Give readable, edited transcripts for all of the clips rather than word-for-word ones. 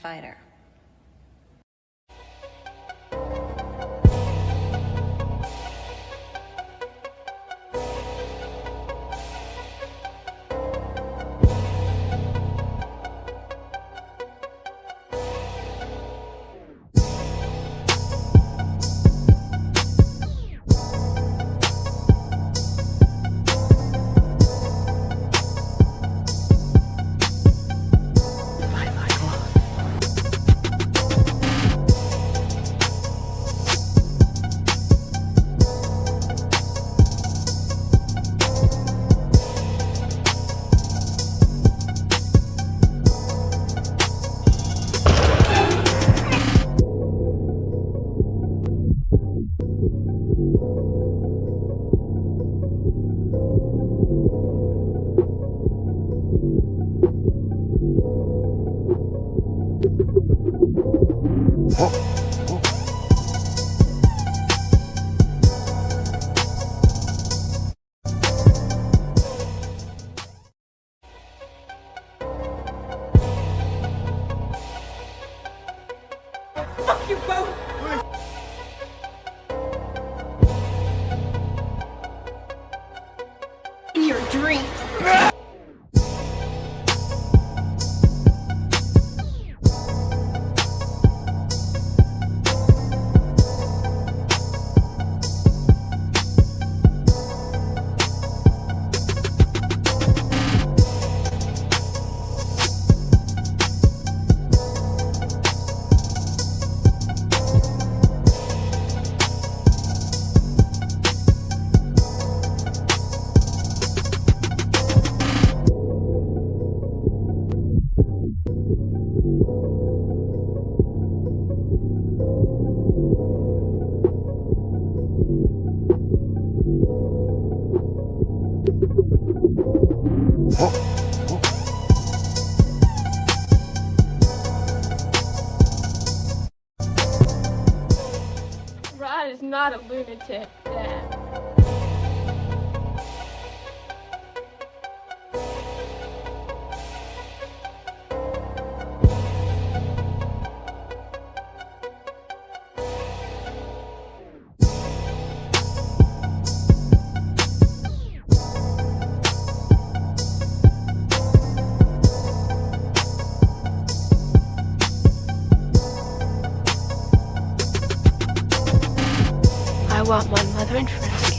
fighter. Fuck you both! In your dreams. Rod is not a lunatic, Dad. I want my mother and friends again.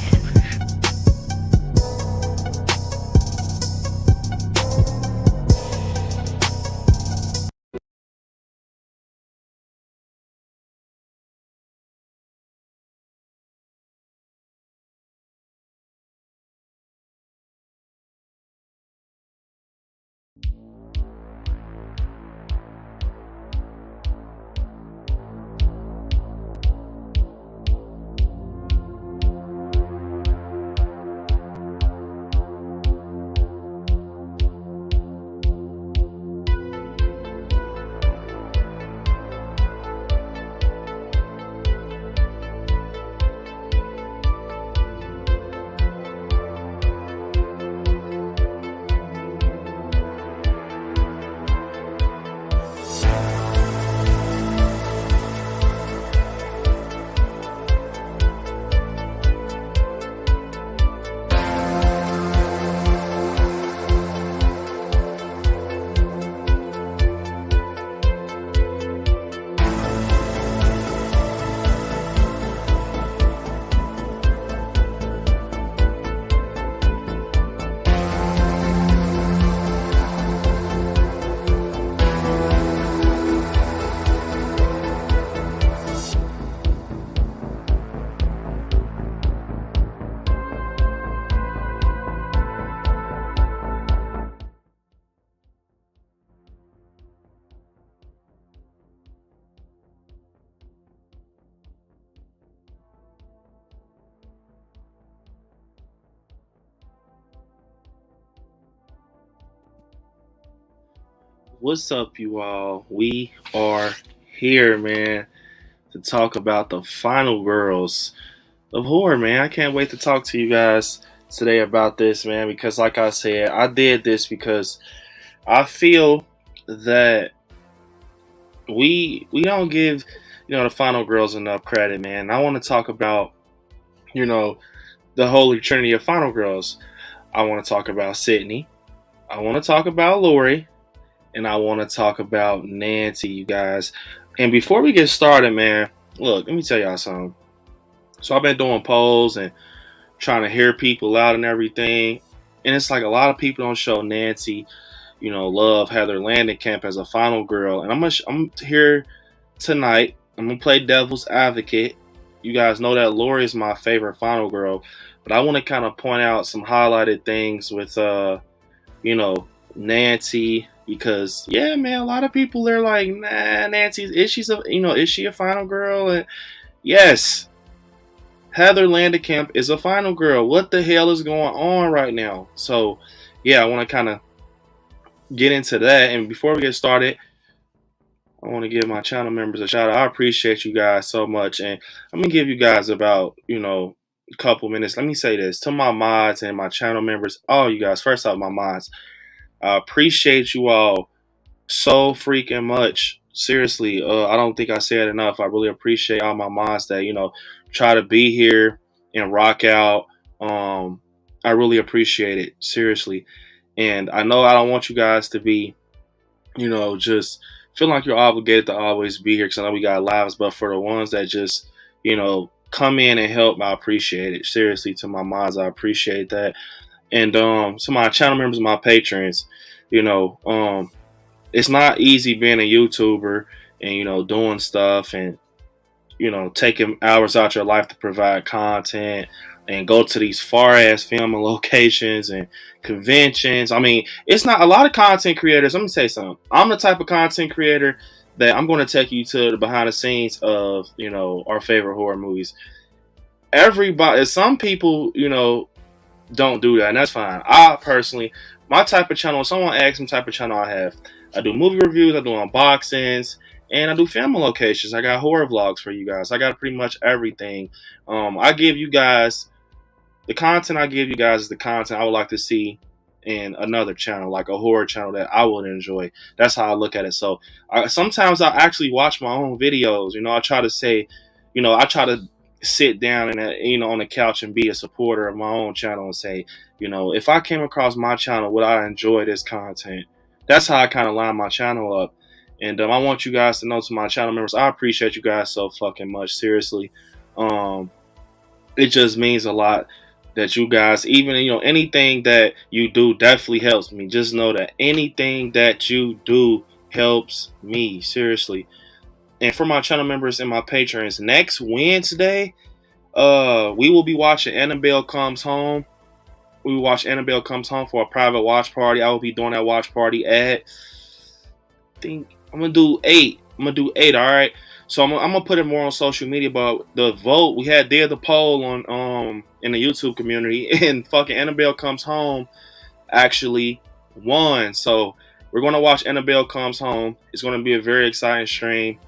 What's up, you all? We are here, man, to talk about the final girls of horror, man. I can't wait to talk to you guys today about this, man, because, like I said, I did this because I feel that we don't give the final girls enough credit, man. I want to talk about you know the holy trinity of final girls. I want to talk about Sydney. I want to talk about Lori, and I want to talk about Nancy, you guys. And before we get started, man, look, let me tell y'all something. So I've been doing polls and trying to hear people out and everything, and it's like a lot of people don't show Nancy, love Heather Langenkamp as a final girl. And I'm here tonight. I'm gonna play devil's advocate. You guys know that Lori is my favorite final girl, but I want to kind of point out some highlighted things with Nancy, because yeah, man, a lot of people are like, nah, Nancy, is she a final girl? And yes, Heather Langenkamp is a final girl. What the hell is going on right now? So yeah, I want to kind of get into that. And before we get started, I want to give my channel members a shout out. I appreciate you guys so much. And I'm going to give you guys about, a couple minutes. Let me say this to my mods and my channel members. All you guys, first off, my mods, I appreciate you all so freaking much. Seriously, I don't think I said enough. I really appreciate all my mods that, try to be here and rock out. I really appreciate it. Seriously. And I know I don't want you guys to be, just feel like you're obligated to always be here, because I know we got lives, but for the ones that just, come in and help, I appreciate it. Seriously, to my mods, I appreciate that. And to my channel members, my patrons, it's not easy being a YouTuber and, doing stuff and, taking hours out your life to provide content and go to these far ass filming locations and conventions. I mean, it's not a lot of content creators. Let me say something. I'm the type of content creator that I'm going to take you to the behind the scenes of, our favorite horror movies. Everybody, some people, don't do that, and that's fine. I personally, my type of channel, if someone asks me type of channel I have, I do movie reviews, I do unboxings, and I do family locations. I got horror vlogs for you guys. I got pretty much everything. I give you guys, the content I give you guys is the content I would like to see in another channel, like a horror channel that I would enjoy. That's how I look at it. So sometimes I actually watch my own videos. I try to say, I try to sit down and on the couch and be a supporter of my own channel and say, if I came across my channel, would I enjoy this content? That's how I kind of line my channel up. And I want you guys to know, to my channel members, I appreciate you guys so fucking much. Seriously. It just means a lot that you guys, even, anything that you do definitely helps me. Just know that anything that you do helps me. Seriously. And for my channel members and my patrons, next Wednesday, we will be watching Annabelle Comes Home. We will watch Annabelle Comes Home for a private watch party. I will be doing that watch party at, I think, I'm gonna do 8. All right. So I'm gonna put it more on social media. But the vote we did the poll on in the YouTube community, and fucking Annabelle Comes Home actually won. So we're gonna watch Annabelle Comes Home. It's gonna be a very exciting stream.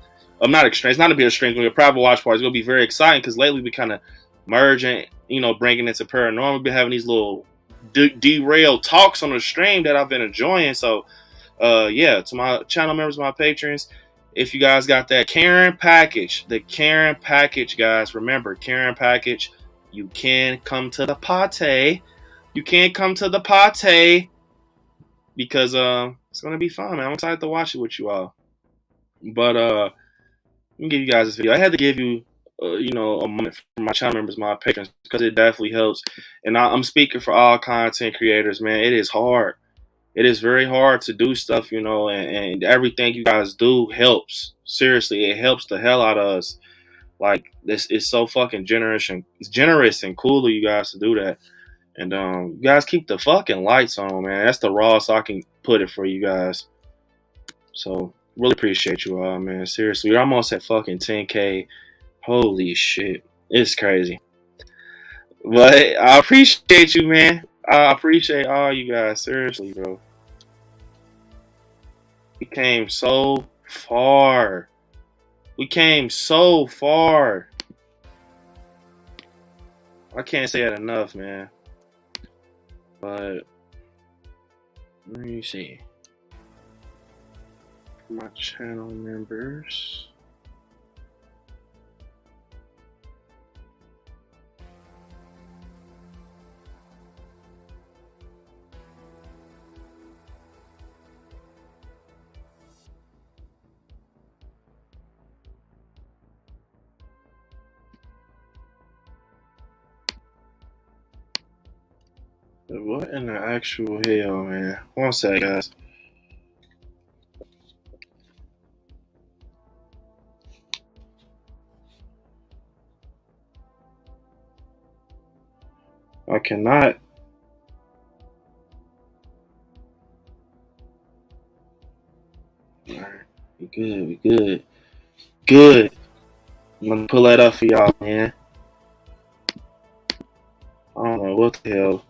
Not extreme. It's not gonna be a stream. It's gonna be a private watch party. It's gonna be very exciting because lately we kind of merging, bringing into paranormal. We've been having these little derailed talks on the stream that I've been enjoying. So yeah, to my channel members, my patrons, if you guys got that Karen package, the Karen package, guys, remember, Karen package, you can come to the party. You can come to the party because it's gonna be fun, man. I'm excited to watch it with you all. But let me give you guys this video. I had to give you a moment for my channel members, my patrons, because it definitely helps. And I'm speaking for all content creators, man. It is hard. It is very hard to do stuff, and everything you guys do helps. Seriously, it helps the hell out of us. Like, this is so fucking generous and cool of you guys to do that. And you guys keep the fucking lights on, man. That's the rawest I can put it for you guys. So really appreciate you all, man. Seriously, we're almost at fucking 10K. Holy shit, it's crazy. But I appreciate you, man. I appreciate all you guys. Seriously, bro. We came so far. We came so far. I can't say that enough, man. But let me see. my channel members. What in the actual hell, man? One sec, guys. I cannot. Alright, we good, we good. Good. I'm gonna pull that up for y'all, man. I don't know what the hell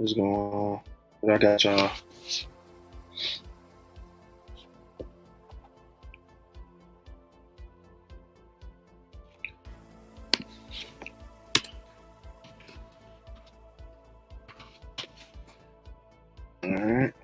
is going on, but I got y'all. Alright.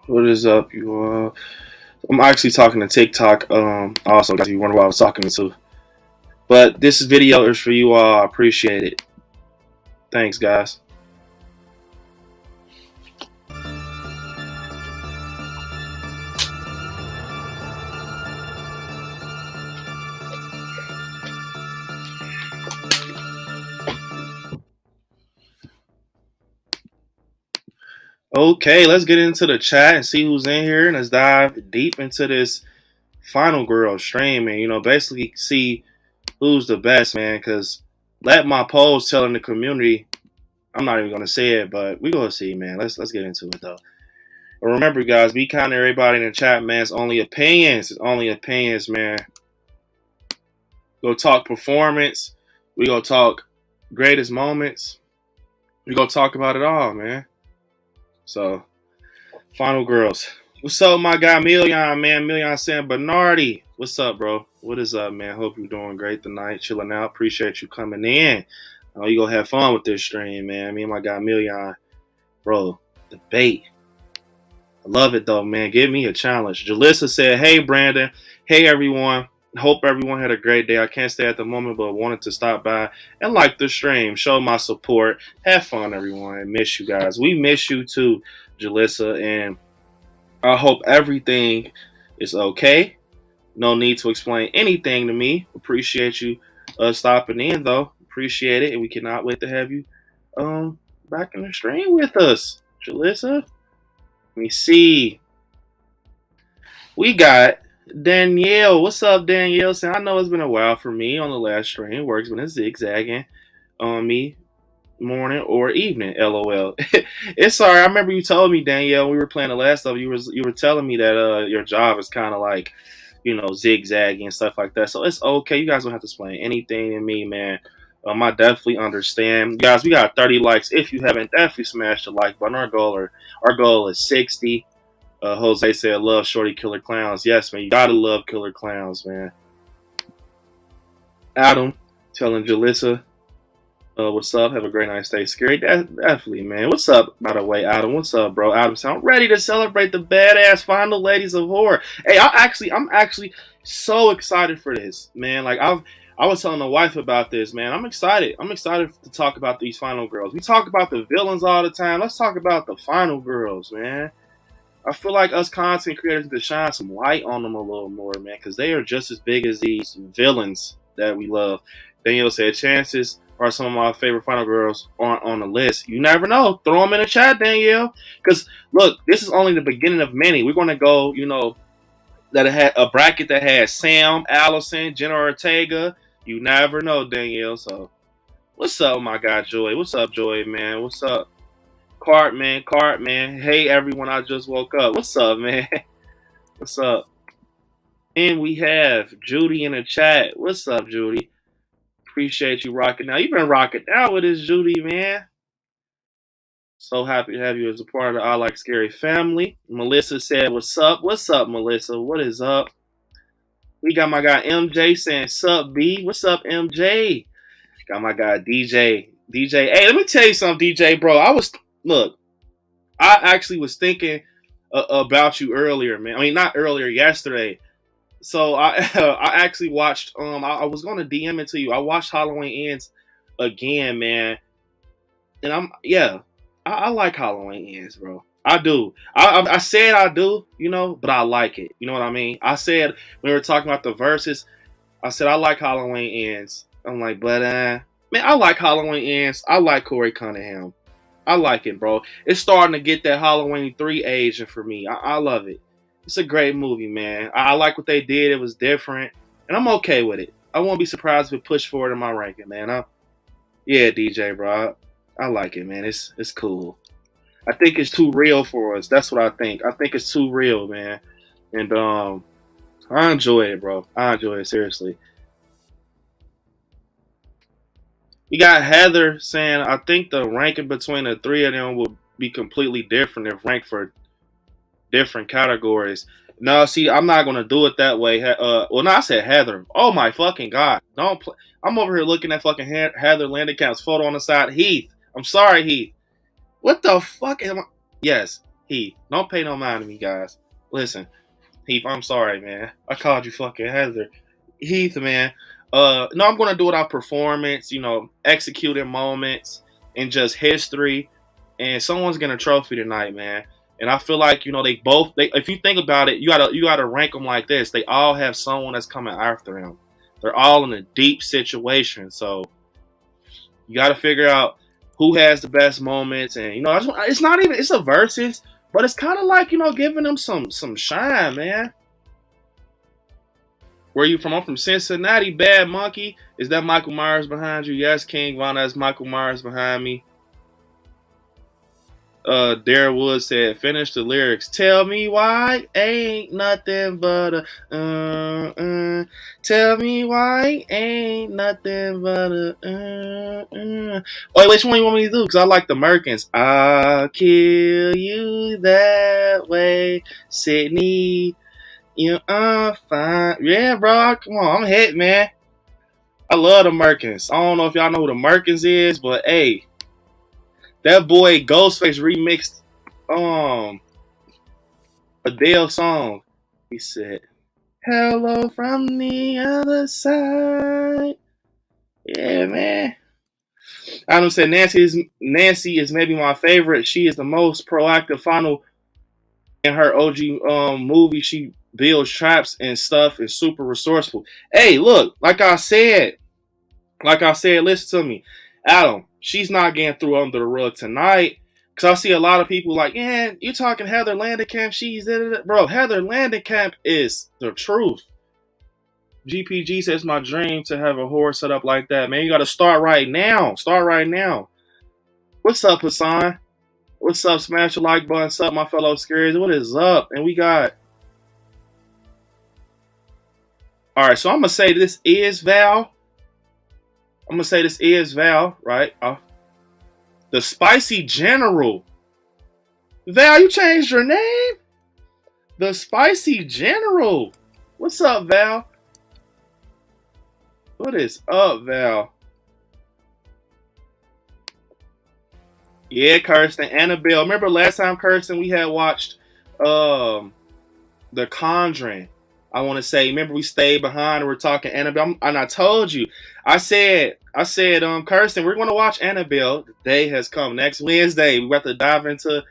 What is up, you all? I'm actually talking to TikTok. Also, guys, you wonder why I was talking to. But this video is for you all. I appreciate it. Thanks, guys. Okay, let's get into the chat and see who's in here, and let's dive deep into this final girl stream, and basically see who's the best, man. Because let my polls tell in the community. I'm not even gonna say it, but we gonna see, man. Let's get into it though. But remember, guys, be kind to everybody in the chat, man. It's only opinions. It's only opinions, man. Go talk performance. We go talk greatest moments. We go talk about it all, man. So, final girls. What's up, my guy Million, man? Million San Bernardi. What's up, bro? What is up, man? Hope you're doing great tonight. Chilling out. Appreciate you coming in. I know you gonna have fun with this stream, man. Me and my guy Million. Bro, debate. I love it, though, man. Give me a challenge. Jalissa said, hey, Brandon. Hey, everyone. Hope everyone had a great day. I can't stay at the moment, but wanted to stop by and like the stream, show my support. Have fun, everyone. I miss you guys. We miss you too, Jalissa, and I hope everything is okay. No need to explain anything to me. Appreciate you stopping in, though. Appreciate it, and we cannot wait to have you back in the stream with us, Jalissa. Let me see. We got Danielle. What's up, Danielle? So I know it's been a while for me on the last stream. Work's been zigzagging on me morning or evening. LOL. It's sorry. I remember you told me, Danielle, when we were playing the last stuff. You were telling me that your job is kind of like, zigzagging and stuff like that. So it's okay. You guys don't have to explain anything to me, man. I definitely understand. Guys, we got 30 likes. If you haven't, definitely smash the like button. Our goal is 60. Jose said, love shorty killer clowns. Yes, man. You gotta love killer clowns, man. Adam telling Jalissa, what's up? Have a great night. Stay scary. Definitely, man. What's up, by the way, Adam? What's up, bro? Adam, sound ready to celebrate the badass final ladies of horror. Hey, I'm actually so excited for this, man. Like I was telling the wife about this, man. I'm excited. I'm excited to talk about these final girls. We talk about the villains all the time. Let's talk about the final girls, man. I feel like us content creators need to shine some light on them a little more, man, because they are just as big as these villains that we love. Danielle said, chances are some of my favorite final girls aren't on the list. You never know. Throw them in the chat, Danielle. Because, look, this is only the beginning of many. We're going to go, that it had a bracket that has Sam, Allison, Jenna Ortega. You never know, Danielle. So, what's up, my guy, Joy? What's up, Joy, man? What's up? Cartman. Hey, everyone, I just woke up. What's up, man? What's up? And we have Judy in the chat. What's up, Judy? Appreciate you rocking out. You've been rocking out with this Judy, man. So happy to have you as a part of the I Like Scary family. Melissa said, "What's up? What's up, Melissa? What is up?" We got my guy MJ saying, "Sup, B? What's up, MJ?" Got my guy DJ. DJ, hey, let me tell you something, DJ, bro. I actually was thinking about you earlier, man. I mean, not earlier, yesterday. So I I actually watched. I was going to DM it to you. I watched Halloween Ends again, man. And I like Halloween Ends, bro. I do. I said I do, but I like it. You know what I mean? I said when we were talking about the verses, I said I like Halloween Ends. I'm like, but man, I like Halloween Ends. I like Corey Cunningham. I like it, bro. It's starting to get that Halloween 3 Asian for me. I love it. It's a great movie, man. I like what they did. It was different, and I'm okay with it. I won't be surprised if it pushed forward in my ranking, man. Yeah, DJ, bro. I like it, man. It's cool. I think it's too real for us. That's what I think. I think it's too real, man. And I enjoy it, bro. I enjoy it, seriously. You got Heather saying, I think the ranking between the three of them will be completely different if ranked for different categories. No, see, I'm not gonna do it that way. No, I said Heather. Oh my fucking god! Don't play. I'm over here looking at fucking Heather Landecamp's photo on the side. Heath, I'm sorry, Heath. What the fuck am I? Yes, Heath. Don't pay no mind to me, guys. Listen, Heath, I'm sorry, man. I called you fucking Heather. Heath, man. No, I'm gonna do it off performance. Executing moments and just history. And someone's getting a trophy tonight, man. And I feel like they both. If you think about it, you gotta rank them like this. They all have someone that's coming after them. They're all in a deep situation, so you got to figure out who has the best moments. And it's not even. It's a versus, but it's kind of like giving them some shine, man. Where you from? I'm from Cincinnati. Bad Monkey. Is that Michael Myers behind you? Yes, King Von. That's Michael Myers behind me. Dare Wood said, finish the lyrics. Tell me why ain't nothing but a Tell me why ain't nothing but a Wait, which one you want me to do? Because I like the Merkins. I'll kill you that way, Sydney. I'm fine. Yeah, bro. Come on, I'm hit, man. I love the Merkins. I don't know if y'all know who the Merkins is, but hey. That boy Ghostface remixed Adele song. He said, "Hello from the other side." Yeah, man. Adam said Nancy is maybe my favorite. She is the most proactive final in her OG movie. She builds traps and stuff and super resourceful. Hey, look, like I said, listen to me. Adam, she's not getting through under the rug tonight. Because I see a lot of people like, yeah, you talking Heather Landekamp, she's bro, Heather Landekamp is the truth. GPG says my dream to have a horror set up like that. Man, you got to start right now. Start right now. What's up, Hassan? What's up? Smash the like button. What's up, my fellow scaries? What is up? And we got... All right, so I'm going to say this is Val. Right? The Spicy General. Val, you changed your name? The Spicy General. What's up, Val? What is up, Val? Yeah, Kirsten. Annabelle. Remember last time, Kirsten, we had watched The Conjuring. I want to say, remember we stayed behind and we're talking Annabelle, and I told you, I said, Kirsten, we're going to watch Annabelle. The day has come. Next Wednesday, we have to dive into,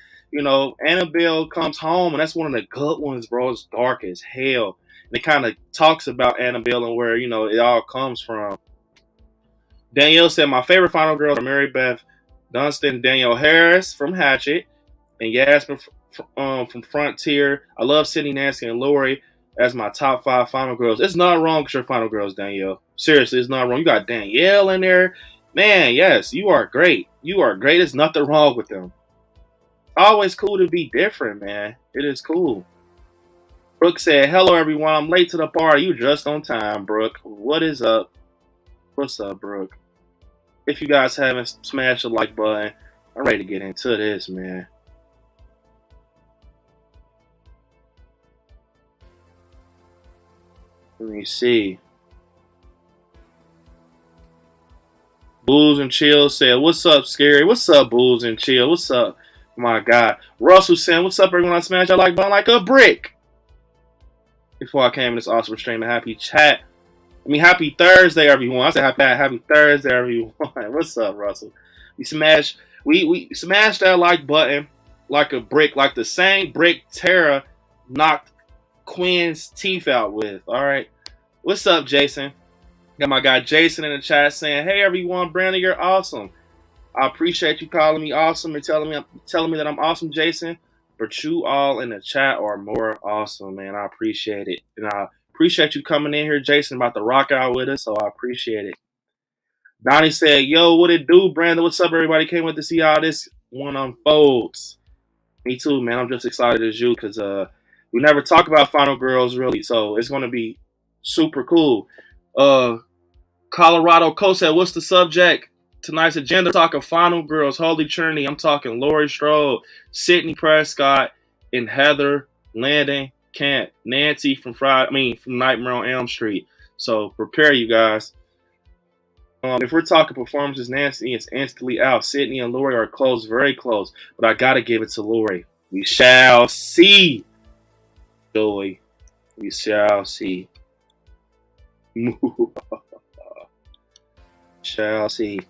Annabelle Comes Home, and that's one of the good ones, bro. It's dark as hell. And it kind of talks about Annabelle and where, it all comes from. Danielle said, my favorite final girls are Mary Beth Dunstan, Danielle Harris from Hatchet, and Yasmin from Frontier. I love Sydney, Nancy, and Lori as my top 5 final girls. It's not wrong with your final girls, Danielle. Seriously, it's not wrong. You got Danielle in there. Man, yes, you are great. You are great. There's nothing wrong with them. Always cool to be different, man. It is cool. Brooke said, hello, everyone. I'm late to the party. You just on time, Brooke. What is up? What's up, Brooke? If you guys haven't smashed the like button, I'm ready to get into this, man. Let me see. Booze and Chill said, "What's up, Scary? What's up, Booze and Chill? What's up, my God?" Russell saying, "What's up, everyone? I smash that like button like a brick." Before I came in this awesome stream, happy Thursday, everyone. I said happy Thursday, everyone. What's up, Russell? We smashed that like button like a brick, like the same brick Tara knocked Quinn's teeth out with. All right. What's up, Jason? Got my guy Jason in the chat saying, "Hey everyone, Brandon, you're awesome. I appreciate you calling me awesome and telling me that I'm awesome, Jason. But you all in the chat are more awesome, man. I appreciate it. And I appreciate you coming in here, Jason, about to rock out with us, so I appreciate it." Donnie said, "Yo, what it do, Brandon? What's up, everybody? Can't wait to see how this one unfolds." Me too, man. I'm just excited as you because we never talk about Final Girls, really, so it's going to be super cool. Colorado Coast said, "What's the subject? Tonight's agenda, talking Final Girls, Holy Trinity. I'm talking Laurie Strode, Sydney Prescott, and Heather Landon Camp. Nancy from Nightmare on Elm Street. So prepare, you guys. If we're talking performances, Nancy is instantly out. Sydney and Laurie are close, very close. But I got to give it to Laurie. We shall see. Joey. We shall see. Shall see."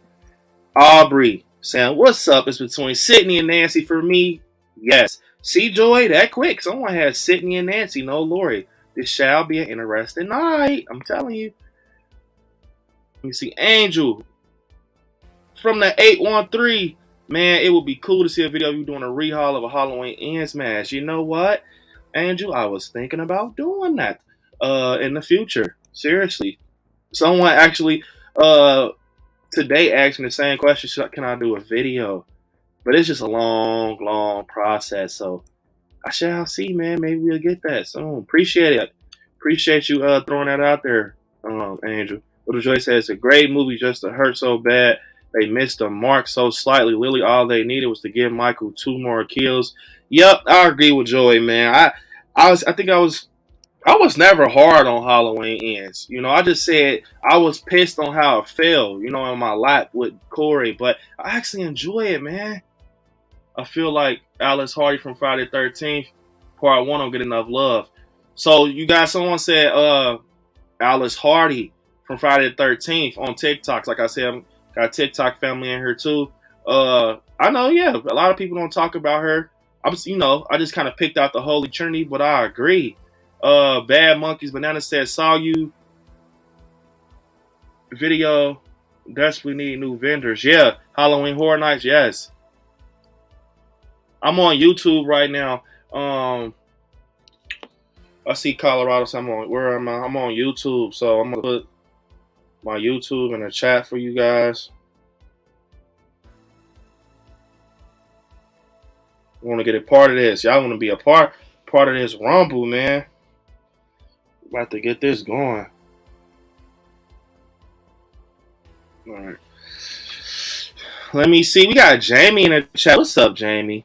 Aubrey saying, "What's up? It's between Sydney and Nancy for me." Yes. See, Joy, that quick. Someone has Sydney and Nancy, no Laurie. This shall be an interesting night. I'm telling you. Let me see. Angel from the 813. Man, it would be cool to see a video of you doing a rehaul of a Halloween Ends smash. You know what, Angel? I was thinking about doing that in the future. Seriously. Someone actually today asked me the same question: can I do a video? But it's just a long process. So I shall see, man. Maybe we'll get that soon. Appreciate it. Appreciate you throwing that out there, Angel. Little Joy says, "It's a great movie, just to hurt so bad. They missed the mark so slightly. Literally, all they needed was to give Michael 2 more kills." Yep, I agree with Joy, man. I was never hard on Halloween Ends. You know, I just said I was pissed on how it fell, you know, in my lap with Corey. But I actually enjoy it, man. I feel like Alice Hardy from Friday the 13th, Part 1 don't get enough love. So you guys, someone said Alice Hardy from Friday the 13th on TikTok. Like I said, I've got a TikTok family in here too. I know, yeah, a lot of people don't talk about her. I just kind of picked out the Holy Trinity, but I agree. Bad Monkeys Banana said, "Saw you video. Desperately need new vendors." Yeah, Halloween Horror Nights. Yes, I'm on YouTube right now. I see Colorado. So where am I? I'm on YouTube, so I'm gonna put my YouTube in the chat for you guys. I want to get a part of this. Y'all want to be a part of this rumble, man. About to get this going. All right. Let me see. We got Jamie in the chat. What's up, Jamie?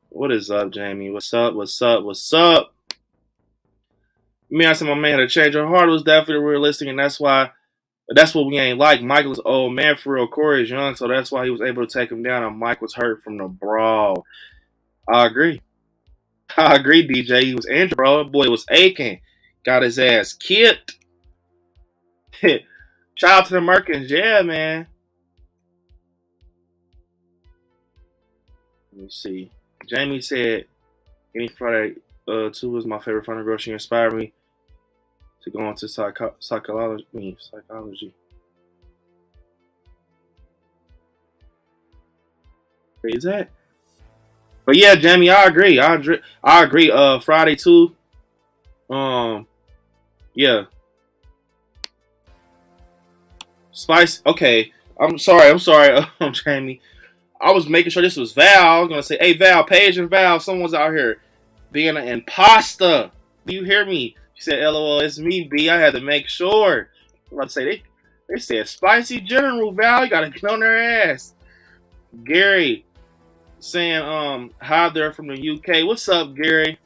What is up, Jamie? What's up? What's up? What's up? Me asking my man to change her heart was definitely realistic, and that's what we ain't like. Michael's old man for real. Corey is young, so that's why he was able to take him down, and Mike was hurt from the brawl. I agree, DJ. He was injured, bro. Boy was aching. Got his ass kicked. Shout out to the Merkins. Yeah, man. Let me see. Jamie said, "Any Friday 2 was my favorite Final Girl. She inspired me to go into psychology. Wait, is that? But yeah, Jamie, I agree. I agree. Friday 2. Yeah. Spice. Okay. I'm sorry, Jamie. I was making sure this was Val. I was gonna say, "Hey, Val, Paige and Val, someone's out here being an imposter. Do you hear me?" She said, "LOL, it's me, B." I had to make sure. I'm about to say They said spicy general, Val. You gotta get on their ass. Gary saying, hi there from the UK. What's up, Gary?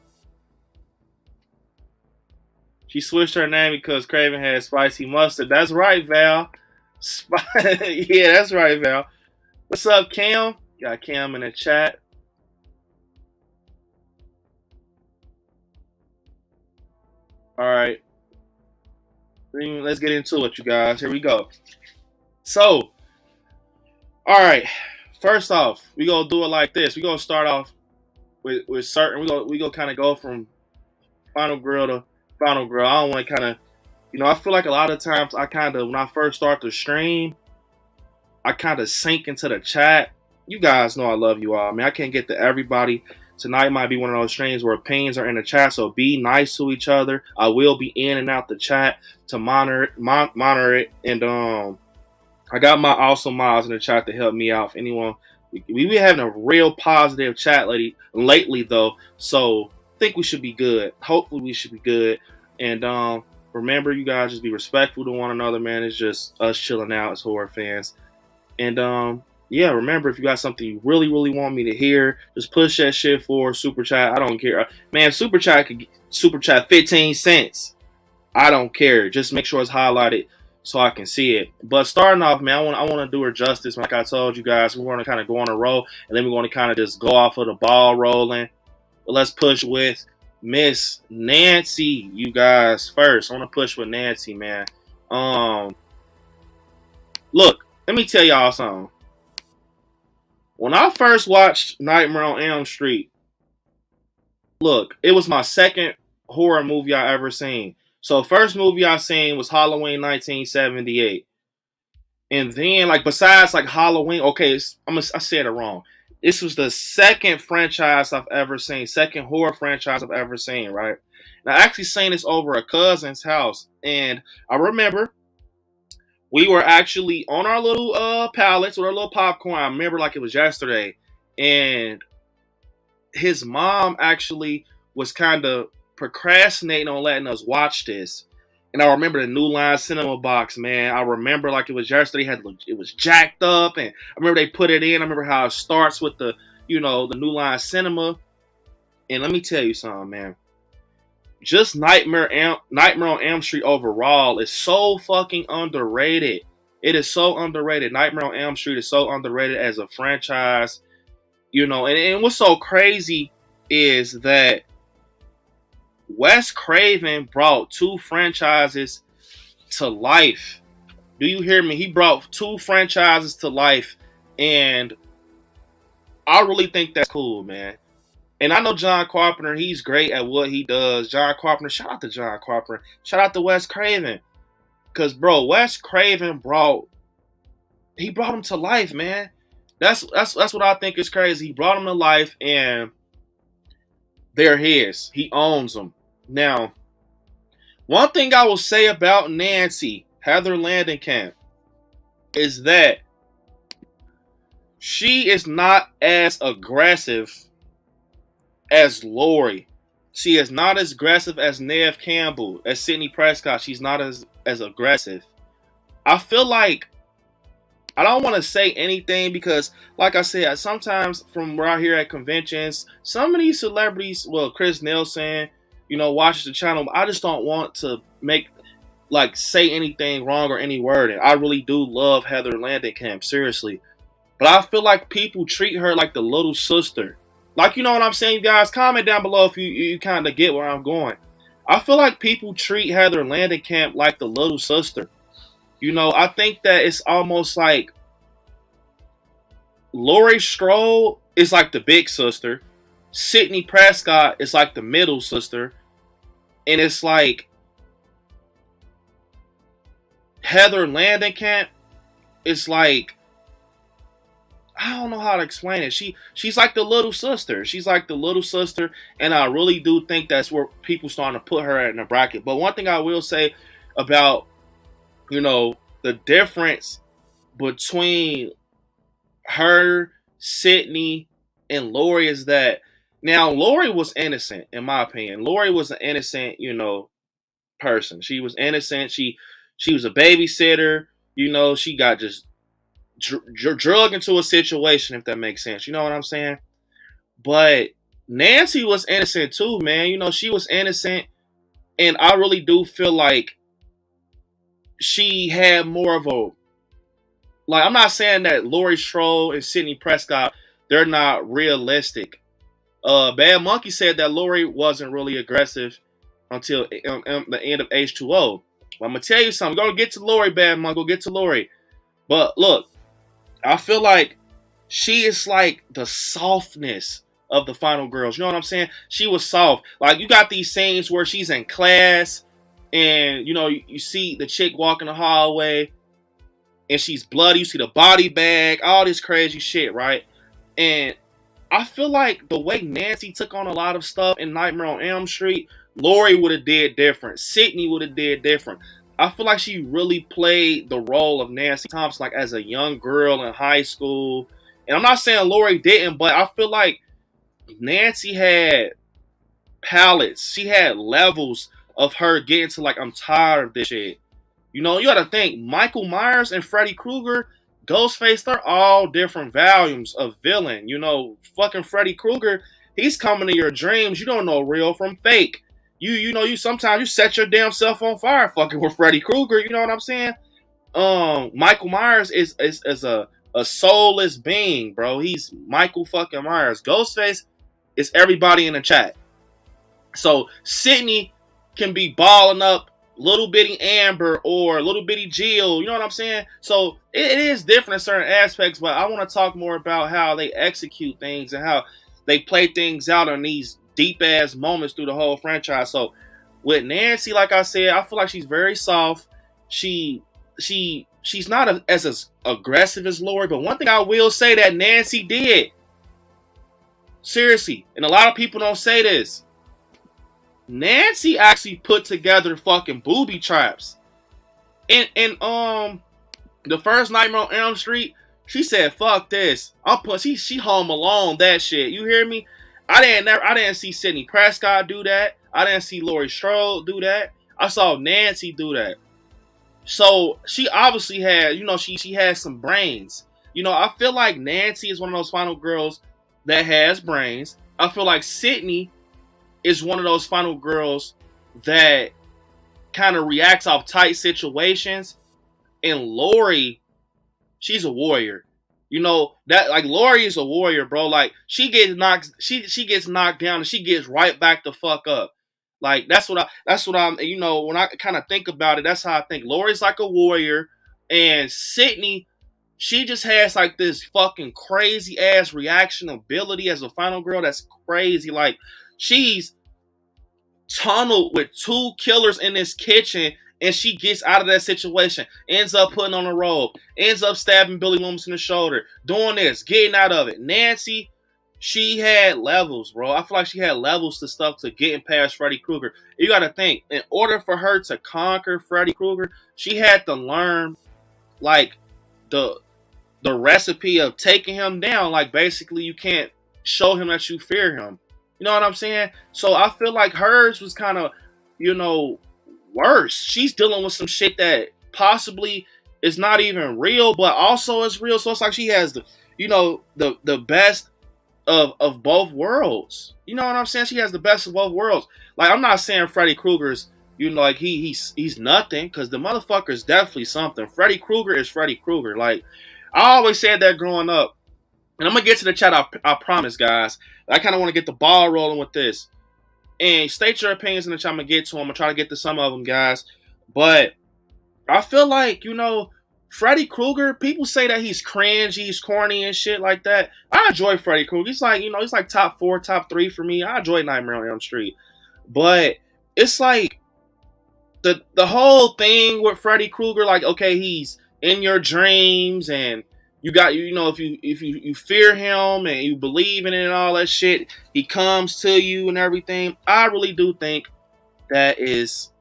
She switched her name because Craven had spicy mustard. That's right, Val. Yeah, that's right, Val. What's up, Cam? Got Cam in the chat. All right. Let's get into it, you guys. Here we go. So, all right. First off, we gonna do it like this. We gonna start off with certain. We gonna kind of go from final girl to final girl. I don't want to kind of, I feel like a lot of times I kind of, when I first start the stream, I kind of sink into the chat. You guys know I love you all. I mean, I can't get to everybody. Tonight might be one of those streams where opinions are in the chat, so be nice to each other. I will be in and out the chat to monitor it. And I got my awesome mods in the chat to help me out. If anyone, we be having a real positive chat lately though, so I think we should be good. Hopefully we should be good. And remember, you guys, just be respectful to one another, man. It's just us chilling out as horror fans. And yeah, remember, if you got something you really, really want me to hear, just push that shit for super chat. I don't care. Man, super chat 15 cents. I don't care. Just make sure it's highlighted so I can see it. But starting off, man, I want to do her justice. Like I told you guys, we're going to kind of go on a roll, and then we're going to kind of just go off of the ball rolling. But let's push with Miss Nancy, you guys, first. I want to push with Nancy, man. Look, let me tell y'all something. When I first watched Nightmare on Elm Street, look, it was my second horror movie I ever seen. So first movie I seen was Halloween 1978. And then, like, besides, like, Halloween, okay, I said it wrong. This was the second franchise I've ever seen, second horror franchise I've ever seen, right? And I actually seen this over a cousin's house. And I remember we were actually on our little pallets with our little popcorn. I remember like it was yesterday. And his mom actually was kind of procrastinating on letting us watch this. And I remember the New Line Cinema box, man. I remember like it was yesterday. It was jacked up. And I remember they put it in. I remember how it starts with the New Line Cinema. And let me tell you something, man. Just Nightmare on Elm Street overall is so fucking underrated. It is so underrated. Nightmare on Elm Street is so underrated as a franchise. And what's so crazy is that Wes Craven brought two franchises to life. Do you hear me? He brought two franchises to life. And I really think that's cool, man. And I know John Carpenter, he's great at what he does. John Carpenter, shout out to John Carpenter. Shout out to Wes Craven. Because, bro, Wes Craven brought him to life, man. That's what I think is crazy. He brought him to life, and they're his. He owns them. Now, one thing I will say about Nancy, Heather Langenkamp, is that she is not as aggressive as Lori. She is not as aggressive as Neve Campbell, as Sidney Prescott. She's not as aggressive. I feel like I don't want to say anything because, like I said, sometimes from where I hear at conventions, some of these celebrities, well, Chris Nelson, watches the channel. I just don't want to say anything wrong or any wording. I really do love Heather Langenkamp, seriously. But I feel like people treat her like the little sister. Like, you know what I'm saying, you guys? Comment down below if you kind of get where I'm going. I feel like people treat Heather Langenkamp like the little sister. I think that it's almost like Laurie Strode is like the big sister. Sidney Prescott is like the middle sister. And it's like Heather Langenkamp is like, I don't know how to explain it. She's like the little sister. She's like the little sister, and I really do think that's where people starting to put her in a bracket. But one thing I will say about, the difference between her, Sydney, and Lori is that now Lori was innocent, in my opinion. Lori was an innocent, person. She was innocent. She was a babysitter. You know, she got just drug into a situation, if that makes sense. You know what I'm saying? But Nancy was innocent too, man. You know, she was innocent. And I really do feel like she had more of a, like, I'm not saying that Laurie Strode and Sidney Prescott, they're not realistic. Bad Monkey said that Laurie wasn't really aggressive until the end of H2O. Well, I'm gonna tell you something. We're gonna get to Laurie, Bad Monkey. We'll get to Laurie. But look, I feel like she is like the softness of the final girls. You know what I'm saying? She was soft. Like, you got these scenes where she's in class and, you know, you see the chick walking the hallway and she's bloody. You see the body bag, all this crazy shit, right? And I feel like the way Nancy took on a lot of stuff in Nightmare on Elm Street, Laurie would have did different. Sydney would have did different. I feel like she really played the role of Nancy Thompson, like as a young girl in high school. And I'm not saying Laurie didn't, but I feel like Nancy had palettes. She had levels of her getting to, like, I'm tired of this shit. You know, you gotta think, Michael Myers and Freddy Krueger, Ghostface, they're all different volumes of villain. You know, fucking Freddy Krueger, he's coming to your dreams. You don't know real from fake. You know, you sometimes you set your damn self on fire fucking with Freddy Krueger. You know what I'm saying? Michael Myers is a soulless being, bro. He's Michael fucking Myers. Ghostface is everybody in the chat. So Sydney can be balling up little bitty Amber or little bitty Jill. You know what I'm saying? So it is different in certain aspects, but I want to talk more about how they execute things and how they play things out in these deep ass moments through the whole franchise. So with Nancy, like I said, I feel like she's very soft. She's not as aggressive as Laurie, but one thing I will say that Nancy did, seriously, and a lot of people don't say this, Nancy actually put together fucking booby traps. And the first Nightmare on Elm Street, she said, "Fuck this. She home alone that shit." You hear me? I didn't see Sidney Prescott do that. I didn't see Laurie Strode do that. I saw Nancy do that. So she obviously had, you know, she has some brains. You know, I feel like Nancy is one of those final girls that has brains. I feel like Sydney is one of those final girls that kind of reacts off tight situations. And Laurie, she's a warrior. You know, that, like, Laurie is a warrior, bro. Like, she gets knocked down and she gets right back the fuck up. Like, that's what I'm, you know, when I kind of think about it, that's how I think. Laurie's like a warrior, and Sydney, she just has like this fucking crazy ass reaction ability as a final girl. That's crazy. Like, she's tunneled with two killers in this kitchen, and she gets out of that situation, ends up putting on a robe, ends up stabbing Billy Loomis in the shoulder, doing this, getting out of it. Nancy, she had levels, bro. I feel like she had levels to stuff to getting past Freddy Krueger. You got to think, in order for her to conquer Freddy Krueger, she had to learn, like, the recipe of taking him down. Like, basically, you can't show him that you fear him. You know what I'm saying? So I feel like hers was kind of, you know, worse. She's dealing with some shit that possibly is not even real, but also is real. So it's like she has the, you know, the best of both worlds. You know what I'm saying? She has the best of both worlds. Like, I'm not saying Freddy Krueger's, you know, like he's nothing, because the motherfucker is definitely something. Freddy Krueger is Freddy Krueger. Like, I always said that growing up. And I'm gonna get to the chat, I promise, guys. I kind of want to get the ball rolling with this. And state your opinions in the chat. I'm gonna get to them. I'm gonna try to get to some of them, guys. But I feel like, you know, Freddy Krueger, people say that he's cringy, he's corny and shit like that. I enjoy Freddy Krueger. He's like, you know, he's like top 4, top 3 for me. I enjoy Nightmare on Elm Street. But it's like the whole thing with Freddy Krueger, like, okay, he's in your dreams, and you got, you know, if you fear him and you believe in it and all that shit, he comes to you and everything. I really do think that's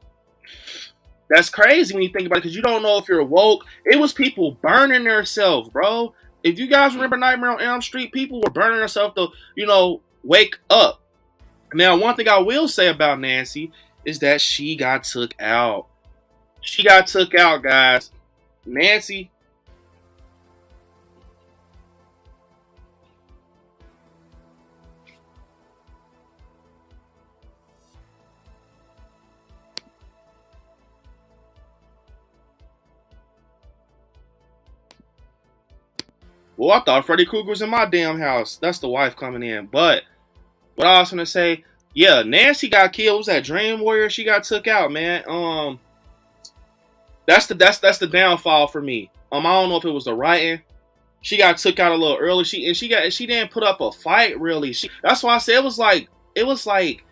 crazy when you think about it, because you don't know if you're woke. It was people burning themselves, bro. If you guys remember Nightmare on Elm Street, people were burning themselves to, you know, wake up. Now, one thing I will say about Nancy is that she got took out. She got took out, guys. Nancy. Well, I thought Freddy Krueger was in my damn house. That's the wife coming in. But what I was gonna say, yeah, Nancy got killed. Was that Dream Warrior? She got took out, man. That's the downfall for me. I don't know if it was the writing. She got took out a little early. She didn't put up a fight really. That's why I said it was like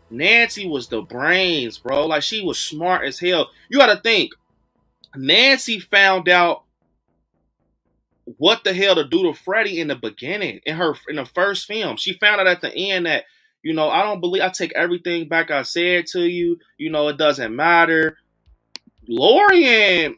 Nancy was the brains, bro. Like she was smart as hell. You got to think. Nancy found out what the hell to do to Freddy in the beginning, in the first film. She found out at the end that, I take everything back I said to you. It doesn't matter. Lori and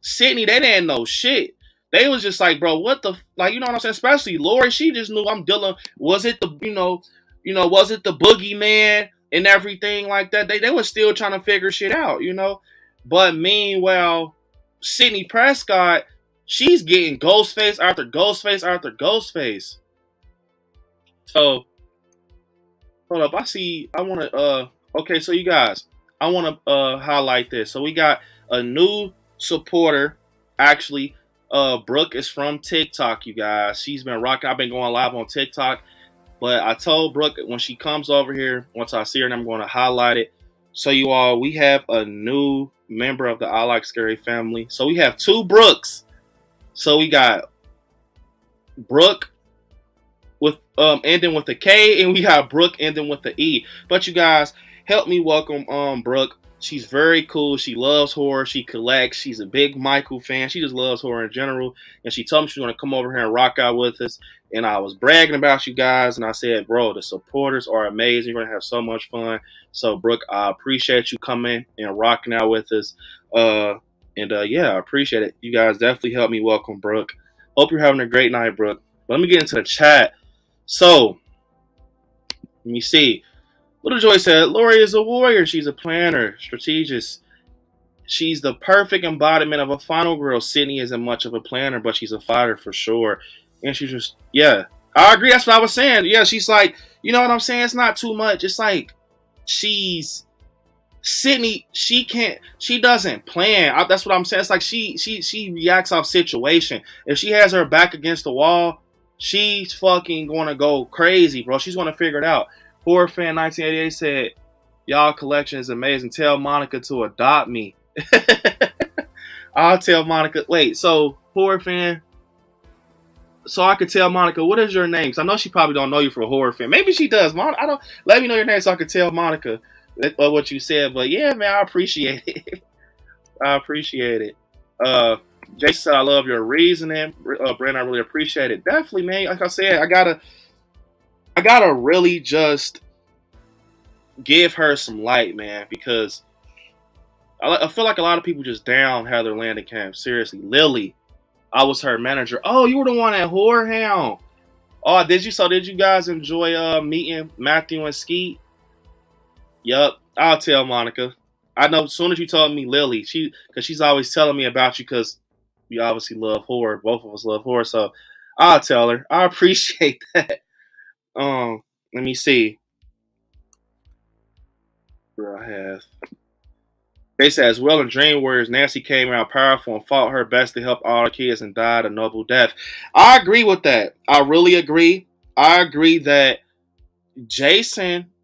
Sydney, they didn't know shit. They was just like, bro, what the, like, you know what I'm saying? Especially Lori, she just knew I'm dealing. Was it the, was it the boogeyman and everything like that? They were still trying to figure shit out, But meanwhile, Sydney Prescott, she's getting Ghostface after Ghostface after Ghostface. So, hold up. Okay, so you guys, I want to highlight this. So we got a new supporter. Actually, Brooke is from TikTok, you guys. She's been rocking. I've been going live on TikTok. But I told Brooke when she comes over here, once I see her, and I'm going to highlight it. So you all, we have a new member of the I Like Scary family. So we have two Brooks. So we got Brooke with ending with a K, and we got Brooke ending with the E. But you guys, help me welcome Brooke. She's very cool. She loves horror. She collects. She's a big Michael fan. She just loves horror in general. And she told me she was going to come over here and rock out with us. And I was bragging about you guys. And I said, bro, the supporters are amazing. You're going to have so much fun. So, Brooke, I appreciate you coming and rocking out with us. Yeah, I appreciate it. You guys definitely helped me welcome Brooke. Hope you're having a great night, Brooke. Let me get into the chat. So, let me see. Little Joy said, Lori is a warrior. She's a planner, strategist. She's the perfect embodiment of a final girl. Sydney isn't much of a planner, but she's a fighter for sure. And she's just, yeah. I agree. That's what I was saying. Yeah, she's like, you know what I'm saying? It's not too much. It's like Sydney, she doesn't plan. That's what I'm saying. It's like she reacts off situation. If she has her back against the wall, she's fucking going to go crazy, bro. She's going to figure it out. Horror Fan 1988 said, y'all collection is amazing. Tell Monica to adopt me. I'll tell Monica. Wait, so Horror Fan, so I could tell Monica, what is your name? Because I know she probably don't know you for a Horror Fan. Maybe she does. I don't. Let me know your name so I could tell Monica what you said. But yeah, man, I appreciate it. I appreciate it. Jason said, I love your reasoning. Brent, I really appreciate it. Definitely, man. Like I said, I gotta really just give her some light, man, because I feel like a lot of people just down Heather Landenkamp. Seriously, Lily, I was her manager. Oh, you were the one at Horror Hound. Oh, did you? So did you guys enjoy meeting Matthew and Skeet? Yup, I'll tell Monica. I know as soon as you told me Lily, because she's always telling me about you because we obviously love horror. Both of us love horror, so I'll tell her. I appreciate that. Let me see. Where I have. They said, as well in Dream Warriors, Nancy came out powerful and fought her best to help all the kids and died a noble death. I agree with that. I really agree. I agree that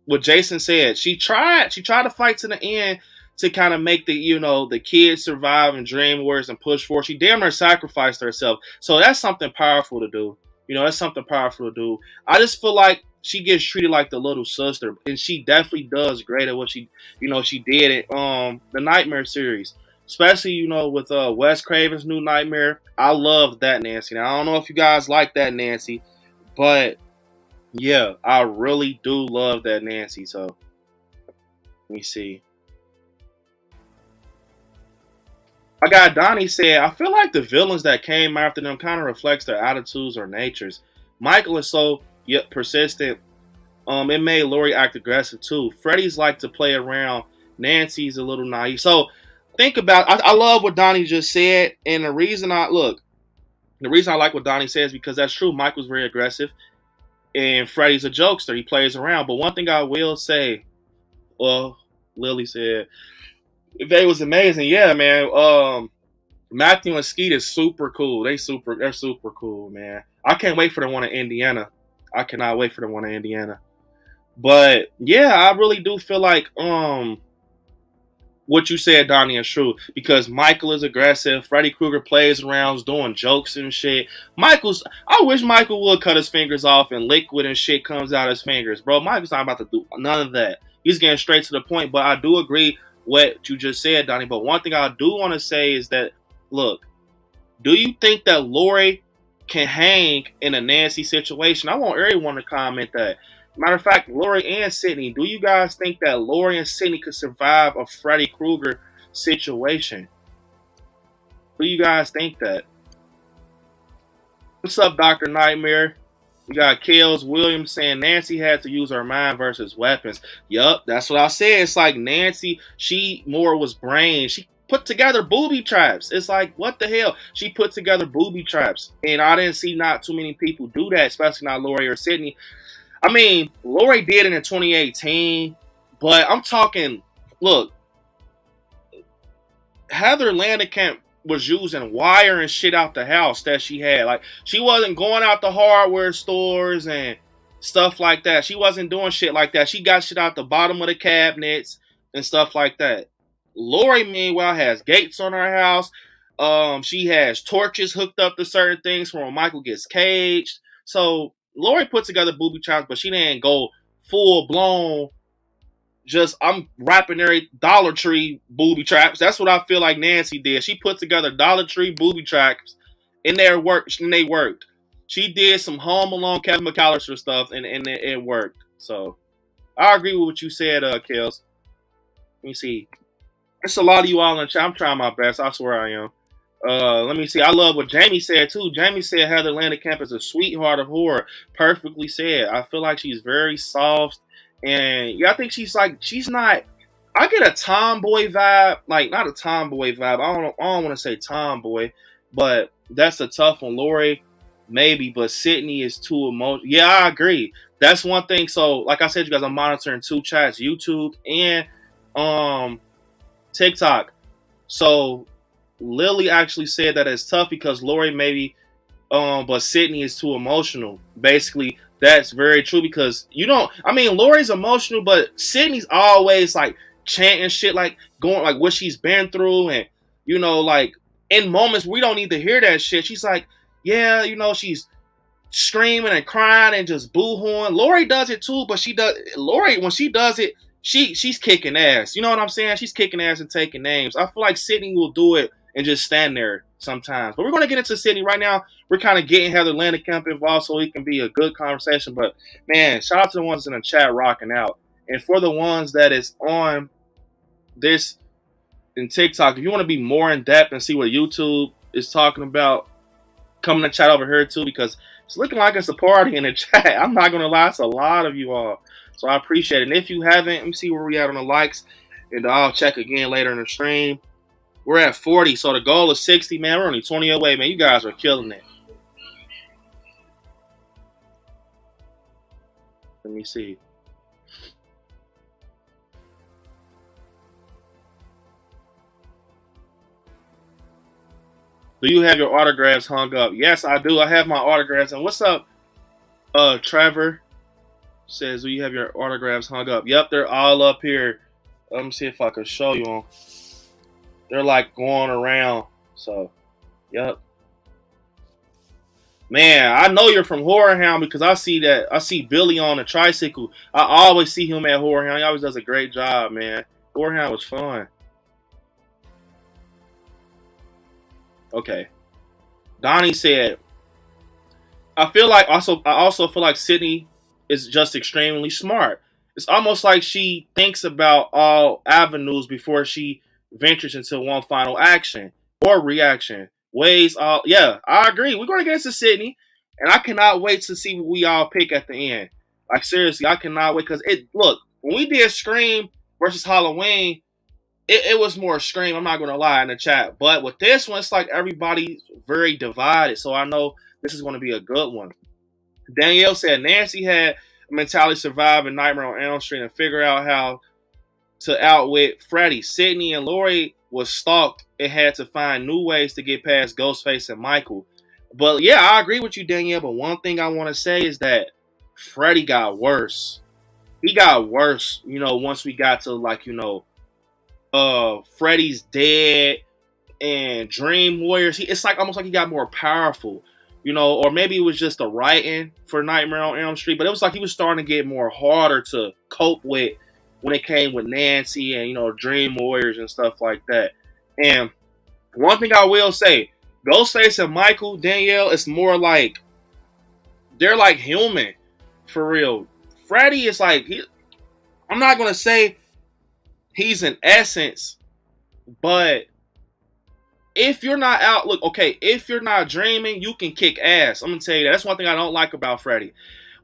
what Jason said, she tried to fight to the end to kind of make the kids survive in Dream Warriors and push forward. She damn near sacrificed herself. So that's something powerful to do. That's something powerful to do. I just feel like she gets treated like the little sister, and she definitely does great at what she did at the Nightmare series, especially with Wes Craven's new Nightmare. I love that Nancy. Now I don't know if you guys like that Nancy, but yeah, I really do love that Nancy. So let me see. I got Donnie said, I feel like the villains that came after them kind of reflects their attitudes or natures. Michael is so persistent. It made Lori act aggressive too. Freddy's like to play around. Nancy's a little naive. So think about. I love what Donnie just said, and the reason I like what Donnie says because that's true. Michael's very aggressive, and Freddie's a jokester. He plays around. But one thing I will say, well, Lily said, they was amazing. Yeah, man. Matthew and Skeet is super cool. They're super cool, man. I can't wait for the one in Indiana. I cannot wait for the one in Indiana. But yeah, I really do feel like what you said, Donnie, is true because Michael is aggressive. Freddy Krueger plays around, doing jokes and shit. I wish Michael would cut his fingers off and liquid and shit comes out his fingers, bro. Michael's not about to do none of that. He's getting straight to the point. But I do agree what you just said, Donnie. But one thing I do want to say is that, look, do you think that Lori can hang in a Nancy situation? I want everyone to comment that. Matter of fact, Lori and Sydney, do you guys think that Lori and Sydney could survive a Freddy Krueger situation? Do you guys think that? What's up, Dr. Nightmare? We got Kales Williams saying Nancy had to use her mind versus weapons. Yup, that's what I said. It's like Nancy, she more was brain. She put together booby traps. It's like, what the hell? She put together booby traps. And I didn't see not too many people do that, especially not Lori or Sydney. I mean, Lori did it in 2018, but I'm talking, look, Heather Landekamp was using wire and shit out the house that she had. Like, she wasn't going out the hardware stores and stuff like that. She wasn't doing shit like that. She got shit out the bottom of the cabinets and stuff like that. Lori, meanwhile, has gates on her house. She has torches hooked up to certain things for when Michael gets caged. So Lori put together booby traps, but she didn't go full blown. Just I'm wrapping every Dollar Tree booby traps. That's what I feel like Nancy did. She put together Dollar Tree booby traps, and they worked. She did some Home Alone Kevin McAllister stuff, and it worked. So I agree with what you said, Kels. Let me see. There's a lot of you all in the chat. I'm trying my best. I swear I am. Let me see. I love what Jamie said too. Jamie said Heather Landekamp is a sweetheart of horror. Perfectly said. I feel like she's very soft, and yeah, I think she's not. I get a tomboy vibe, like not a tomboy vibe. I don't want to say tomboy, but that's a tough one. Lori, maybe, but Sydney is too emotional. Yeah, I agree. That's one thing. So, like I said, you guys, I'm monitoring two chats, YouTube and TikTok. So Lily actually said that it's tough because Lori maybe, but Sydney is too emotional. Basically, that's very true because Lori's emotional, but Sydney's always like chanting shit, like going like what she's been through, and like in moments we don't need to hear that shit. She's like, yeah, she's screaming and crying and just boo-hooing. Lori does it too, but Lori, when she does it, she's kicking ass. You know what I'm saying? She's kicking ass and taking names. I feel like Sydney will do it and just stand there sometimes. But we're going to get into Sydney right now. We're kind of getting Heather Landekamp involved so it can be a good conversation. But, man, shout out to the ones in the chat rocking out. And for the ones that is on this in TikTok, if you want to be more in depth and see what YouTube is talking about, come to chat over here too, because it's looking like it's a party in the chat. I'm not going to lie, it's a lot of you all. So I appreciate it. And if you haven't, let me see where we at on the likes. And I'll check again later in the stream. We're at 40. So the goal is 60, man. We're only 20 away, man. You guys are killing it. Let me see. Do you have your autographs hung up? Yes, I do. I have my autographs. And what's up, Trevor? Says, do you have your autographs hung up? Yep, they're all up here. Let me see if I can show you them. They're like going around. So, yep. Man, I know you're from Horror Hound because I see Billy on a tricycle. I always see him at Horror Hound. He always does a great job, man. Horror Hound was fun. Okay. Donnie said, I also feel like Sydney is just extremely smart. It's almost like she thinks about all avenues before she ventures into one final action or reaction. Yeah, I agree. We're going to get into Sydney, and I cannot wait to see what we all pick at the end. Like, seriously, I cannot wait because when we did Scream versus Halloween, it was more extreme. I'm not gonna lie in the chat, but with this one, it's like everybody's very divided. So I know this is gonna be a good one. Danielle said Nancy had a mentality survive in Nightmare on Elm Street and figure out how to outwit Freddy. Sydney and Laurie was stalked and had to find new ways to get past Ghostface and Michael. But yeah, I agree with you, Danielle. But one thing I want to say is that Freddy got worse. He got worse, once we got to Freddy's Dead and Dream Warriors. It's like almost like he got more powerful, or maybe it was just the writing for Nightmare on Elm Street, but it was like he was starting to get more harder to cope with when it came with Nancy and, Dream Warriors and stuff like that. And one thing I will say, Ghostface and Michael, Danielle, it's more like they're like human for real. Freddy is like, I'm not going to say he's an essence, but if you're not out, if you're not dreaming, you can kick ass. I'm going to tell you that. That's one thing I don't like about Freddy.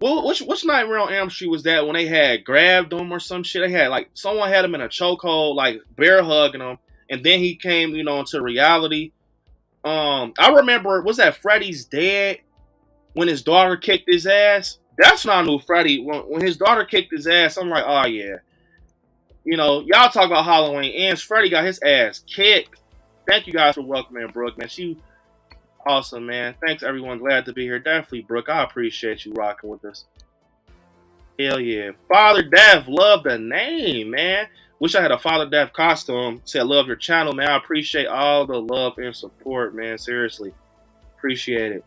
Well, which Nightmare on Elm Street was that when they had grabbed him or some shit? They had someone had him in a chokehold, bear hugging him, and then he came, into reality. I remember, was that Freddy's Dead when his daughter kicked his ass? That's when I knew Freddy. When his daughter kicked his ass, I'm like, oh yeah. Y'all talk about Halloween ends. Freddy got his ass kicked. Thank you guys for welcoming Brooke, man. She awesome, man. Thanks, everyone. Glad to be here. Definitely, Brooke. I appreciate you rocking with us. Hell yeah. Father Death, love the name, man. Wish I had a Father Death costume. Said, love your channel, man. I appreciate all the love and support, man. Seriously. Appreciate it.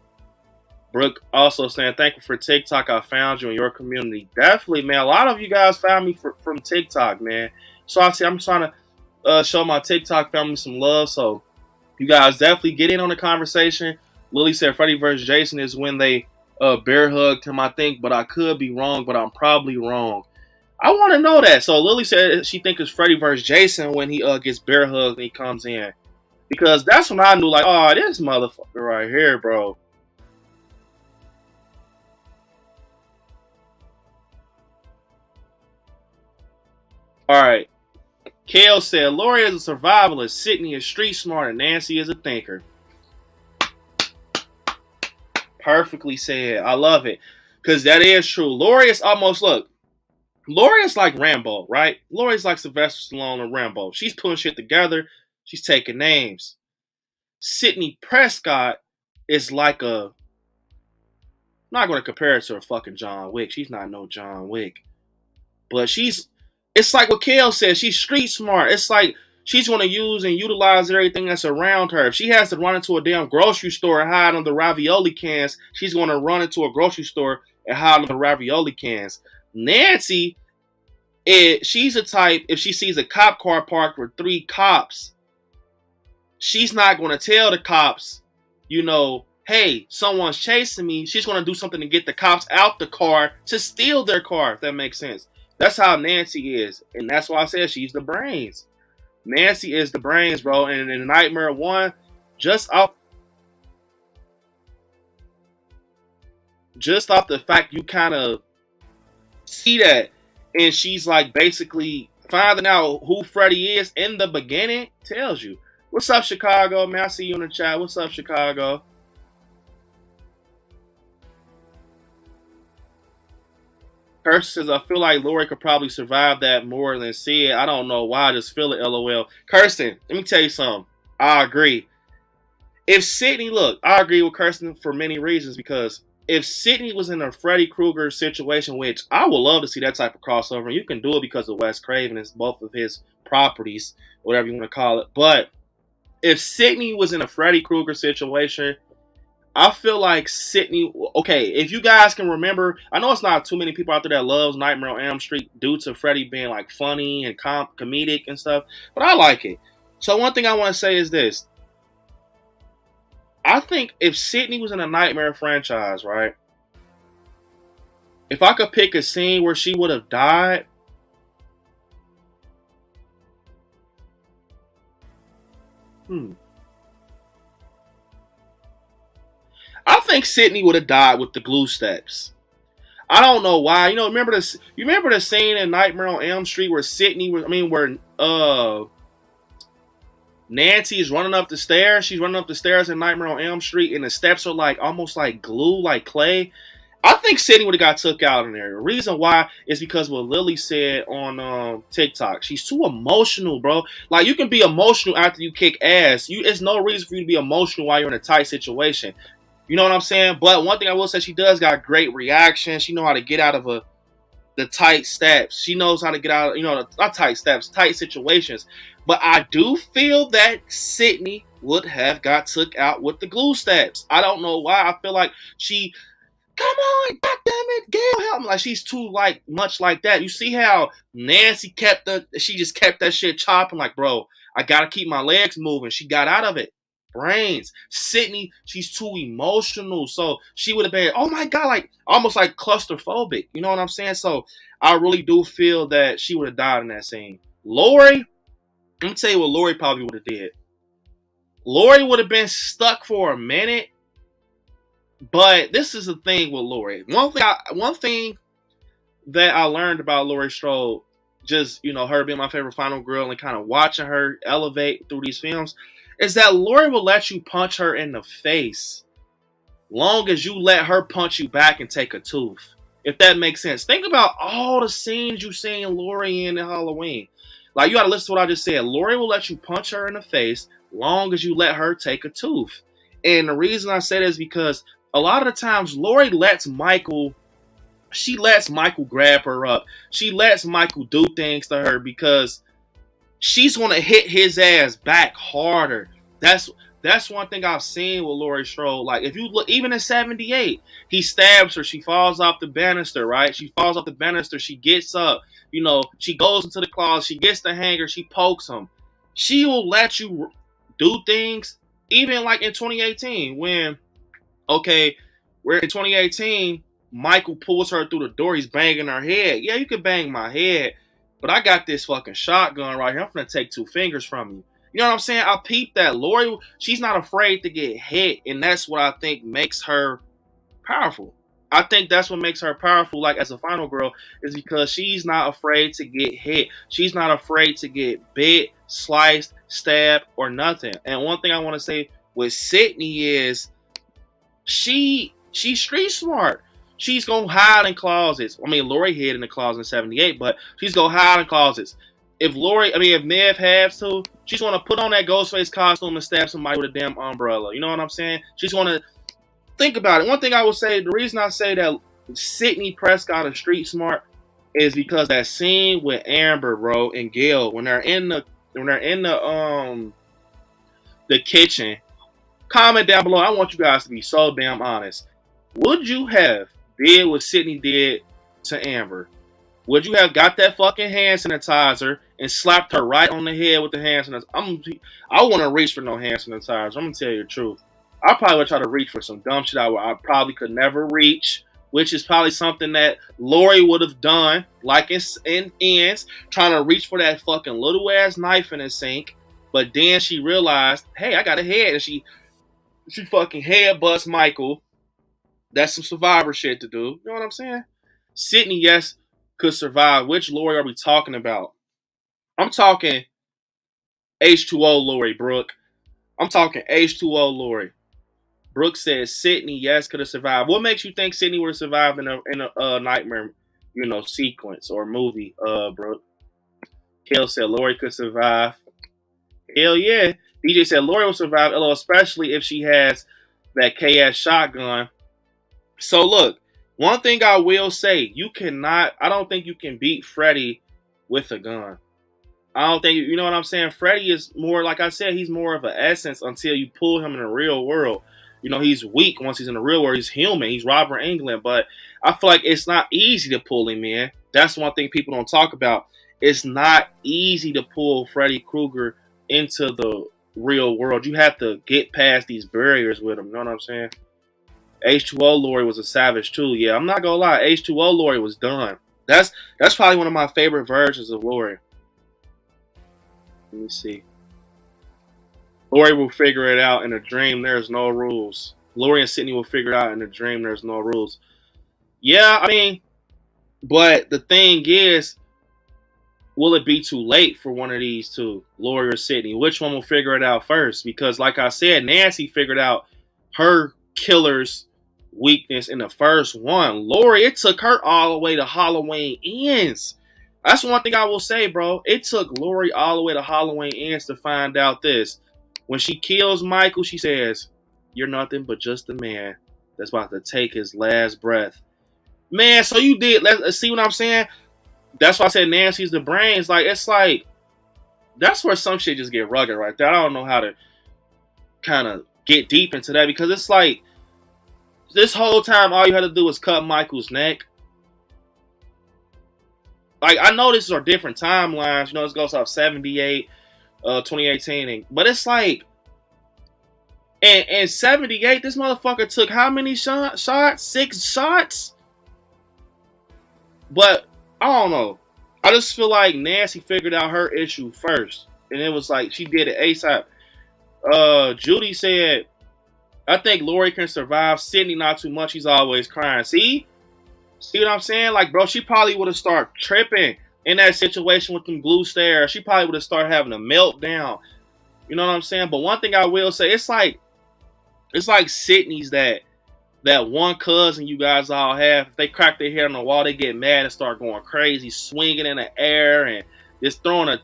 Brooke also saying, thank you for TikTok. I found you in your community. Definitely, man. A lot of you guys found me from TikTok, man. So I'm trying to show my TikTok family some love. So you guys definitely get in on the conversation. Lily said Freddy vs. Jason is when they bear hugged him, I think, but I could be wrong, but I'm probably wrong. I want to know that. So Lily said she thinks it's Freddy vs. Jason when he gets bear hugged and he comes in. Because that's when I knew, oh, this motherfucker right here, bro. Alright. Kale said, Laurie is a survivalist, Sydney is street smart, and Nancy is a thinker. Perfectly said. I love it. Because that is true. Laurie is almost, Laurie is like Rambo, right? Laurie's like Sylvester Stallone and Rambo. She's putting shit together. She's taking names. Sydney Prescott is like I'm not going to compare her to a fucking John Wick. She's not no John Wick. But it's like what Kale says. She's street smart. It's like she's going to use and utilize everything that's around her. If she has to run into a damn grocery store and hide under ravioli cans, she's going to run into a grocery store and hide under ravioli cans. Nancy, she's a type, if she sees a cop car parked with 3 cops, she's not going to tell the cops, hey, someone's chasing me. She's going to do something to get the cops out the car to steal their car, if that makes sense. That's how Nancy is. And that's why I said she's the brains. Nancy is the brains, bro. And in Nightmare 1, just off the fact you kind of see that, and she's basically finding out who Freddy is in the beginning, tells you. What's up, Chicago? Man, I see you in the chat. What's up, Chicago? Kirsten says, I feel like Laurie could probably survive that more than see it. I don't know why. I just feel it, LOL. Kirsten, let me tell you something. I agree. If Sydney, I agree with Kirsten for many reasons, because if Sydney was in a Freddy Krueger situation, which I would love to see that type of crossover, and you can do it because of Wes Craven, it's both of his properties, whatever you want to call it. But if Sydney was in a Freddy Krueger situation, I feel like Sydney, okay, if you guys can remember, I know it's not too many people out there that loves Nightmare on Elm Street due to Freddy being funny and comedic and stuff, but I like it. So one thing I want to say is this. I think if Sydney was in a Nightmare franchise, right, if I could pick a scene where she would have died, I think Sydney would have died with the glue steps. I don't know why. Remember the scene in Nightmare on Elm Street where Sydney was, where Nancy is running up the stairs. She's running up the stairs in Nightmare on Elm Street, and the steps are like almost like glue, like clay. I think Sydney would have got took out in there. The reason why is because what Lily said on TikTok. She's too emotional, bro. Like, you can be emotional after you kick ass. It's no reason for you to be emotional while you're in a tight situation. You know what I'm saying? But one thing I will say, she does got great reaction. She know how to get out of the tight steps. She knows how to get out of, not tight steps, tight situations. But I do feel that Sydney would have got took out with the glue steps. I don't know why. I feel like she... Come on, God damn it, Gail, help me. Like, she's too, like, much like that. You see how Nancy she just kept that shit chopping. Like, bro, I gotta keep my legs moving. She got out of it. Brains. Sydney, she's too emotional. So she would have been, oh my God, like, almost like claustrophobic. You know what I'm saying? So I really do feel that she would have died in that scene. Lori, let me tell you what Lori probably would have did. Lori would have been stuck for a minute. But this is the thing with Lori. One thing that I learned about Laurie Strode, just, her being my favorite final girl and kind of watching her elevate through these films, is that Lori will let you punch her in the face long as you let her punch you back and take a tooth. If that makes sense. Think about all the scenes you seen Lori in Halloween. Like, you got to listen to what I just said. Lori will let you punch her in the face long as you let her take a tooth. And the reason I say that is because a lot of the times, Lori lets Michael grab her up. She lets Michael do things to her because she's going to hit his ass back harder. That's one thing I've seen with Laurie Strode. Like, if you look, even in 78, he stabs her. She falls off the banister, right? She falls off the banister. She gets up. She goes into the closet. She gets the hanger. She pokes him. She will let you do things, even like in 2018 when... Okay, we're in 2018, Michael pulls her through the door. He's banging her head. Yeah, you can bang my head, but I got this fucking shotgun right here. I'm going to take 2 fingers from you. You know what I'm saying? I peeped that. Lori, she's not afraid to get hit, and that's what I think makes her powerful. I think that's what makes her powerful, like, as a final girl, is because she's not afraid to get hit. She's not afraid to get bit, sliced, stabbed, or nothing. And one thing I want to say with Sydney is... She's street smart. She's gonna hide in closets. I mean, Lori hid in the closet in 78, but she's gonna hide in closets. If Maeve has to, she's gonna put on that Ghostface costume and stab somebody with a damn umbrella. You know what I'm saying? She's gonna think about it. One thing I will say, the reason I say that Sydney Prescott is street smart is because that scene with Amber, bro, and Gail when they're in the kitchen. Comment down below. I want you guys to be so damn honest. Would you have did what Sydney did to Amber? Would you have got that fucking hand sanitizer and slapped her right on the head with the hand sanitizer? I want to reach for no hand sanitizer. I'm going to tell you the truth. I probably would try to reach for some dumb shit I probably could never reach, which is probably something that Lori would have done, like in Ends, trying to reach for that fucking little ass knife in the sink. But then she realized, hey, I got a head, and she fucking headbutts Michael. That's some survivor shit to do. You know what I'm saying? Sydney, yes, could survive. Which Lori are we talking about? I'm talking H2O Lori, Brooke. I'm talking H2O Lori. Brooke says Sydney, yes, could have survived. What makes you think Sydney would have survived in a nightmare, sequence or movie, Brooke? Kale said Lori could survive. Hell yeah. DJ said Lori will survive, especially if she has that KS shotgun. So look, one thing I will say, I don't think you can beat Freddy with a gun. I don't think, you know what I'm saying? Freddy is more, like I said, he's more of an essence until you pull him in the real world. He's weak once he's in the real world. He's human. He's Robert Englund. But I feel like it's not easy to pull him in. That's one thing people don't talk about. It's not easy to pull Freddy Krueger into the real world. You have to get past these barriers with him. You know what I'm saying? H2O Lori was a savage too. Yeah, I'm not gonna lie. H2O Lori was done. That's probably one of my favorite versions of Lori. Let me see. Lori will figure it out in a dream. There's no rules. Lori and Sydney will figure it out in a dream. There's no rules. Yeah, but the thing is, will it be too late for one of these two, Lori or Sydney? Which one will figure it out first? Because, like I said, Nancy figured out her killer's weakness in the first one. Lori, it took her all the way to Halloween Ends. That's one thing I will say, bro. It took Lori all the way to Halloween Ends to find out this. When she kills Michael, she says, "You're nothing but just a man that's about to take his last breath." Man, so you did. Let's see what I'm saying. That's why I said Nancy's the brains. Like, it's like, that's where some shit just get rugged right there. I don't know how to kind of get deep into that, because it's like, this whole time all you had to do was cut Michael's neck. Like, I know these are different timelines. You know, this goes off 78, 2018. But it's like, in 78, this motherfucker took how many shots? 6 shots? But I don't know. I just feel like Nancy figured out her issue first. And it was like, she did it ASAP. Judy said, "I think Lori can survive. Sydney, not too much. He's always crying." See what I'm saying? Like, bro, she probably would have started tripping in that situation with them glue stairs. She probably would have started having a meltdown. You know what I'm saying? But one thing I will say, it's like Sydney's that one cousin you guys all have. If they crack their hair on the wall, they get mad and start going crazy, swinging in the air and just throwing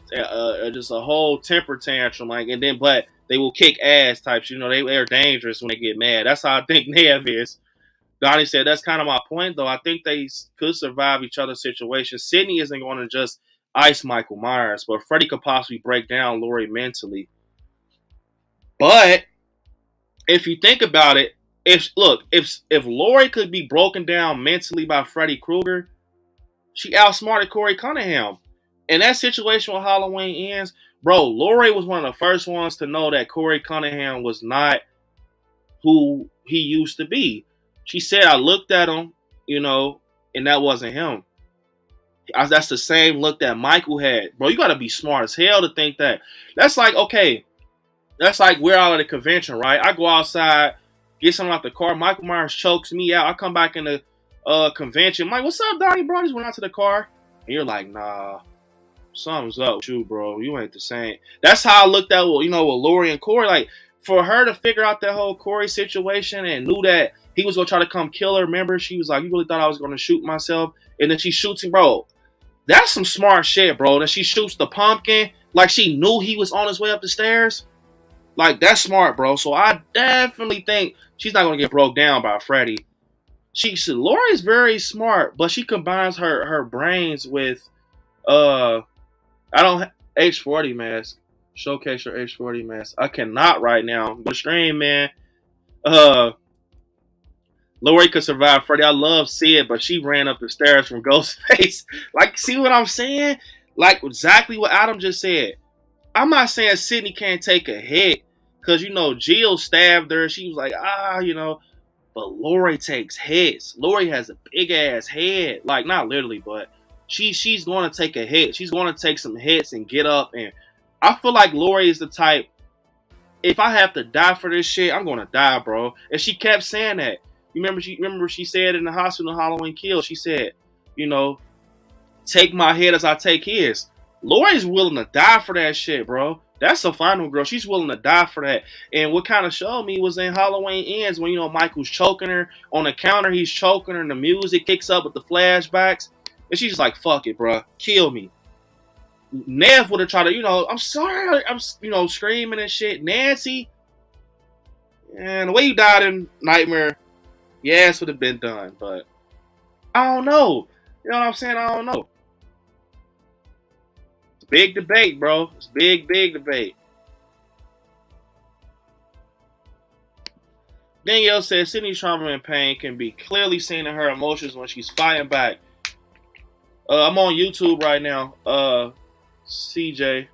just a whole temper tantrum. Like, and then, but they will kick ass types. You know, they're dangerous when they get mad. That's how I think Nev is. Donnie said, "That's kind of my point, though. I think they could survive each other's situations. Sydney isn't going to just ice Michael Myers, but Freddy could possibly break down Lori mentally." But if you think about it, if Lori could be broken down mentally by Freddy Krueger, she outsmarted Corey Cunningham. In that situation with Halloween Ends, bro, Lori was one of the first ones to know that Corey Cunningham was not who he used to be. She said, "I looked at him, you know, and that wasn't him." That's the same look that Michael had. Bro, you got to be smart as hell to think that. That's like, okay, that's like we're out at a convention, right? I go outside, get something out the car. Michael Myers chokes me out. I come back in the convention. I'm like, "What's up, Donnie, bro?" Just went out to the car. And you're like, "Nah, something's up with you, bro. You ain't the same." That's how I looked at, you know, with Lori and Corey. Like, for her to figure out that whole Corey situation and knew that he was going to try to come kill her. Remember, she was like, "You really thought I was going to shoot myself?" And then she shoots him, bro. That's some smart shit, bro. Then she shoots the pumpkin like she knew he was on his way up the stairs. Like, that's smart, bro. So I definitely think she's not going to get broke down by Freddy. Lori's very smart, but she combines her brains with, H40 mask. Showcase your H40 mask. I cannot right now. But stream, man. Lori could survive Freddy. I love Sid, but she ran up the stairs from Ghostface. Like, see what I'm saying? Like, exactly what Adam just said. I'm not saying Sydney can't take a hit, because, you know, Jill stabbed her. She was like, you know. But Lori takes hits. Lori has a big-ass head. Like, not literally, but she's going to take a hit. She's going to take some hits and get up. And I feel like Lori is the type, if I have to die for this shit, I'm going to die, bro. And she kept saying that. You remember she said in the hospital Halloween Kills, she said, you know, "Take my head as I take his." Lori's willing to die for that shit, bro. That's a final girl. She's willing to die for that. And what kind of showed me was in Halloween Ends when, you know, Michael's choking her on the counter. He's choking her and the music kicks up with the flashbacks. And she's like, "Fuck it, bro. Kill me." Nev would have tried to, you know, "I'm sorry." I'm, you know, screaming and shit. Nancy, and the way you died in Nightmare, yes, would have been done. But I don't know. You know what I'm saying? I don't know. Big debate, bro. It's big debate. Danielle says Sydney's trauma and pain can be clearly seen in her emotions when she's fighting back. I'm on YouTube right now. CJ.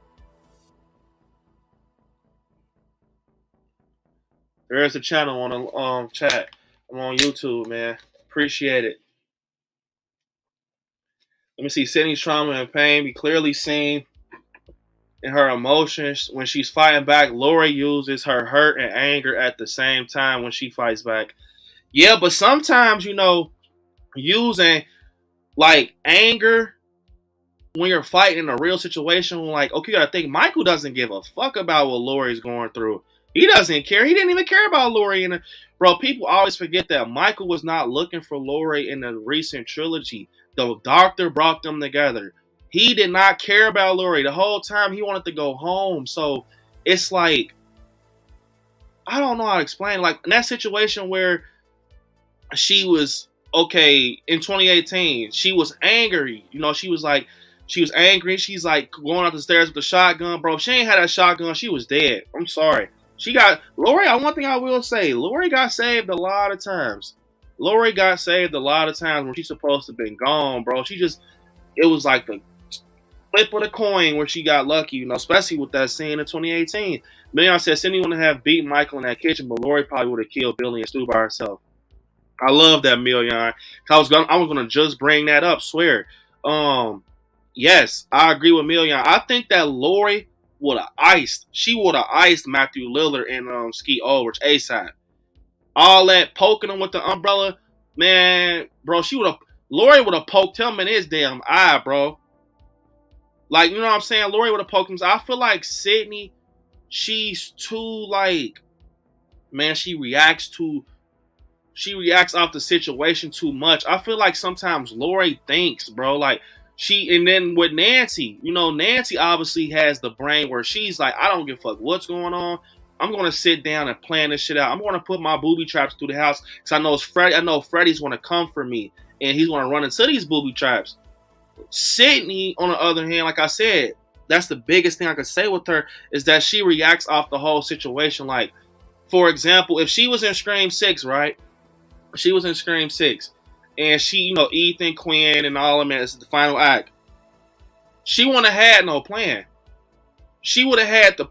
There's a channel on the chat. I'm on YouTube, man. Appreciate it. Let me see. Sydney's trauma and pain be clearly seen in her emotions when she's fighting back. Lori uses her hurt and anger at the same time when she fights back. Yeah, but sometimes, you know, using like anger when you're fighting in a real situation, like, okay, you gotta think Michael doesn't give a fuck about what Lori's going through. He doesn't care. He didn't even care about Lori. And bro, people always forget that Michael was not looking for Lori in the recent trilogy. The doctor brought them together. He did not care about Lori the whole time. He wanted to go home. So it's like, I don't know how to explain. Like in that situation where she was okay in 2018, she was angry. You know, she was angry. She's like going up the stairs with the shotgun, bro. If she ain't had that shotgun, she was dead. I'm sorry. She got Lori. One thing I will say, Lori got saved a lot of times. Lori got saved a lot of times when she's supposed to have been gone, bro. It was like the flip of the coin where she got lucky, you know, especially with that scene in 2018. Leon said Cindy wouldn't have beat Michael in that kitchen, but Lori probably would have killed Billy and Stu by herself. I love that Million. I was gonna just bring that up, swear. Yes, I agree with Million. I think that Lori would have iced Matthew Lillard and Skeet Ulrich ASAP. All that poking him with the umbrella, man, bro, Lori would have poked him in his damn eye, bro. Like, you know what I'm saying? Lori would have poked him. I feel like Sydney, she's too like, man, she reacts off the situation too much. I feel like sometimes Lori thinks, bro, like and then with Nancy, you know, Nancy obviously has the brain where she's like, I don't give a fuck what's going on. I'm going to sit down and plan this shit out. I'm going to put my booby traps through the house because I know Freddie's going to come for me and he's going to run into these booby traps. Sydney, on the other hand, like I said, that's the biggest thing I could say with her is that she reacts off the whole situation. Like, for example, if she was in Scream 6, right? She was in Scream 6. And she, you know, Ethan, Quinn, and all of them, it's the final act. She wouldn't have had no plan. She would have had to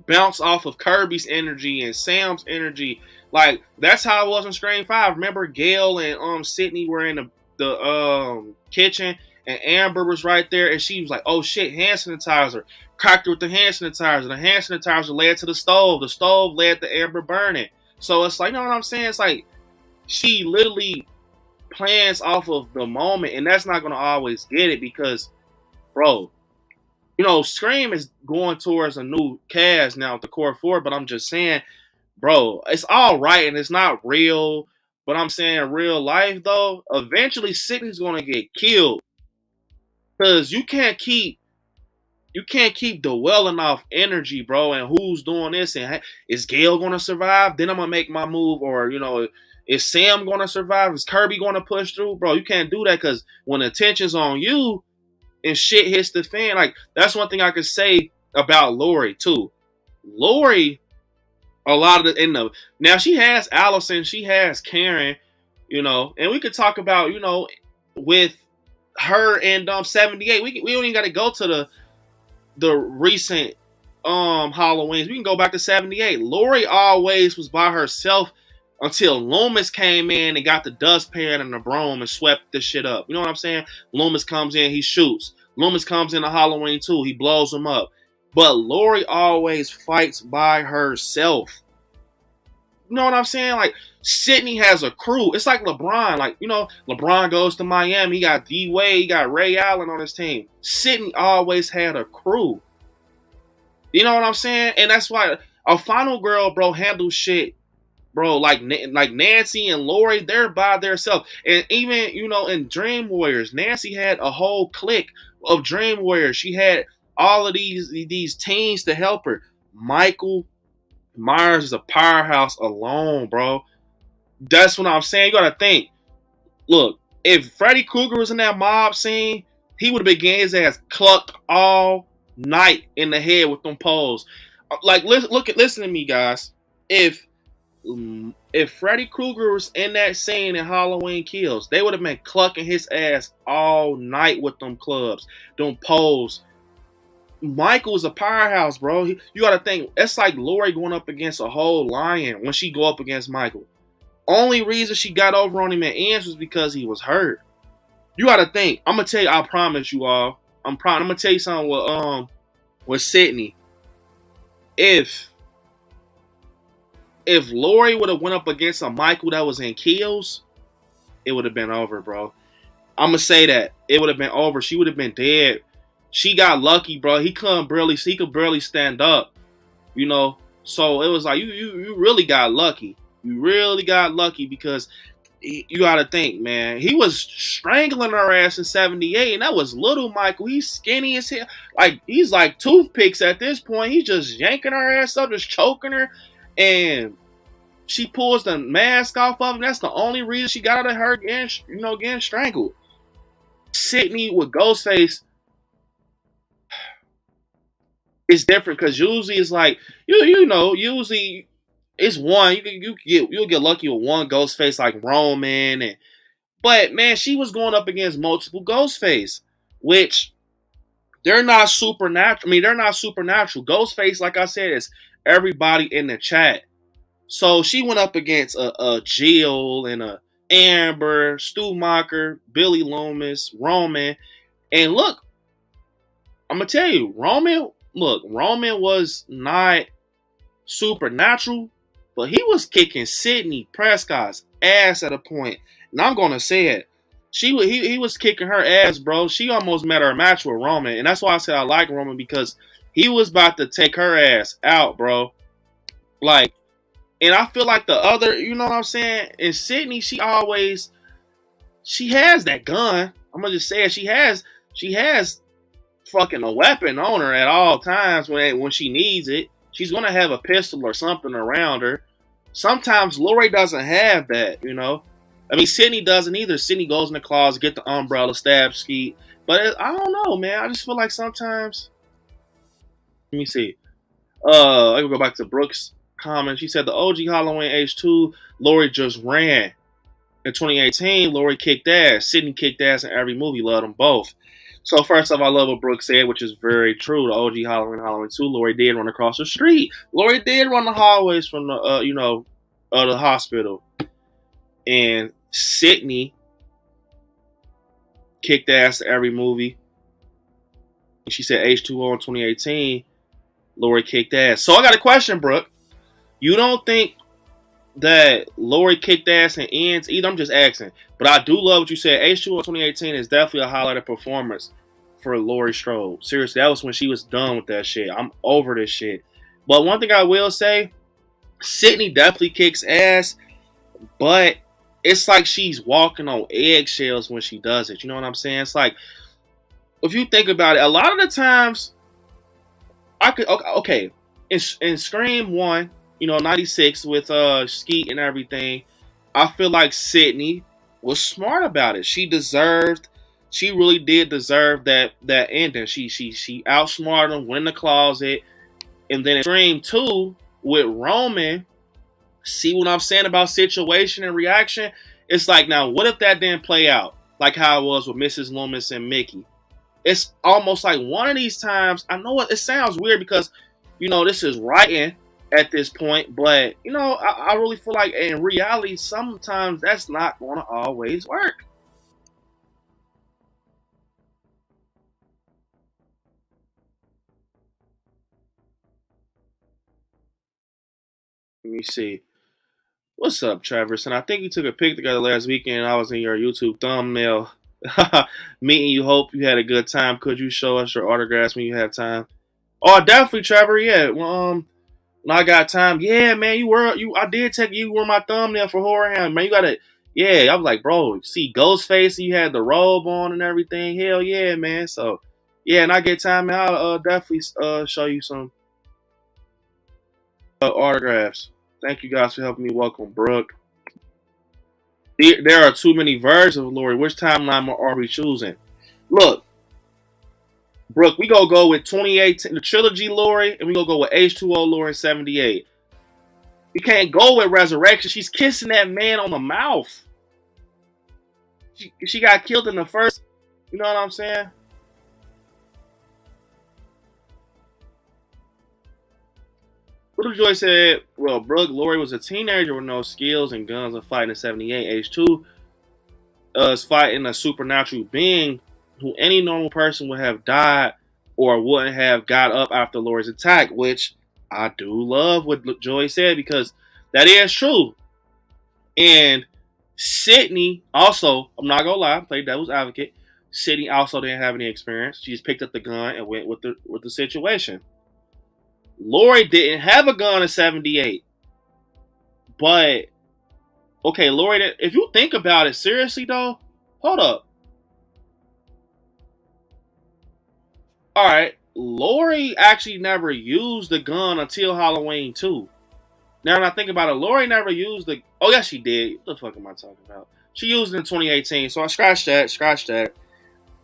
bounce off of Kirby's energy and Sam's energy. Like, that's how it was in Scream 5. Remember Gail and Sydney were in the kitchen, and Amber was right there, and she was like, oh shit, hand sanitizer. Cracked her with the hand sanitizer. The hand sanitizer led to the stove. The stove led to Amber burning. So it's like, you know what I'm saying? It's like, she literally plans off of the moment, and that's not going to always get it because, bro, you know, Scream is going towards a new cast now with the core 4, but I'm just saying, bro, it's all right and it's not real, but I'm saying in real life, though, eventually Sydney's going to get killed because you can't keep dwelling off energy, bro, and who's doing this, and is Gail going to survive? Then I'm going to make my move, or, you know, is Sam going to survive? Is Kirby going to push through? Bro, you can't do that because when the attention's on you and shit hits the fan, like, that's one thing I could say about Lori, too. Lori, a lot of now she has Allison, she has Karen, you know, and we could talk about, you know, with her and 78. We don't even got to go to the recent Halloweens. We can go back to 78. Lori always was by herself until Loomis came in and got the dustpan and the broom and swept this shit up. You know what I'm saying? Loomis comes in, he shoots. Loomis comes in to Halloween 2, he blows him up. But Lori always fights by herself. You know what I'm saying? Like, Sydney has a crew. It's like LeBron. Like, you know, LeBron goes to Miami. He got D-Wade. He got Ray Allen on his team. Sydney always had a crew. You know what I'm saying? And that's why a final girl, bro, handles shit, bro, like Nancy and Lori, they're by themselves. And even, you know, in Dream Warriors, Nancy had a whole clique of Dream Warriors. She had all of these teens to help her. Michael Myers is a powerhouse alone, bro. That's what I'm saying. You gotta think. Look, if Freddy Krueger was in that mob scene, he would have been getting his ass clucked all night in the head with them poles. Like, listen to me, guys. If Freddy Krueger was in that scene in Halloween Kills, they would have been clucking his ass all night with them clubs, them poles. Michael's a powerhouse, bro. You gotta think, it's like Lori going up against a whole lion when she go up against Michael. Only reason she got over on him at ends was because he was hurt. You gotta think. I'm gonna tell you, I promise you all. I'm gonna tell you something with Sydney. If Lori would have went up against a Michael that was in Kills, it would have been over, bro. I'm gonna say that. it would have been over. She would have been dead. She got lucky, bro. He could barely stand up, you know. So it was like you really got lucky. You really got lucky because you got to think, man. He was strangling her ass in '78, and that was little Michael. He's skinny as hell. Like he's like toothpicks at this point. He's just yanking her ass up, just choking her, and she pulls the mask off of him. That's the only reason she got out of her getting strangled. Sydney with Ghostface is different because usually it's like usually it's one you'll get lucky with one Ghostface like Roman, but man, she was going up against multiple Ghostface, which they're not supernatural. I mean, they're not supernatural. Ghostface, like I said, is everybody in the chat. So she went up against a Jill and a Amber, Stu Macher, Billy Loomis, Roman, and look, I'm gonna tell you, Roman was not supernatural, but he was kicking Sydney Prescott's ass at a point. And I'm gonna say it. He was kicking her ass, bro. She almost met her match with Roman. And that's why I said I like Roman, because he was about to take her ass out, bro. Like, and I feel like the other, you know what I'm saying? And Sydney, she has that gun. I'm gonna just say it. She has fucking a weapon on her at all times when she needs it. She's gonna have a pistol or something around her. Sometimes Lori doesn't have that, you know. I mean, Sydney doesn't either. Sydney goes in the closet, get the umbrella, stab Skeet. But I don't know, man. I just feel like sometimes. Let me see. I can go back to Brooks' comment. She said the OG Halloween H2, Lori just ran. In 2018, Lori kicked ass. Sydney kicked ass in every movie. Loved them both. So first off, I love what Brooks said, which is very true. The OG Halloween 2, Lori did run across the street. Lori did run the hallways from the the hospital. And Sydney kicked ass to every movie. She said H2O in 2018, Lori kicked ass. So I got a question, Brooke. You don't think that Lori kicked ass in ends either? I'm just asking. But I do love what you said. H2O 2018 is definitely a highlighted performance for Laurie Strode. Seriously, that was when she was done with that shit. I'm over this shit. But one thing I will say, Sydney definitely kicks ass, but it's like she's walking on eggshells when she does it. You know what I'm saying? It's like, if you think about it, a lot of the times, in Scream 1, 96 with Skeet and everything, I feel like Sydney was smart about it. She really did deserve that ending. She outsmarted him, went in the closet, and then in Scream 2 with Roman, see what I'm saying about situation and reaction? It's like, now, what if that didn't play out like how it was with Mrs. Loomis and Mickey? It's almost like one of these times, I know it sounds weird because, this is writing at this point, but, I really feel like in reality, sometimes that's not going to always work. Let me see. What's up, Travis? And I think you took a pic together last weekend. I was in your YouTube thumbnail. Meeting you. Hope you had a good time. Could you show us your autographs when you have time? Oh, definitely, Trevor. Yeah. Well, when I got time. Yeah, man. I did take you. Were my thumbnail for Horror Hound, man. You gotta. Yeah, I was like, bro. See Ghostface. You had the robe on and everything. Hell yeah, man. So, yeah, and I get time, man. I'll definitely show you some autographs. Thank you guys for helping me welcome Brooke. There are too many versions of Lori. Which timeline are we choosing? Look, Brooke, we gonna go with 2018, the trilogy Lori, and we gonna go with H2O Lori in 78. We can't go with Resurrection. She's kissing that man on the mouth. She got killed in the first. You know what I'm saying? Little Joy said, well, Brooke, Lori was a teenager with no skills and guns and fighting in 78. H2 is fighting a supernatural being who any normal person would have died or wouldn't have got up after Lori's attack, which I do love what Joy said because that is true. And Sydney, also, I'm not going to lie, play devil's advocate. Sydney also didn't have any experience. She just picked up the gun and went with the situation. Lori didn't have a gun in '78, but okay, Lori. If you think about it seriously, though, hold up. All right, Lori actually never used the gun until Halloween 2. Now, when I think about it, Lori never used the. Oh, yes, she did. What the fuck am I talking about? She used it in 2018, so I scratched that.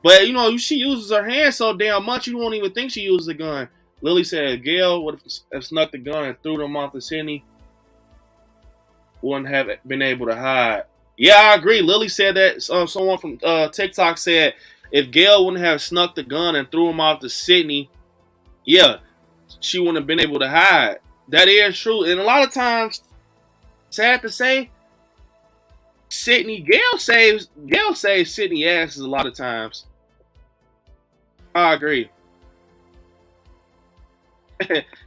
But, she uses her hand so damn much, you won't even think she uses a gun. Lily said Gail would have snuck the gun and threw them off the Sydney, wouldn't have been able to hide. Yeah, I agree. Lily said that. Someone from TikTok said if Gail wouldn't have snuck the gun and threw him off to Sydney, yeah, she wouldn't have been able to hide. That is true. And a lot of times, sad to say, Gail saves Sydney asses a lot of times. I agree.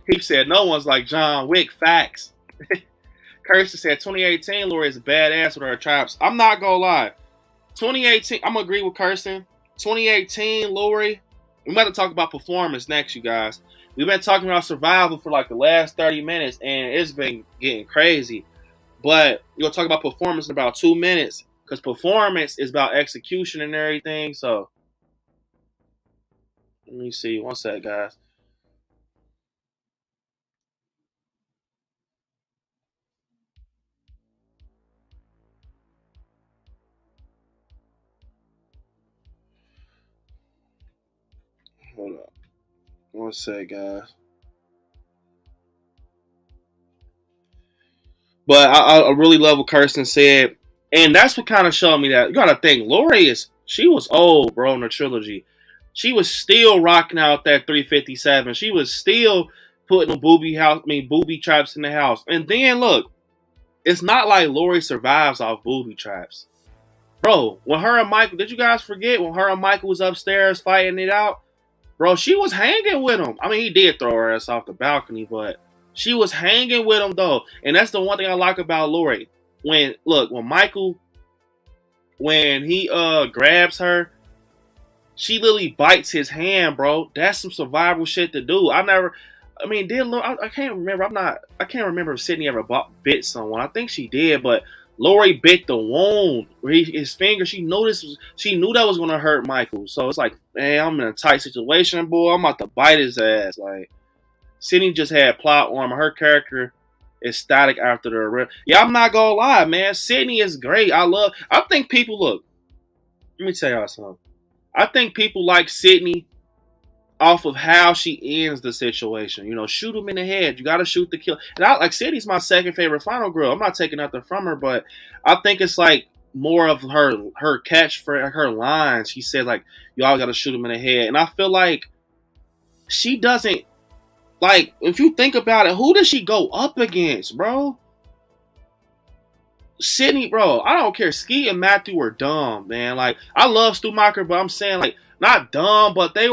He said no one's like John Wick. Facts. Kirsten said 2018 Lori is a badass with her chops. I'm not gonna lie. 2018, I'm gonna agree with Kirsten. 2018 Lori. We're about to talk about performance next, you guys. We've been talking about survival for like the last 30 minutes, and it's been getting crazy. But we'll talk about performance in about 2 minutes, because performance is about execution and everything. So let me see. One sec, guys. Hold up. One sec, guys. But I really love what Kirsten said. And that's what kind of showed me that. You got to think, Lori she was old, bro, in the trilogy. She was still rocking out that 357. She was still putting booby traps in the house. And then, look, it's not like Lori survives off booby traps. Bro, when her and Michael, did you guys forget when her and Michael was upstairs fighting it out? Bro, she was hanging with him. I mean, he did throw her ass off the balcony, but she was hanging with him, though. And that's the one thing I like about Lori. When Michael, when he grabs her, she literally bites his hand, bro. That's some survival shit to do. I can't remember. I can't remember if Sydney ever bit someone. I think she did, but Lori bit the wound where his finger. She knew that was gonna hurt Michael. So it's like, man, I'm in a tight situation, boy. I'm about to bite his ass. Like, Sydney just had plot armor. Her character is static after the arrest. Yeah, I'm not gonna lie, man. Sydney is great. I think people look. Let me tell y'all something. I think people like Sydney off of how she ends the situation. Shoot him in the head. You got to shoot the kill. And Sydney's my second favorite final girl. I'm not taking nothing from her, but I think it's like more of her catch for her lines. She said like, y'all got to shoot him in the head. And I feel like she doesn't, like, if you think about it, who does she go up against, bro? Sydney, bro, I don't care. Ski and Matthew were dumb, man. Like, I love Stumacher, but I'm saying, like, not dumb, but they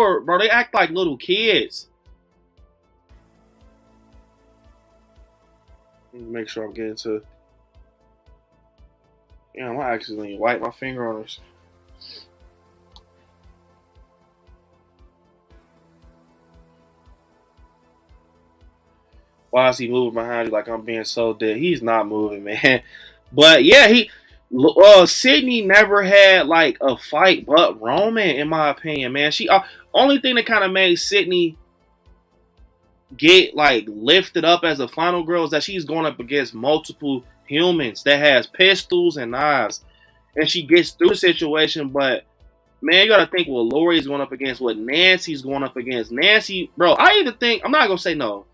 act like little kids. Let me make sure I'm getting to. Yeah, I accidentally wipe my finger on this. Why is he moving behind you like I'm being so dead? He's not moving, man. But yeah, Sydney never had like a fight but Roman, in my opinion, man. She only thing that kind of made Sydney get like lifted up as a final girl is that she's going up against multiple humans that has pistols and knives, and she gets through the situation. But man, you gotta think what Lori's going up against, what Nancy's going up against. Nancy, bro, I even think I'm not gonna say no.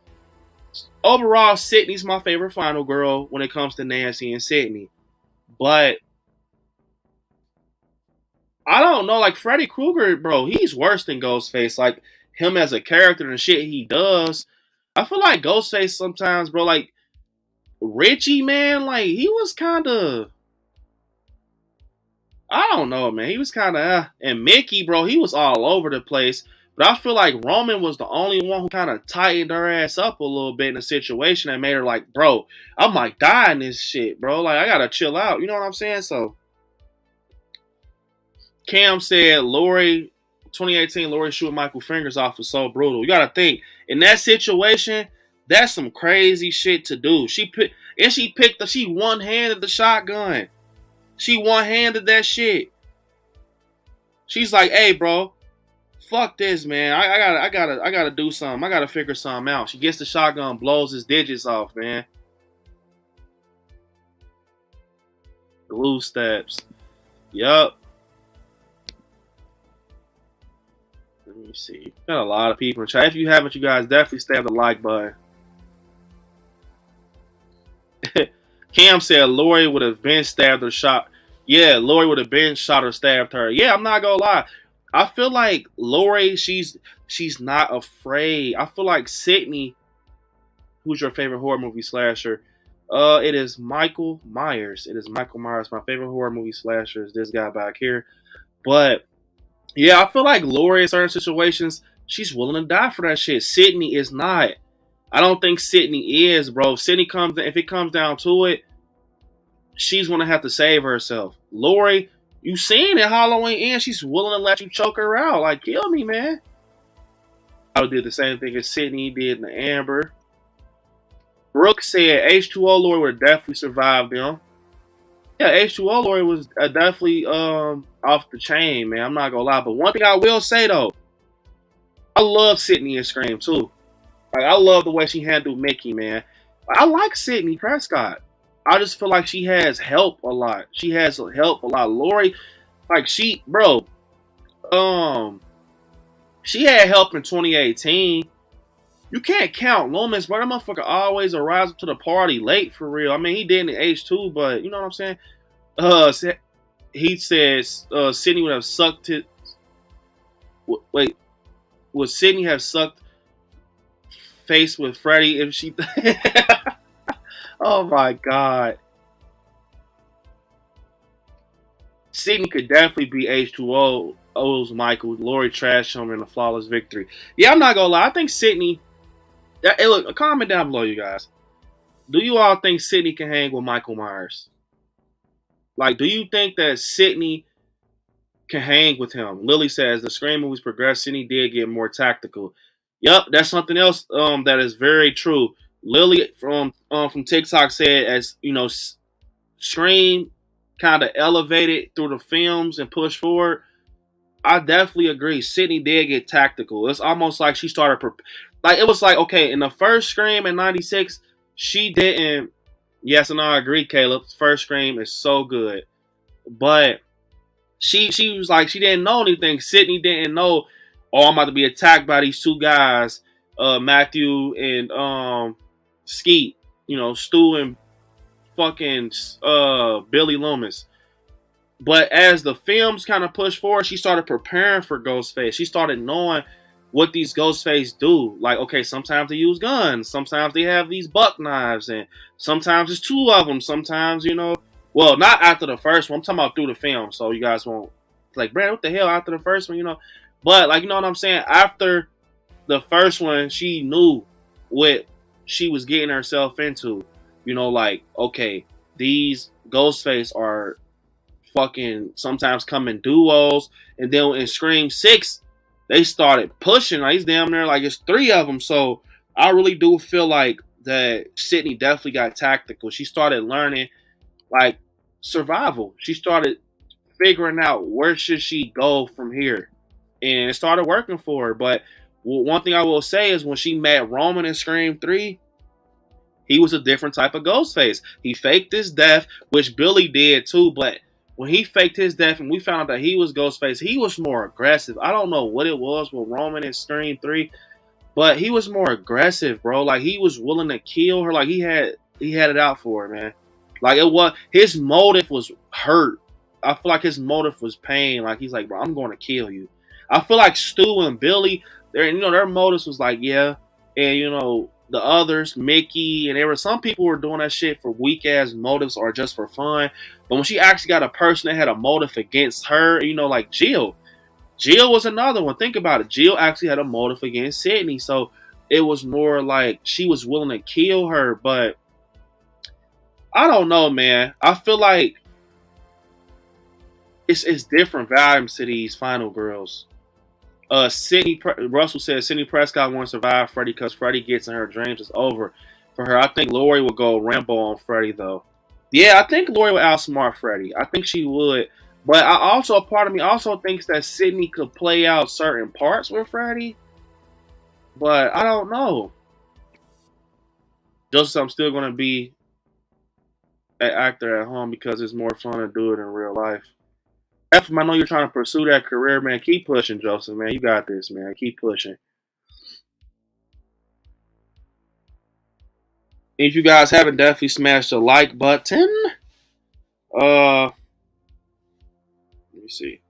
Overall, Sydney's my favorite final girl when it comes to Nancy and Sydney. But I don't know, like Freddy Krueger, bro, he's worse than Ghostface. Like him as a character and shit he does. I feel like Ghostface sometimes, bro, like Richie, man, like he was kind of, I don't know, man. He was kind of, and Mickey, bro, he was all over the place. But I feel like Roman was the only one who kind of tightened her ass up a little bit in the situation that made her like, bro, I might die in this shit, bro. Like, I gotta chill out. You know what I'm saying? So, Cam said Lori 2018 Lori shooting Michael fingers off was so brutal. You gotta think in that situation, that's some crazy shit to do. She one-handed the shotgun. She one-handed that shit. She's like, hey bro, fuck this, man. I gotta do something. I gotta figure something out. She gets the shotgun, blows his digits off, man. Glue steps. Yup. Let me see. Got a lot of people in chat. If you haven't, you guys definitely stab the like button. Cam said Lori would have been stabbed or shot. Yeah, Lori would have been shot or stabbed her. Yeah, I'm not gonna lie. I feel like Lori, she's not afraid. I feel like Sydney, who's your favorite horror movie slasher? It is Michael Myers. It is Michael Myers. My favorite horror movie slasher is this guy back here. But yeah, I feel like Lori in certain situations, she's willing to die for that shit. Sydney is not. I don't think Sydney is, bro. If it comes down to it, she's gonna have to save herself. Lori, you seen it Halloween End, she's willing to let you choke her out. Like, kill me, man. I would do the same thing as Sydney did in the Amber. Brooke said H2O Lori would have definitely survived them. Yeah, H2O Lori was definitely off the chain, man. I'm not gonna lie. But one thing I will say though, I love Sydney in Scream too. Like, I love the way she handled Mickey, man. I like Sydney Prescott. I just feel like she has help a lot. She has help a lot. Lori, like she had help in 2018. You can't count Loomis, but that motherfucker always arrives to the party late for real. I mean, he did in H2, but you know what I'm saying? He says Sydney would have sucked it. Wait, would Sydney have sucked face with Freddy if she? Oh my god. Sydney could definitely be H2O's Michael. Lori trashed him in a flawless victory. Yeah, I'm not gonna lie. I think Sydney. Hey, look, comment down below, you guys. Do you all think Sydney can hang with Michael Myers? Like, do you think that Sydney can hang with him? Lily says the Scream movies progressed. Sydney did get more tactical. Yup, that's something else that is very true. Lily from TikTok said, as you know, Scream kind of elevated through the films and pushed forward. I definitely agree. Sydney did get tactical. It's almost like she started, it was like, okay, in the first Scream in '96, she didn't. Yes, and I agree, Caleb. First Scream is so good, but she was like, she didn't know anything. Sydney didn't know. Oh, I'm about to be attacked by these two guys, Matthew and Skeet. You know, Stu and fucking Billy Loomis. But as the films kind of pushed forward, she started preparing for Ghostface. She started knowing what these Ghostface do. Like, okay, sometimes they use guns. Sometimes they have these buck knives. And sometimes it's two of them. Sometimes, you know, well, not after the first one. I'm talking about through the film. So you guys won't, like, Brad, what the hell after the first one, you know? But, like, you know what I'm saying? After the first one, she knew what she was getting herself into. You know, like, okay, these Ghostface are fucking sometimes come in duos, and then in Scream 6 they started pushing, like, he's damn near like it's three of them. So I really do feel like that Sydney definitely got tactical. She started learning like survival. She started figuring out where should she go from here, and it started working for her. But one thing I will say is when she met Roman in Scream 3, he was a different type of Ghostface. He faked his death, which Billy did too, but when he faked his death and we found out that he was Ghostface, he was more aggressive. I don't know what it was with Roman in Scream 3, but he was more aggressive, bro. Like, he was willing to kill her. Like, he had it out for her, man. Like, it was, his motive was hurt. I feel like his motive was pain. Like, he's like, bro, I'm going to kill you. I feel like Stu and Billy, their motives was like, yeah. And, you know, the others, Mickey, and there were some people who were doing that shit for weak ass motives or just for fun. But when she actually got a person that had a motive against her, you know, like Jill was another one. Think about it. Jill actually had a motive against Sydney. So it was more like she was willing to kill her. But I don't know, man. I feel like it's different vibes to these final girls. Russell said Sydney Prescott won't survive Freddie because Freddie gets in her dreams. It's over for her. I think Lori will go Rambo on Freddie though. Yeah, I think Lori would outsmart Freddie. I think she would. But I also, a part of me also thinks that Sydney could play out certain parts with Freddie. But I don't know. Just I'm still gonna be an actor at home because it's more fun to do it in real life. If I know you're trying to pursue that career, man, keep pushing, Joseph, man. You got this, man. Keep pushing. If you guys haven't, definitely smash the like button. Let me see.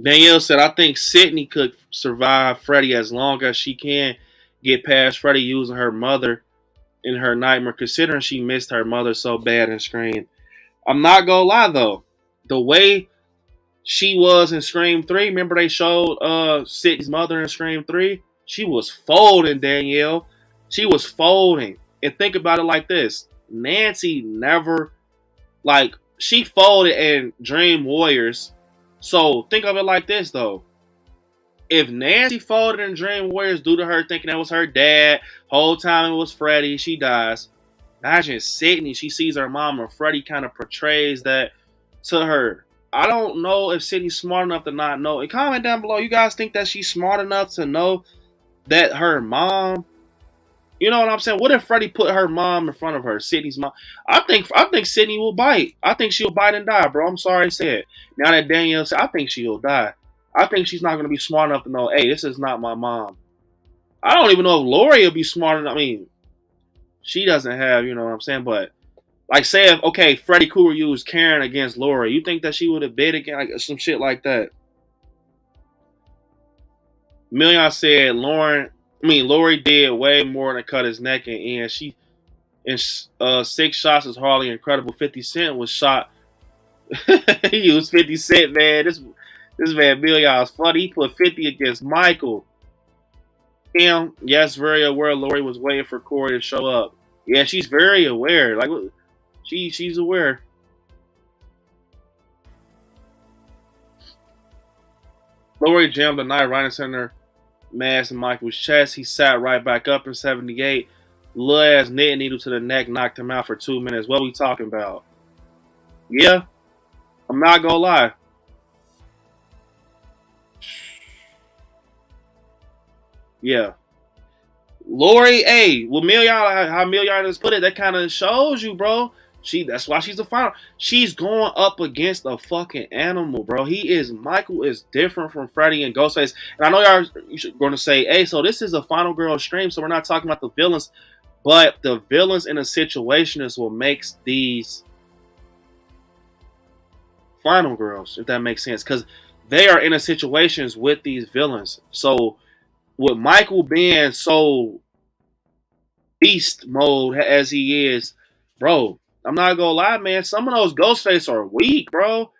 Danielle said, I think Sydney could survive Freddie as long as she can get past Freddie using her mother in her nightmare, considering she missed her mother so bad in Scream. I'm not gonna lie though, the way she was in Scream 3, remember they showed Sydney's mother in Scream 3? She was folding, Danielle. She was folding. And think about it like this. Nancy never, like, she folded in Dream Warriors. So think of it like this though. If Nancy folded in Dream Warriors due to her thinking that was her dad, whole time it was Freddie, she dies. Imagine Sydney, she sees her mom, and Freddie kind of portrays that to her. I don't know if Sydney's smart enough to not know. And comment down below, you guys think that she's smart enough to know that her mom, you know what I'm saying? What if Freddie put her mom in front of her, Sydney's mom? I think Sydney will bite. I think she'll bite and die, bro. I'm sorry to say it. Now that Danielle said, I think she'll die. I think she's not going to be smart enough to know, hey, this is not my mom. I don't even know if Lori will be smart enough. I mean, she doesn't have, you know what I'm saying? But, like, say if, okay, Freddie Krueger used Karen against Lori, you think that she would have bid again? Like, some shit like that. Million said Lori did way more than cut his neck and end. She, in 6 shots is hardly incredible. 50 Cent was shot. He used 50 Cent, man. This man Million is funny. He put 50 against Michael. Him, yes, very aware Lori was waiting for Corey to show up. Yeah, she's very aware. Like, she's aware. Lori jammed the knife right in center mass in Michael's chest. He sat right back up in 78. Little ass knitting needle to the neck knocked him out for 2 minutes. What we talking about? Yeah, I'm not gonna lie. Yeah. Lori, hey, well, how Million has put it, that kind of shows you, bro. That's why she's the final. She's going up against a fucking animal, bro. Michael is different from Freddy and Ghostface. And I know y'all are going to say, hey, so this is a final girl stream, so we're not talking about the villains. But the villains in a situation is what makes these final girls, if that makes sense. Because they are in a situations with these villains. So with Michael being so beast mode as he is, bro, I'm not gonna lie, man. Some of those Ghostface are weak, bro.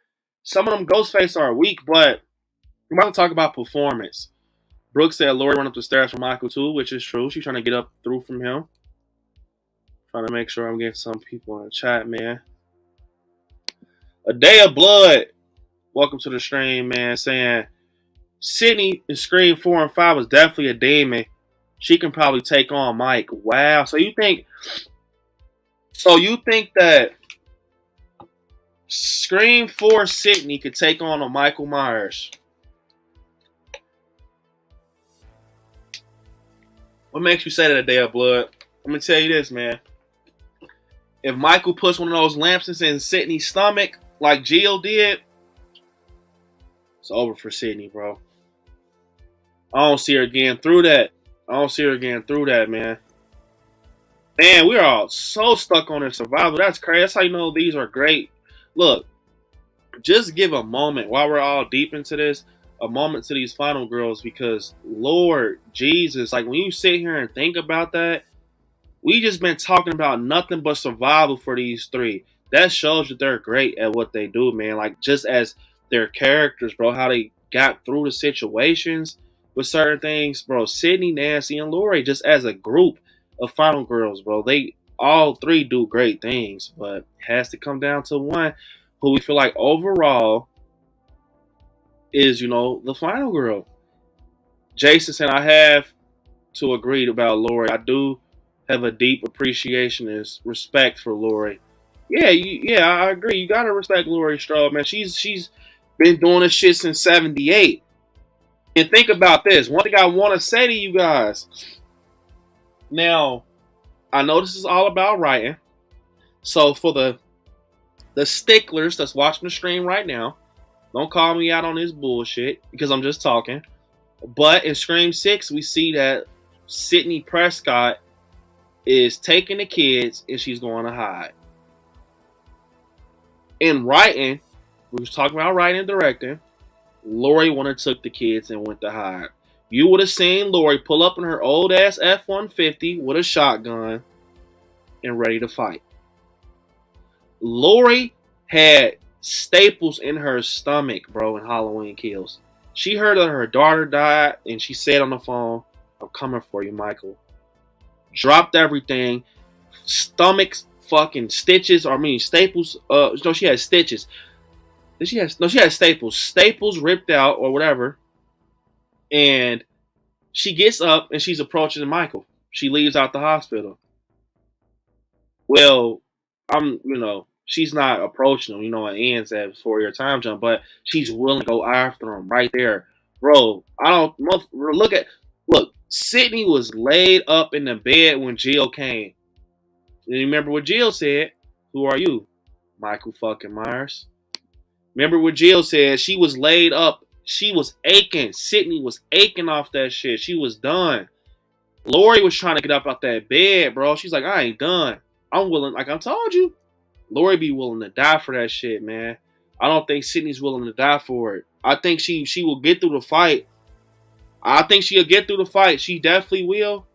Some of them Ghostface are weak, but we're about to talk about performance. Brooke said Lori went up the stairs for Michael too, which is true. She's trying to get up through from him. Trying to make sure I'm getting some people in the chat, man. A Day of Blood. Welcome to the stream, man. Saying Sydney in Scream 4 and 5 was definitely a demon. She can probably take on Mike. Wow. So you think that Scream 4 Sydney could take on a Michael Myers? What makes you say that, A Day of Blood? I'm gonna tell you this, man. If Michael puts one of those lamps in Sydney's stomach, like Jill did, it's over for Sydney, bro. I don't see her getting through that. Man. Man, we're all so stuck on their survival. That's crazy. That's how you know these are great. Look, just give a moment while we're all deep into this, a moment to these final girls, because Lord Jesus, like when you sit here and think about that, we just been talking about nothing but survival for these three. That shows that they're great at what they do, man. Like just as their characters, bro, how they got through the situations with certain things, bro. Sydney, Nancy, and Lori, just as a group of final girls, bro, they all three do great things, but it has to come down to one. who we feel like overall is, the final girl. Jason said, I have to agree about Lori. I do have a deep appreciation and respect for Lori. Yeah, I agree. You gotta respect Lori Strode, man. She's been doing this shit since '78. And think about this. One thing I want to say to you guys. Now, I know this is all about writing. So for the sticklers that's watching the stream right now, don't call me out on this bullshit because I'm just talking. But in Scream 6, we see that Sidney Prescott is taking the kids and she's going to hide. In writing, we was talking about writing and directing, Lori wanted to took the kids and went to hide. You would have seen Lori pull up in her old ass F-150 with a shotgun and ready to fight. Lori had staples in her stomach, bro, in Halloween Kills. She heard that her daughter died, and she said on the phone, I'm coming for you, Michael. Dropped everything. Stomach fucking stitches, staples. No, she had stitches. She had staples. Staples ripped out or whatever. And she gets up and she's approaching Michael. She leaves out the hospital. Well, she's not approaching him, it ends at 4-year time jump, but she's willing to go after him right there. Bro, look, Sidney was laid up in the bed when Jill came. And you remember what Jill said? Who are you? Michael fucking Myers. Remember what Jill said? She was laid up. She was aching. Sidney was aching off that shit. She was done. Lori was trying to get up out that bed, bro. She's like, I ain't done. I'm willing, like I told you. Lori be willing to die for that shit, man. I don't think Sidney's willing to die for it. I think she will get through the fight. I think she'll get through the fight. She definitely will.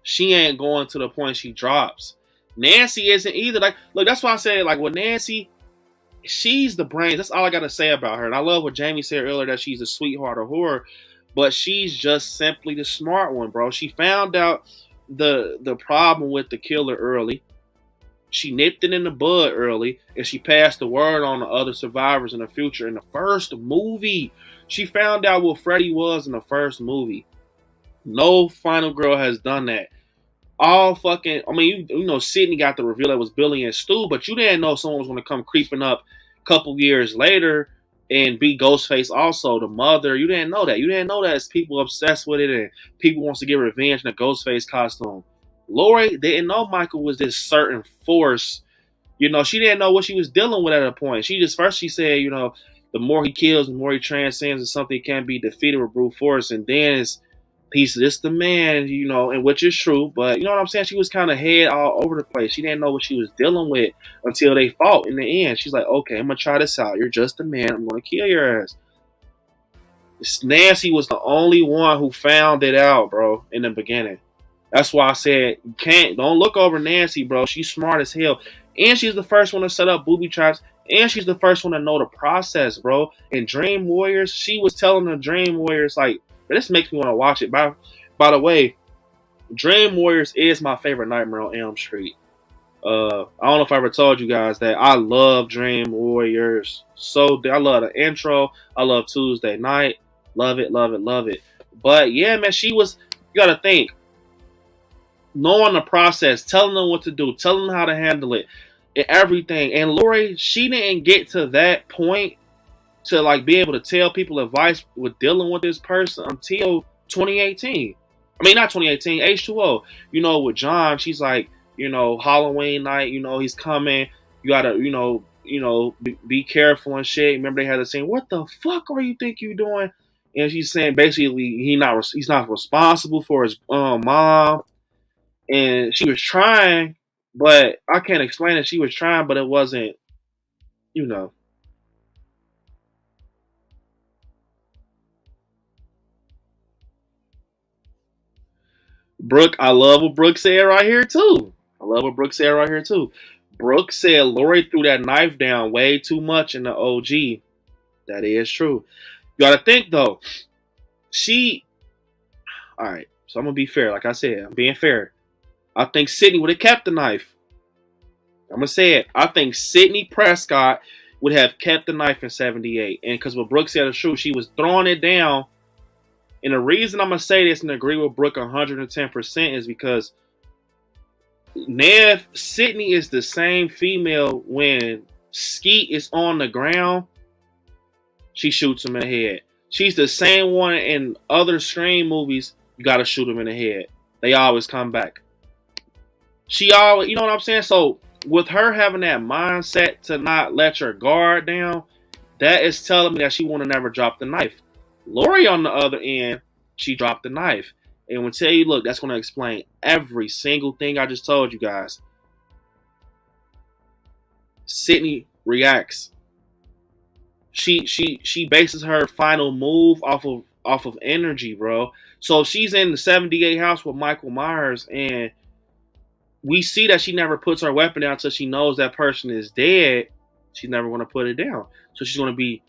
She ain't going to the point she drops. Nancy isn't either. Like, look, that's why I say, like, with Nancy, she's the brains. That's all I got to say about her. And I love what Jamie said earlier, that she's a sweetheart of horror. But she's just simply the smart one, bro. She found out the problem with the killer early. She nipped it in the bud early, and she passed the word on to other survivors in the future. In the first movie, she found out what Freddy was in the first movie. No final girl has done that. All fucking, Sidney got the reveal that it was Billy and Stu, but you didn't know someone was going to come creeping up a couple years later and be Ghostface also, the mother. You didn't know that. You didn't know that as people obsessed with it and people wants to get revenge in a Ghostface costume. Lori didn't know Michael was this certain force. She didn't know what she was dealing with at a point. She said, the more he kills, the more he transcends, and something can't be defeated with brute force. And then he's just the man, and which is true. But you know what I'm saying? She was kind of head all over the place. She didn't know what she was dealing with until they fought in the end. She's like, okay, I'm going to try this out. You're just a man. I'm going to kill your ass. Nancy was the only one who found it out, bro, in the beginning. That's why I said, don't look over Nancy, bro. She's smart as hell. And she's the first one to set up booby traps. And she's the first one to know the process, bro. In Dream Warriors, she was telling the Dream Warriors, like, this makes me want to watch it. By the way, Dream Warriors is my favorite Nightmare on Elm Street. I don't know if I ever told you guys that I love Dream Warriors. I love the intro. I love Tuesday Night. Love it, love it, love it. But yeah, man, you got to think. Knowing the process, telling them what to do, telling them how to handle it, and everything. And Lori, she didn't get to that point to like be able to tell people advice with dealing with this person until 2018. I mean, not 2018, H2O. With John, she's like, Halloween night, he's coming. You gotta, be careful and shit. Remember they had the scene, what the fuck are you think you doing? And she's saying basically he's not responsible for his mom. And she was trying, but I can't explain it. She was trying, but it wasn't, Brooke, I love what Brooke said right here, too. Brooke said Lori threw that knife down way too much in the OG. That is true. You got to think, though. All right, so I'm going to be fair. Like I said, I'm being fair. I think Sidney would have kept the knife. I'm going to say it. I think Sidney Prescott would have kept the knife in 78. And because what Brooke said is true, she was throwing it down. And the reason I'm going to say this and agree with Brooke 110% is because Sydney is the same female when Skeet is on the ground, she shoots him in the head. She's the same one in other Scream movies, you got to shoot him in the head. They always come back. She always, you know what I'm saying? So with her having that mindset to not let your guard down, that is telling me that she want to never drop the knife. Lori, on the other end, she dropped the knife. And when I tell you, look, that's going to explain every single thing I just told you guys. Sydney reacts. She bases her final move off of energy, bro. So if she's in the 78 house with Michael Myers, and we see that she never puts her weapon down until she knows that person is dead, she's never going to put it down. So she's going to be,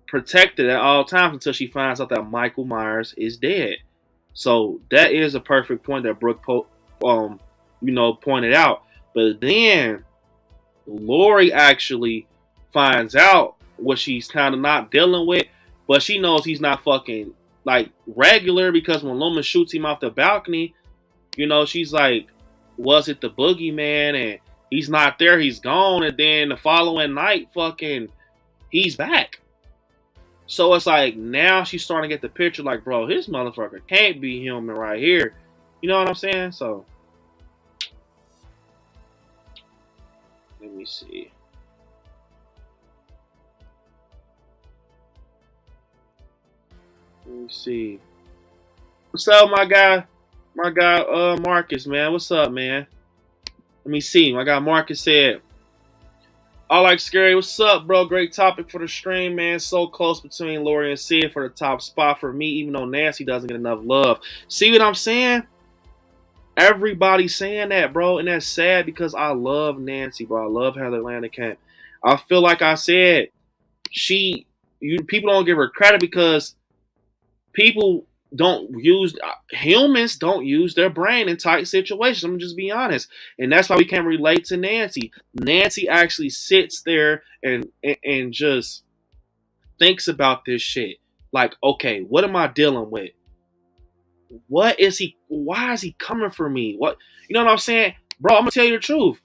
protected at all times until she finds out that Michael Myers is dead. So that is a perfect point that Brooke pointed out. But then Lori actually finds out what she's kind of not dealing with, but she knows he's not fucking like regular, because when Loomis shoots him off the balcony, she's like, was it the boogeyman? And he's not there, he's gone. And then the following night, fucking, he's back. So it's like, now she's starting to get the picture like, bro, this motherfucker can't be human right here. You know what I'm saying? So, let me see. Let me see. What's up, my guy? My guy, Marcus, man. What's up, man? Let me see. My guy Marcus said, I like Scary. What's up, bro? Great topic for the stream, man. So close between Lori and Sid for the top spot for me, even though Nancy doesn't get enough love. See what I'm saying? Everybody's saying that, bro. And that's sad because I love Nancy, bro. I love Heather Langenkamp. I feel like I said, people don't give her credit because humans don't use their brain in tight situations. I'm gonna just be honest. And that's why we can't relate to Nancy. Nancy actually sits there and just thinks about this shit. Like, okay, what am I dealing with? Why is he coming for me? What, you know what I'm saying? Bro, I'm gonna tell you the truth.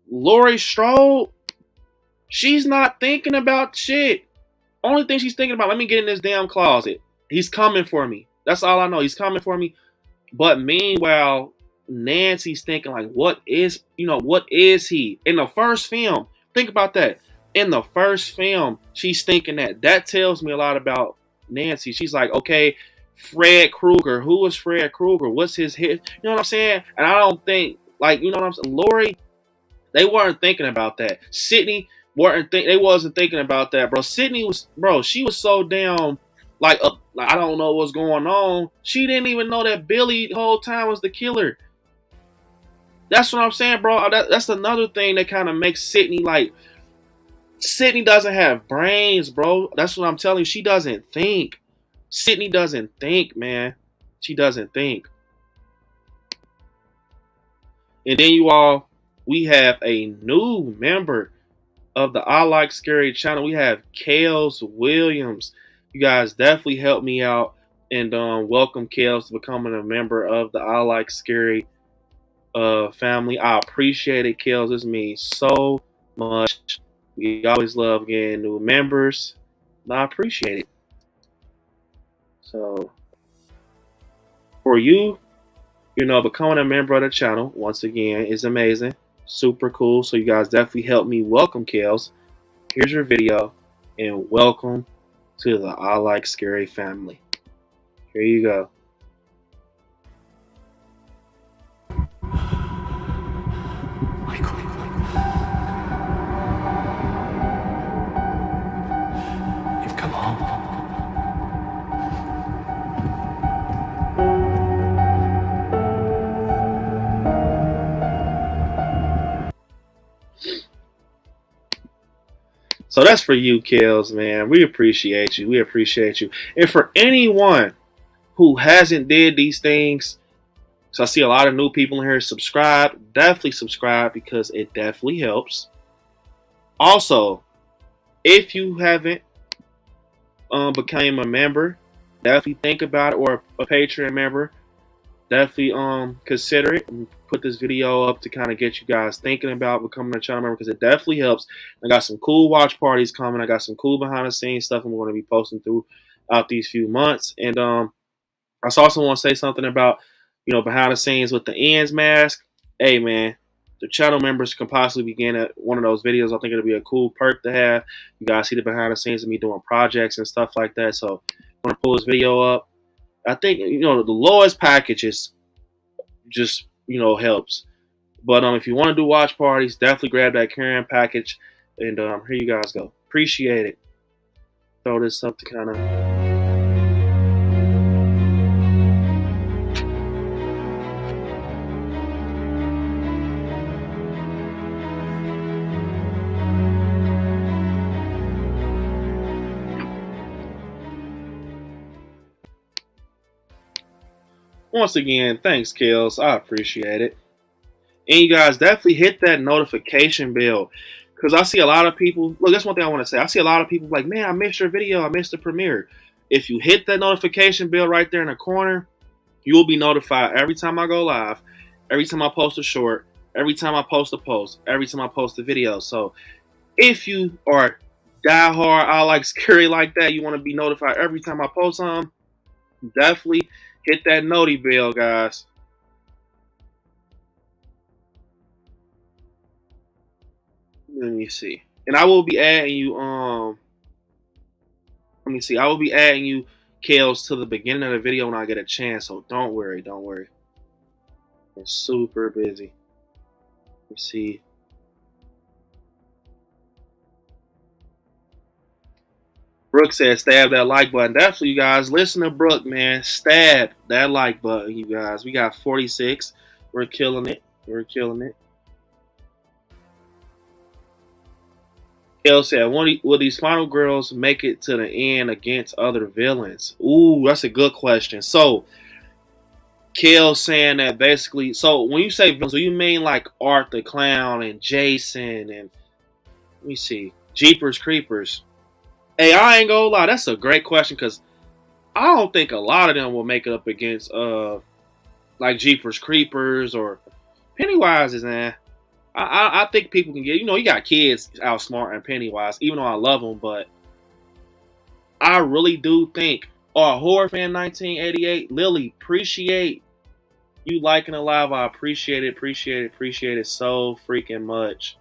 Laurie Strode, she's not thinking about shit. Only thing she's thinking about, let me get in this damn closet. He's coming for me. That's all I know. He's coming for me. But meanwhile, Nancy's thinking like, what is he? In the first film, think about that. In the first film, she's thinking that. That tells me a lot about Nancy. She's like, okay, Fred Krueger. Who is Fred Krueger? What's his hit? You know what I'm saying? And I don't think, like, you know what I'm saying? Lori, they weren't thinking about that. Sydney they wasn't thinking about that, bro. Sydney was, bro, she was so damn like I don't know what's going on. She didn't even know that Billy the whole time was the killer. That's what I'm saying, bro. That's another thing that kind of makes Sydney like, Sydney doesn't have brains, bro. That's what I'm telling you. She doesn't think. Sydney doesn't think, man. She doesn't think. And then we have a new member of the I Like Scary channel. We have Kales Williams. You guys definitely help me out and welcome Kales to becoming a member of the I Like Scary family. I appreciate it, Kales. This means so much. We always love getting new members. I appreciate it. So for you, becoming a member of the channel, once again, is amazing. Super cool. So you guys definitely help me welcome Kales. Here's your video and welcome to the I Like Scary family. Here you go. Michael. You've come home. So that's for you, Kales, man. We appreciate you. We appreciate you. And for anyone who hasn't did these things, so I see a lot of new people in here, subscribe. Definitely subscribe because it definitely helps. Also, if you haven't became a member, definitely think about it, or a Patreon member. Definitely consider it. Put this video up to kind of get you guys thinking about becoming a channel member, because it definitely helps. I got some cool watch parties coming. I got some cool behind the scenes stuff I'm going to be posting throughout these few months. And I also want to say something about, behind the scenes with the ends mask. Hey man, the channel members can possibly begin at one of those videos. I think it'll be a cool perk to have. You guys see the behind the scenes of me doing projects and stuff like that. So I'm going to pull this video up. I think, the lowest package is just, helps. But if you want to do watch parties, definitely grab that Karen package. And here you guys go. Appreciate it. Throw this up to kind of... Once again, thanks, Kills. I appreciate it. And you guys definitely hit that notification bell, because I see a lot of people. Look, that's one thing I want to say. I see a lot of people like, man, I missed your video. I missed the premiere. If you hit that notification bell right there in the corner, you will be notified every time I go live, every time I post a short, every time I post a post, every time I post a video. So if you are diehard, I like scary like that, you want to be notified every time I post something, definitely hit that noti bell, guys. Let me see. And I will be adding you, let me see. I will be adding you, Kales, to the beginning of the video when I get a chance. So don't worry, don't worry. I'm super busy. Let me see. Brooke said, stab that like button. Definitely, you guys. Listen to Brooke, man. Stab that like button, you guys. We got 46. We're killing it. We're killing it. Kale said, will these final girls make it to the end against other villains? Ooh, that's a good question. So, Kale saying that basically, so when you say villains, do you mean like Art the Clown and Jason and, let me see, Jeepers Creepers? Hey, I ain't gonna lie, that's a great question, because I don't think a lot of them will make it up against like Jeepers Creepers or Pennywise is I think people can get, you got kids outsmarting Pennywise, even though I love them, but I really do think, Horror Fan 1988, Lily, appreciate you liking the live. I appreciate it so freaking much.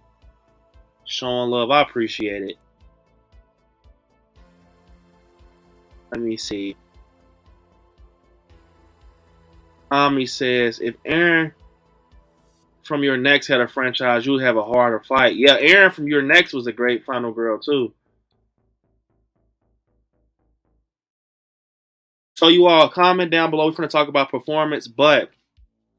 Showing love, I appreciate it. Let me see. Ami says, if Aaron from Your Next had a franchise, you would have a harder fight. Yeah, Aaron from Your Next was a great final girl too. So you all comment down below. We're going to talk about performance, but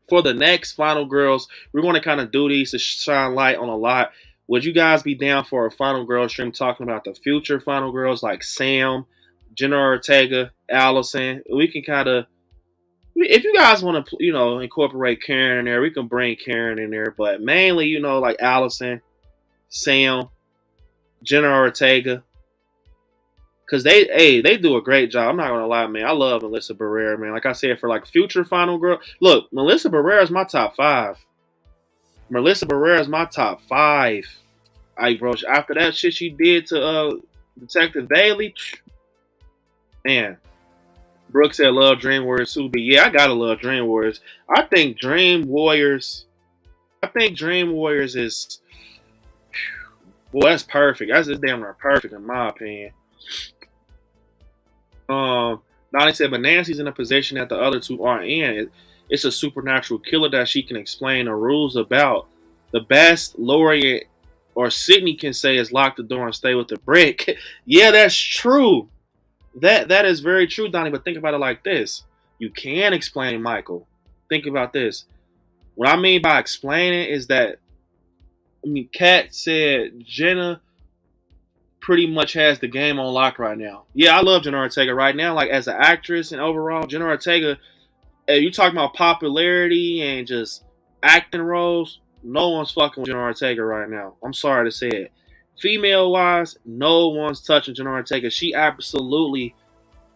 for the next final girls, we're going to kind of do these to shine light on a lot. Would you guys be down for a final girl stream talking about the future final girls like Sam, Jenna Ortega, Allison? We can kind of, if you guys want to, incorporate Karen in there, we can bring Karen in there. But mainly, like Allison, Sam, Jenna Ortega, because they do a great job. I'm not gonna lie, man. I love Melissa Barrera, man. Like I said, for like future final girl, look, Melissa Barrera is my top 5. Melissa Barrera is my top 5. Bro, after that shit she did to Detective Bailey, man. Brooke said, love Dream Warriors too. But yeah, I gotta love Dream Warriors. I think Dream Warriors is, well, that's perfect. That's just damn near perfect in my opinion. Donnie said, but Nancy's in a position that the other two aren't in. It's a supernatural killer that she can explain the rules about. The best Laureate or Sydney can say is lock the door and stay with the brick. Yeah, that's true. That is very true, Donnie. But think about it like this: you can explain Michael. Think about this. What I mean by explaining is that, Kat said Jenna pretty much has the game on lock right now. Yeah, I love Jenna Ortega right now. Like, as an actress and overall, Jenna Ortega, you talking about popularity and just acting roles, no one's fucking with Jenna Ortega right now. I'm sorry to say it. Female wise, no one's touching Janara Ortega. She absolutely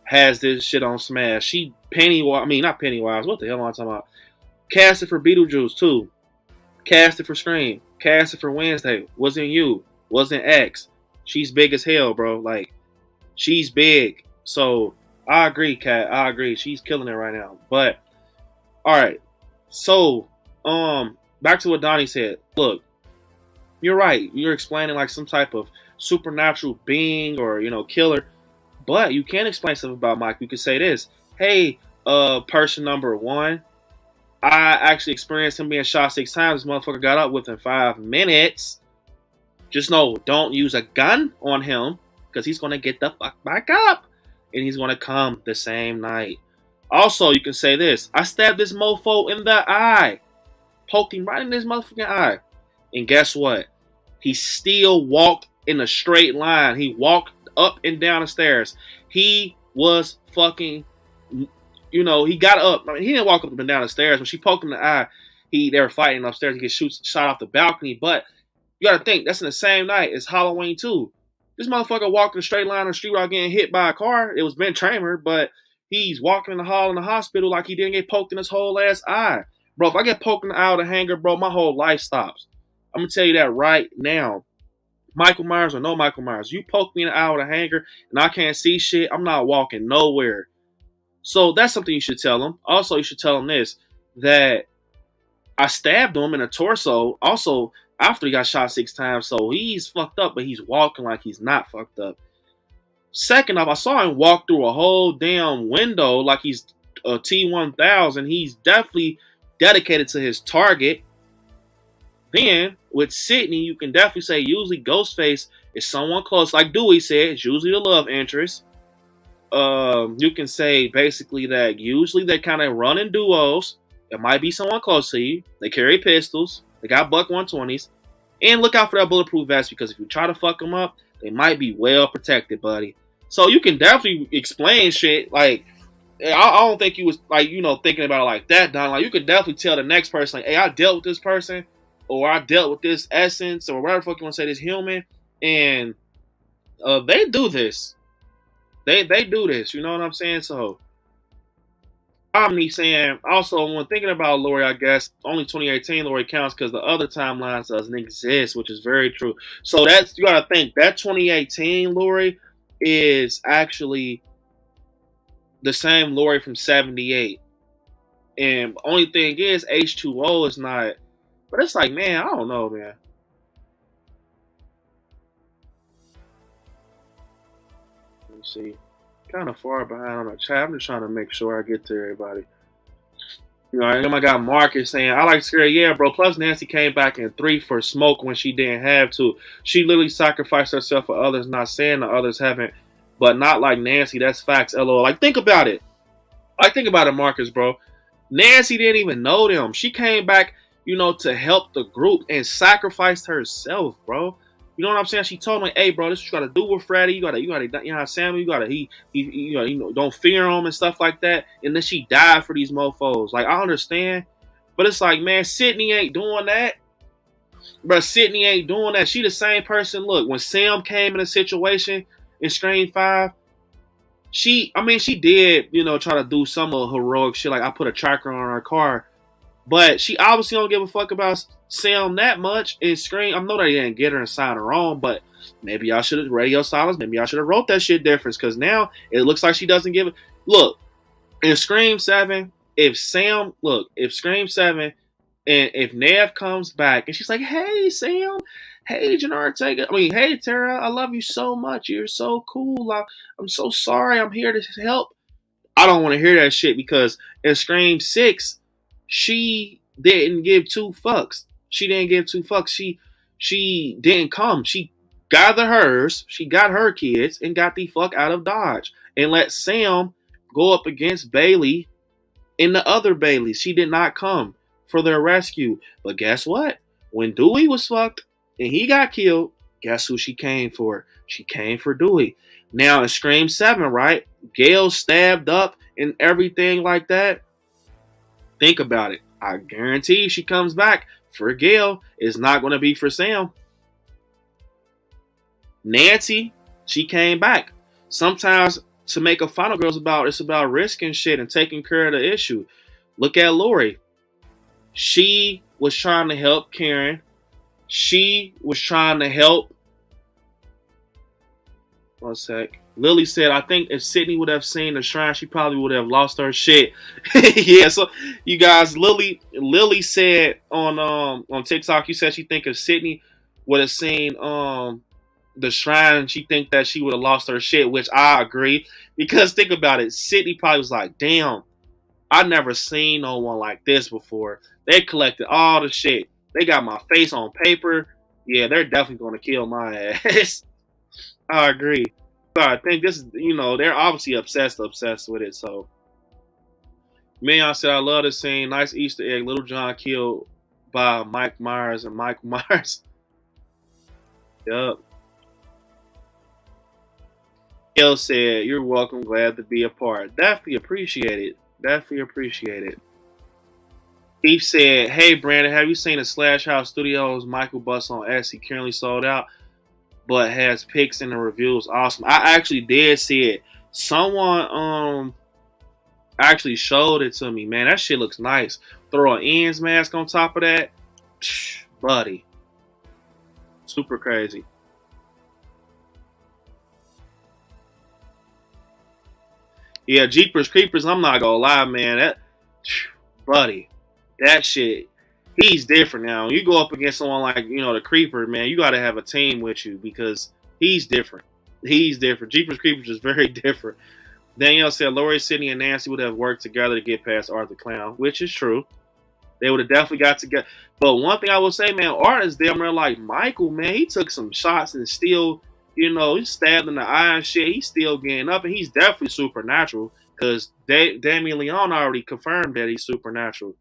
has this shit on smash. She Pennywise, I mean not Pennywise. What the hell am I talking about? Casted for Beetlejuice too. Casted for Scream. Casted for Wednesday. Wasn't you. Wasn't X. She's big as hell, bro. Like, she's big. So, I agree, Kat. I agree. She's killing it right now. But, alright. So, back to what Donnie said. Look, you're right. You're explaining like some type of supernatural being or, killer. But you can explain something about Mike. You could say this. Hey, person number one, I actually experienced him being shot 6 times. This motherfucker got up within 5 minutes. Just know, don't use a gun on him because he's going to get the fuck back up. And he's going to come the same night. Also, you can say this. I stabbed this mofo in the eye. Poked him right in his motherfucking eye. And guess what? He still walked in a straight line. He walked up and down the stairs. He was fucking... he got up. I mean, he didn't walk up and down the stairs. When she poked him in the eye, they were fighting upstairs. He gets shot off the balcony. But you got to think, that's in the same night. It's Halloween, too. This motherfucker walked in a straight line on the street without getting hit by a car. It was Ben Tramer, but he's walking in the hall in the hospital like he didn't get poked in his whole ass eye. Bro, if I get poked in the eye with a hanger, bro, my whole life stops. I'm going to tell you that right now. Michael Myers or no Michael Myers, you poke me in the eye with a hanger and I can't see shit, I'm not walking nowhere. So that's something you should tell him. Also, you should tell him this, that I stabbed him in the torso. Also, after he got shot 6 times, so he's fucked up, but he's walking like he's not fucked up. Second off, I saw him walk through a whole damn window like he's a T-1000. He's definitely dedicated to his target. Then, with Sydney, you can definitely say usually Ghostface is someone close. Like Dewey said, it's usually the love interest. You can say basically that usually they kind of run in duos. It might be someone close to you. They carry pistols. They got buck 120s. And look out for that bulletproof vest because if you try to fuck them up, they might be well protected, buddy. So you can definitely explain shit. Like, I don't think you was like, thinking about it like that, Don. Like, you could definitely tell the next person, like, hey, I dealt with this person, or I dealt with this essence, or whatever the fuck you want to say, this human, and they do this. They do this, you know what I'm saying? So, Omni saying, also, when thinking about Lori, I guess, only 2018 Lori counts because the other timelines doesn't exist, which is very true. So, you got to think, that 2018 Lori is actually the same Lori from 78. And only thing is, H2O is not, but it's like, man, I don't know, man. Let me see. Kind of far behind on the chat. I'm just trying to make sure I get to everybody. I know I got Marcus saying, I like Scary. Yeah, bro. Plus, Nancy came back in 3 for smoke when she didn't have to. She literally sacrificed herself for others, not saying the others haven't, but not like Nancy. That's facts, LOL. Like, think about it. Like, think about it, Marcus, bro. Nancy didn't even know them. She came back, to help the group and sacrificed herself, bro. You know what I'm saying? She told me, hey, bro, this is what you gotta do with Freddy. You gotta, Sammy, don't fear him and stuff like that. And then she died for these mofos. Like, I understand. But it's like, man, Sydney ain't doing that. Bro, Sydney ain't doing that. She the same person. Look, when Sam came in a situation in Scream 5, she did, try to do some of heroic shit. Like, I put a tracker on her car. But she obviously don't give a fuck about Sam that much in Scream. I know they didn't get her and sign her on, but maybe y'all should have radio silence. Maybe y'all should have wrote that shit different because now it looks like she doesn't give it. Look, in Scream 7, if Scream 7 and if Nev comes back and she's like, hey, Sam, hey, Janara Ortega, hey, Tara, I love you so much. You're so cool. I'm so sorry. I'm here to help. I don't want to hear that shit because in Scream 6, she didn't give 2 fucks. She didn't give 2 fucks. She didn't come. She gathered hers. She got her kids and got the fuck out of Dodge and let Sam go up against Bailey and the other Baileys. She did not come for their rescue. But guess what? When Dewey was fucked and he got killed, guess who she came for? She came for Dewey. Now in Scream 7, right? Gail stabbed up and everything like that. Think about it. I guarantee she comes back for Gail. It's not going to be for Sam. Nancy, she came back. Sometimes to make a final girl it's about risking shit and taking care of the issue. Look at Lori. She was trying to help Karen. She was trying to help. One sec. Lily said, I think if Sydney would have seen the shrine, she probably would have lost her shit. Yeah, so you guys, Lily said on TikTok, you said she think if Sydney would have seen the shrine, she think that she would have lost her shit, which I agree. Because think about it, Sydney probably was like, damn, I never seen no one like this before. They collected all the shit. They got my face on paper. Yeah, they're definitely gonna kill my ass. I agree. So I think this is, they're obviously obsessed with it. So, I said, I love this scene. Nice Easter egg. Little John killed by Mike Myers and Mike Myers. Yup. Gail said, you're welcome. Glad to be a part. Definitely appreciate it. Definitely appreciate it. Steve said, hey, Brandon, have you seen the Slash House Studios Michael bus on Etsy? Currently sold out, but has pics in the reviews. Awesome. I actually did see it. Someone actually showed it to me. Man, that shit looks nice. Throw an ends mask on top of that. Psh, buddy. Super crazy. Yeah, Jeepers Creepers, I'm not gonna lie, man. Buddy, that shit, he's different now. You go up against someone like, the Creeper, man, you gotta have a team with you because he's different. He's different. Jeepers Creepers is very different. Danielle said Lori, Sydney, and Nancy would have worked together to get past Art the Clown, which is true. They would have definitely got together. But one thing I will say, man, Art is damn near like Michael, man. He took some shots and still, he stabbed in the eye and shit. He's still getting up, and he's definitely supernatural because Damien Leone already confirmed that he's supernatural.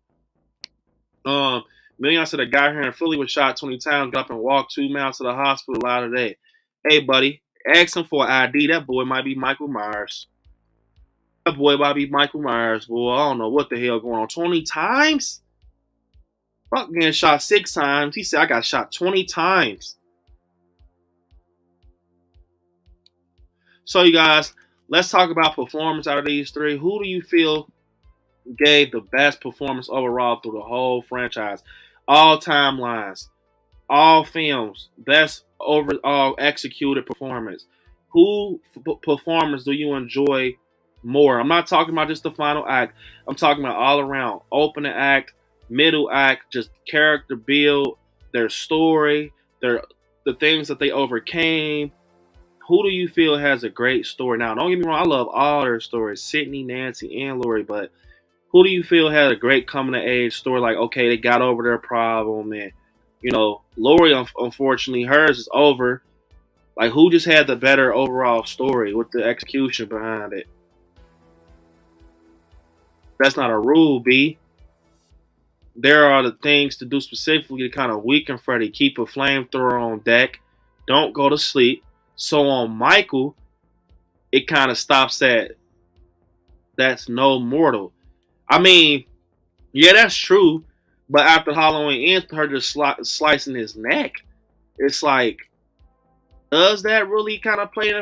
Million said a guy here in Philly was shot 20 times, got up and walked 2 miles to the hospital out today. Hey, buddy, ask him for an ID. That boy might be Michael Myers. That boy might be Michael Myers, boy. I don't know what the hell going on. 20 times? Fuck getting shot 6 times. He said I got shot 20 times. So, you guys, let's talk about performance out of these three. Who do you feel gave the best performance overall through the whole franchise? All timelines, all films, best overall executed performance. Who performance do you enjoy more? I'm not talking about just the final act. I'm talking about all around. Opening act, middle act, just character build, their story, the things that they overcame. Who do you feel has a great story? Now, don't get me wrong, I love all their stories, Sydney, Nancy, and Lori, but who do you feel had a great coming-of-age story? Like, okay, they got over their problem, and, Lori, unfortunately, hers is over. Like, who just had the better overall story with the execution behind it? That's not a rule, B. There are the things to do specifically to kind of weaken Freddy. Keep a flamethrower on deck. Don't go to sleep. So on Michael, it kind of stops at that's no mortal. I mean, yeah, that's true. But after Halloween ends, her just slicing his neck, it's like, does that really kind of play?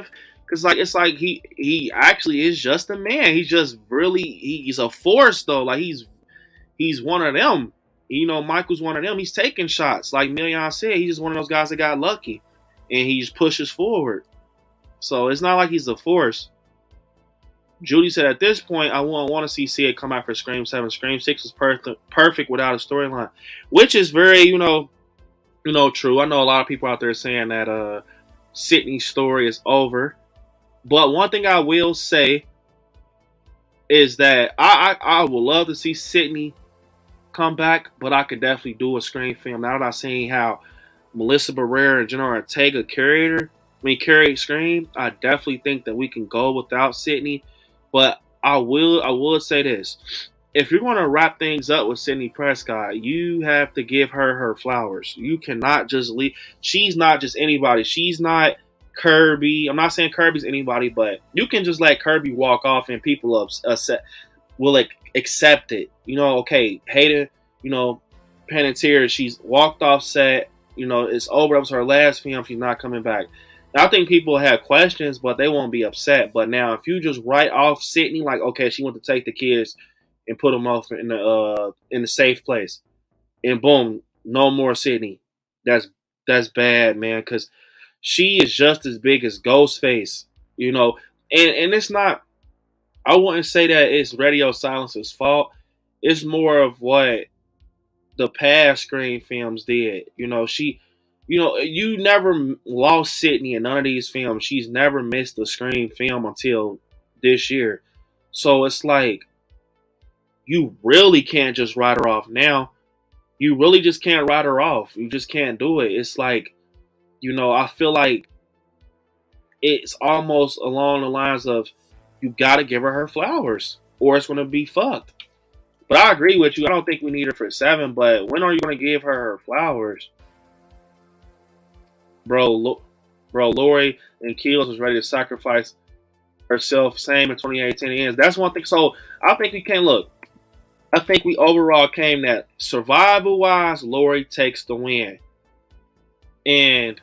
Because it's like he actually is just a man. He's just really he's a force though. Like he's one of them. Michael's one of them. He's taking shots. Like Million said, he's just one of those guys that got lucky, and he just pushes forward. So it's not like he's a force. Judy said, at this point, I wouldn't want to see Sid come out for Scream 7. Scream 6 was perfect without a storyline, which is very, true. I know a lot of people out there saying that Sydney's story is over. But one thing I will say is that I would love to see Sydney come back, but I could definitely do a Scream film. Now that I've seen how Melissa Barrera and Jenna Ortega carried Scream, I definitely think that we can go without Sydney. But I will say this. If you're going to wrap things up with Sydney Prescott, you have to give her flowers. You cannot just leave. She's not just anybody. She's not Kirby. I'm not saying Kirby's anybody, but you can just let Kirby walk off and people will accept it. Okay, Hayden, Panettiere, she's walked off set. It's over. That was her last film. She's not coming back. I think people have questions, but they won't be upset. But now, if you just write off Sydney, like, okay, she went to take the kids and put them off in the safe place, and boom, no more Sydney. That's bad, man, because she is just as big as Ghostface, you know. And it's not. I wouldn't say that it's Radio Silence's fault. It's more of what the past Scream films did. You never lost Sydney in none of these films. She's never missed a Scream film until this year. So it's like, you really can't just write her off now. You really just can't write her off. You just can't do it. It's like, I feel like it's almost along the lines of, you got to give her flowers or it's going to be fucked. But I agree with you. I don't think we need her for 7, but when are you going to give her flowers? Bro, Lori and Keels was ready to sacrifice herself, same in 2018 ends. That's one thing. So I think we can look. I think we overall came that survival wise, Lori takes the win. And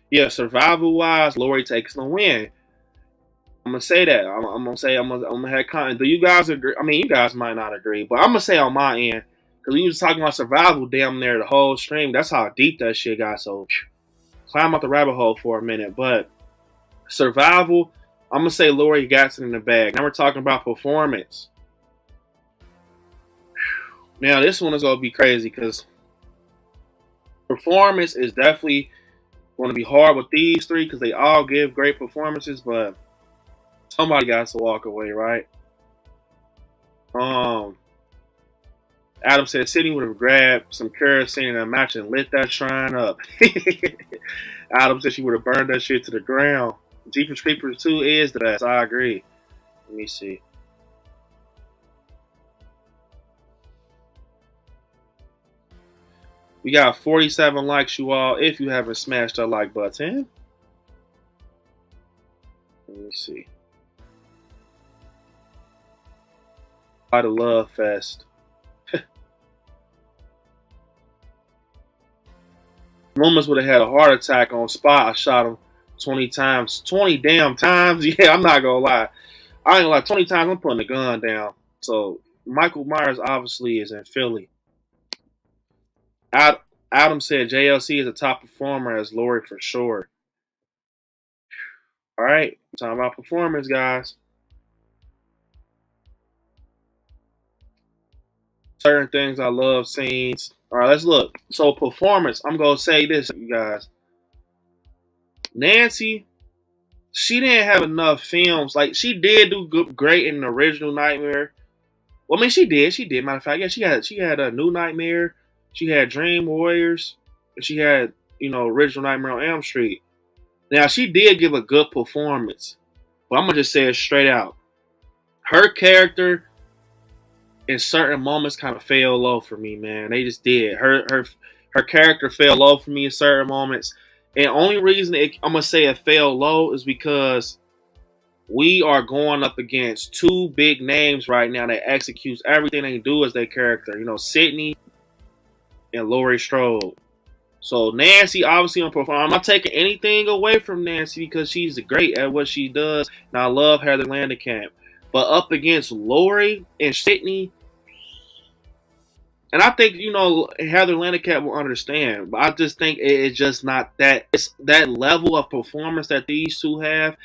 yeah, survival wise, Lori takes the win. I'm gonna say that. I'm gonna have content. Do you guys agree? I mean, you guys might not agree, but I'm gonna say on my end, because we was talking about survival damn near the whole stream. That's how deep that shit got. So climb out the rabbit hole for a minute. But survival, I'm gonna say Lori got it in the bag. Now we're talking about performance. Now this one is gonna be crazy because performance is definitely going to be hard with these three because they all give great performances, but somebody got to walk away, right? Adam said Sydney would have grabbed some kerosene in a match and lit that shrine up. Adam said she would have burned that shit to the ground. Jeepers Creepers 2 is the best. I agree. Let me see. We got 47 likes, you all. If you haven't smashed that like button. Let me see. By the Love Fest. Loomis would have had a heart attack on spot. I shot him 20 times. 20 damn times? Yeah, I'm not going to lie. I ain't gonna lie. 20 times, I'm putting the gun down. So, Michael Myers obviously is in Philly. Adam said JLC is a top performer as Lori for sure. All right, talking about performance, guys. Certain things I love, scenes. All right, let's look. So performance, I'm gonna say this, you guys. Nancy, she didn't have enough films. Like, she did do great in the original Nightmare. Well, I mean, she did. Matter of fact, yeah, she had a New Nightmare. She had Dream Warriors. And she had, original Nightmare on Elm Street. Now, she did give a good performance. But I'm going to just say it straight out. Her character in certain moments kind of fell low for me, man. They just did. Her character fell low for me in certain moments. And the only reason I'm going to say it fell low is because we are going up against two big names right now that executes everything they do as their character. Sydney and Laurie Strode. So Nancy obviously on performance. I'm not taking anything away from Nancy because she's great at what she does. And I love Heather Landekamp. But up against Laurie and Sydney, and I think, Heather Landekamp will understand. But I just think it's just not that. It's that level of performance that these two have.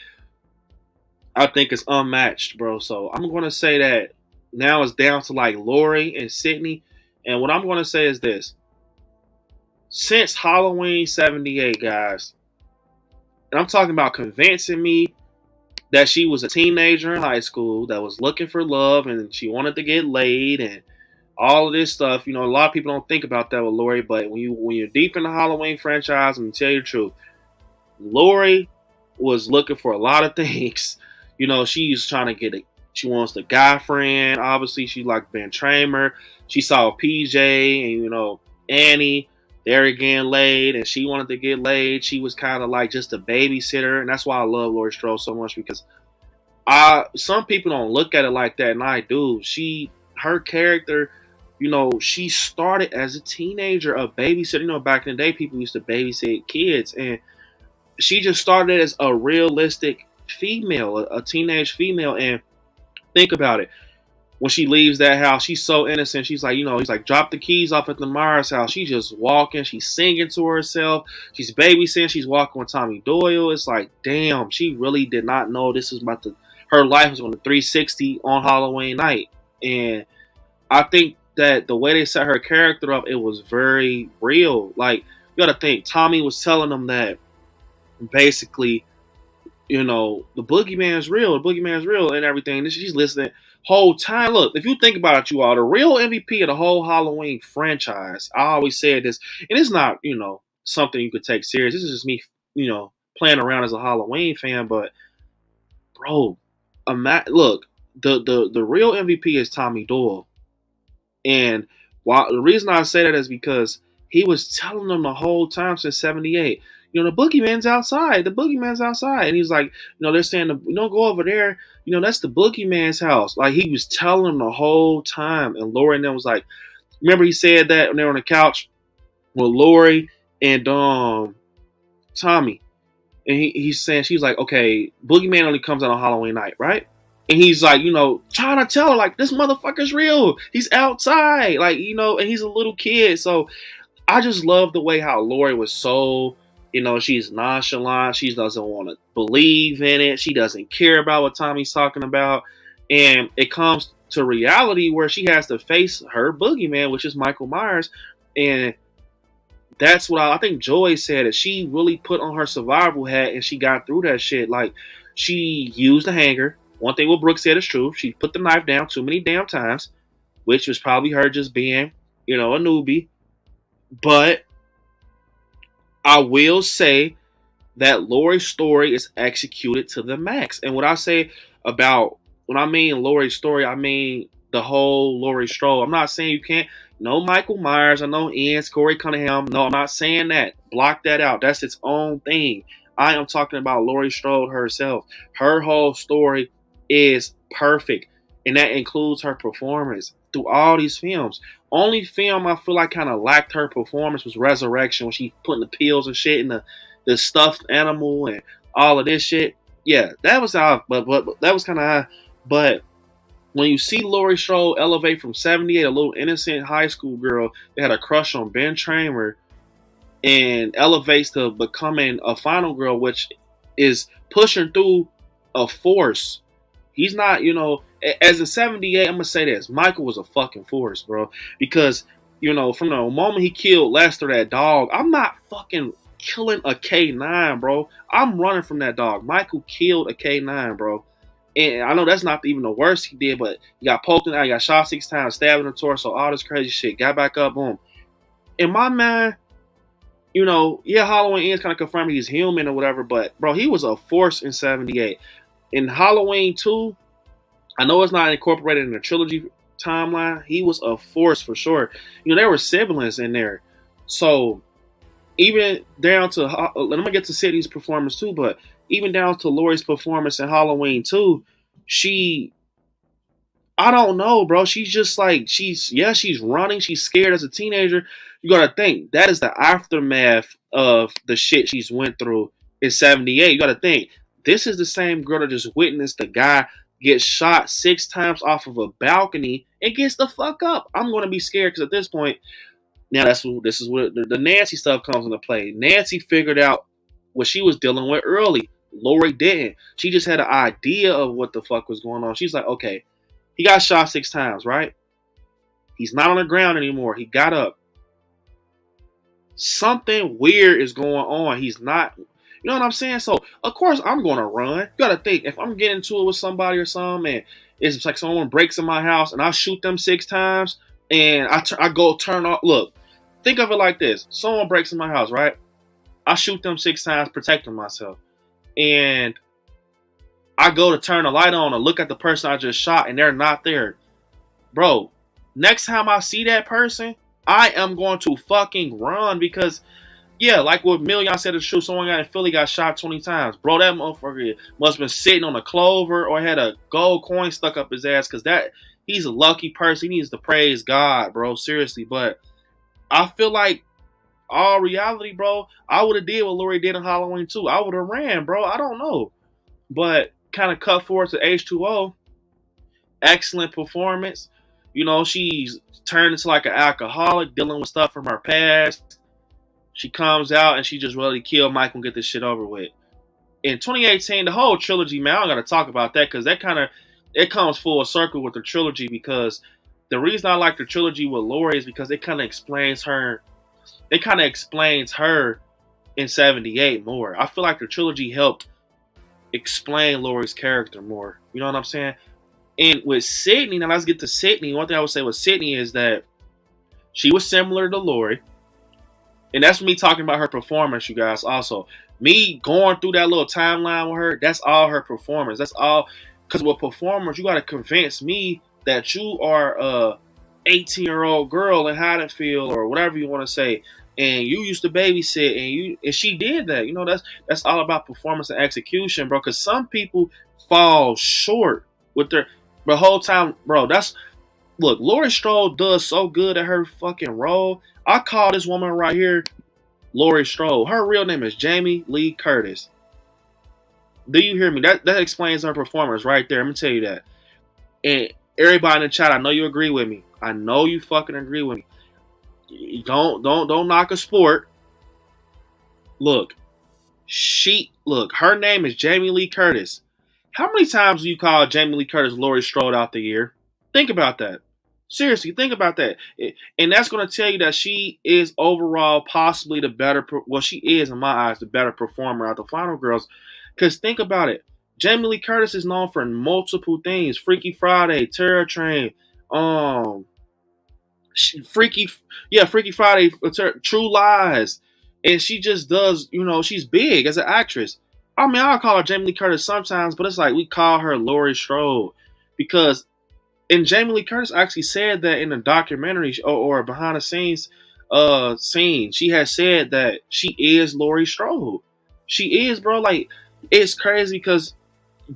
I think it's unmatched, bro. So I'm going to say that now it's down to like Laurie and Sydney. And what I'm going to say is this. Since Halloween 78, guys, and I'm talking about convincing me that she was a teenager in high school that was looking for love and she wanted to get laid and all of this stuff. A lot of people don't think about that with Laurie, but when you're deep in the Halloween franchise, I'm going to tell you the truth. Laurie was looking for a lot of things. You know, she's trying to get she wants the guy friend. Obviously, she like Ben Tramer. She saw PJ and, you know, Annie. They're getting laid, and she wanted to get laid. She was kind of like just a babysitter, and that's why I love Laurie Strode so much, because some people don't look at it like that, and I do. Her character, you know, she started as a teenager, a babysitter. You know, back in the day, people used to babysit kids, and she just started as a realistic female, a teenage female. And think about it. When she leaves that house, she's so innocent. She's like, you know, he's like, drop the keys off at the Myers house. She's just walking. She's singing to herself. She's babysitting. She's walking with Tommy Doyle. It's like, damn, she really did not know this was about to, her life was on the 360 on Halloween night. And I think that the way they set her character up, it was very real. Like, you got to think, Tommy was telling them that basically, you know, the boogeyman is real. The boogeyman is real and everything. She's listening whole time. Look, if you think about it, you are the real MVP of the whole Halloween franchise. I always said this, and it's not, you know, something you could take serious. This is just me, you know, playing around as a Halloween fan. But bro, look, the real MVP is Tommy Doyle. And the reason I say that is because he was telling them the whole time since '78, you know, the boogeyman's outside. The boogeyman's outside. And he's like, you know, they're saying, don't go over there. You know, that's the boogeyman's house. Like, he was telling them the whole time. And Lori and them was like, remember he said that when they were on the couch with Lori and Tommy. And he's saying, she's like, okay, boogeyman only comes out on Halloween night, right? And he's like, you know, trying to tell her, like, this motherfucker's real. He's outside. Like, you know, and he's a little kid. So I just love the way how Lori was so, you know, she's nonchalant. She doesn't want to believe in it. She doesn't care about what Tommy's talking about. And it comes to reality where she has to face her boogeyman, which is Michael Myers. And that's what I think Joy said, that she really put on her survival hat and she got through that shit. Like, she used the hanger. One thing what Brooke said is true. She put the knife down too many damn times, which was probably her just being, you know, a newbie. But I will say that Laurie's story is executed to the max. And what I say about, when I mean Laurie's story, I mean the whole Laurie Strode. I'm not saying you can't. No Michael Myers. I know Ian's Corey Cunningham. No, I'm not saying that. Block that out. That's its own thing. I am talking about Laurie Strode herself. Her whole story is perfect. And that includes her performance through all these films. Only film I feel like kind of lacked her performance was Resurrection, when she putting the pills and shit in the stuffed animal and all of this shit. Yeah, that was how, but that was kind of high. But when you see Laurie Strode elevate from '78, a little innocent high school girl that had a crush on Ben Tramer, and elevates to becoming a final girl, which is pushing through a force. He's not, you know, as a '78, I'm going to say this. Michael was a fucking force, bro. Because, you know, from the moment he killed Lester, that dog, I'm not fucking killing a K9, bro. I'm running from that dog. Michael killed a K9, bro. And I know that's not even the worst he did, but he got poked in the eye, he got shot 6 times, stabbed in the torso, all this crazy shit. Got back up, boom. In my mind, you know, yeah, Halloween ends kind of confirming he's human or whatever, but, bro, he was a force in '78. In Halloween 2, I know it's not incorporated in the trilogy timeline. He was a force for sure. You know, there were siblings in there. So, even down to, let me get to Sydney's performance too, but even down to Laurie's performance in Halloween 2, I don't know, bro. She's just like, she's running. She's scared as a teenager. You got to think, that is the aftermath of the shit she's went through in '78. You got to think, this is the same girl that just witnessed the guy get shot 6 times off of a balcony and gets the fuck up. I'm going to be scared because at this point, now this is where the Nancy stuff comes into play. Nancy figured out what she was dealing with early. Laurie didn't. She just had an idea of what the fuck was going on. She's like, okay, he got shot 6 times, right? He's not on the ground anymore. He got up. Something weird is going on. He's not, you know what I'm saying? So, of course, I'm going to run. You got to think, if I'm getting into it with somebody or something, and it's like someone breaks in my house and I shoot them 6 times and I go turn off. Look, think of it like this. Someone breaks in my house, right? I shoot them 6 times protecting myself. And I go to turn the light on and look at the person I just shot and they're not there. Bro, next time I see that person, I am going to fucking run because, yeah, like what Million said is true. Someone got in Philly got shot 20 times. Bro, that motherfucker must have been sitting on a clover or had a gold coin stuck up his ass because he's a lucky person. He needs to praise God, bro. Seriously. But I feel like all reality, bro, I would have did what Lori did in Halloween 2. I would have ran, bro. I don't know. But kind of cut forward to H2O. Excellent performance. You know, she's turned into like an alcoholic, dealing with stuff from her past. She comes out and she just really kill Michael and get this shit over with. In 2018, the whole trilogy, man, I don't gotta talk about that because that kind of it comes full circle with the trilogy because the reason I like the trilogy with Lori is because it kind of explains her. It kind of explains her in 78 more. I feel like the trilogy helped explain Lori's character more. You know what I'm saying? And with Sydney, now let's get to Sydney. One thing I would say with Sydney is that she was similar to Lori. And that's me talking about her performance, you guys. Also, me going through that little timeline with her, that's all her performance. That's all. Because with performers, you got to convince me that you are a 18-year-old girl in Haddonfield or whatever you want to say. And you used to babysit, and she did that. You know, that's all about performance and execution, bro. Because some people fall short with their the whole time, bro. Look, Laurie Strode does so good at her fucking role. I call this woman right here Laurie Strode. Her real name is Jamie Lee Curtis. Do you hear me? That explains her performance right there. Let me tell you that. And everybody in the chat, I know you agree with me. I know you fucking agree with me. Don't knock a sport. Look, her name is Jamie Lee Curtis. How many times do you call Jamie Lee Curtis Laurie Strode out the year? Think about that. Seriously, think about that. And that's going to tell you that she is overall possibly the better, well, she is in my eyes the better performer out of the Final Girls. Because think about it. Jamie Lee Curtis is known for multiple things. Freaky Friday, Terror Train, Freaky Friday, True Lies. And she just does, you know, she's big as an actress. I mean, I'll call her Jamie Lee Curtis sometimes, but it's like we call her Laurie Strode. Because and Jamie Lee Curtis actually said that in a documentary or behind the scenes scene. She has said that she is Laurie Strode. She is, bro. Like, it's crazy because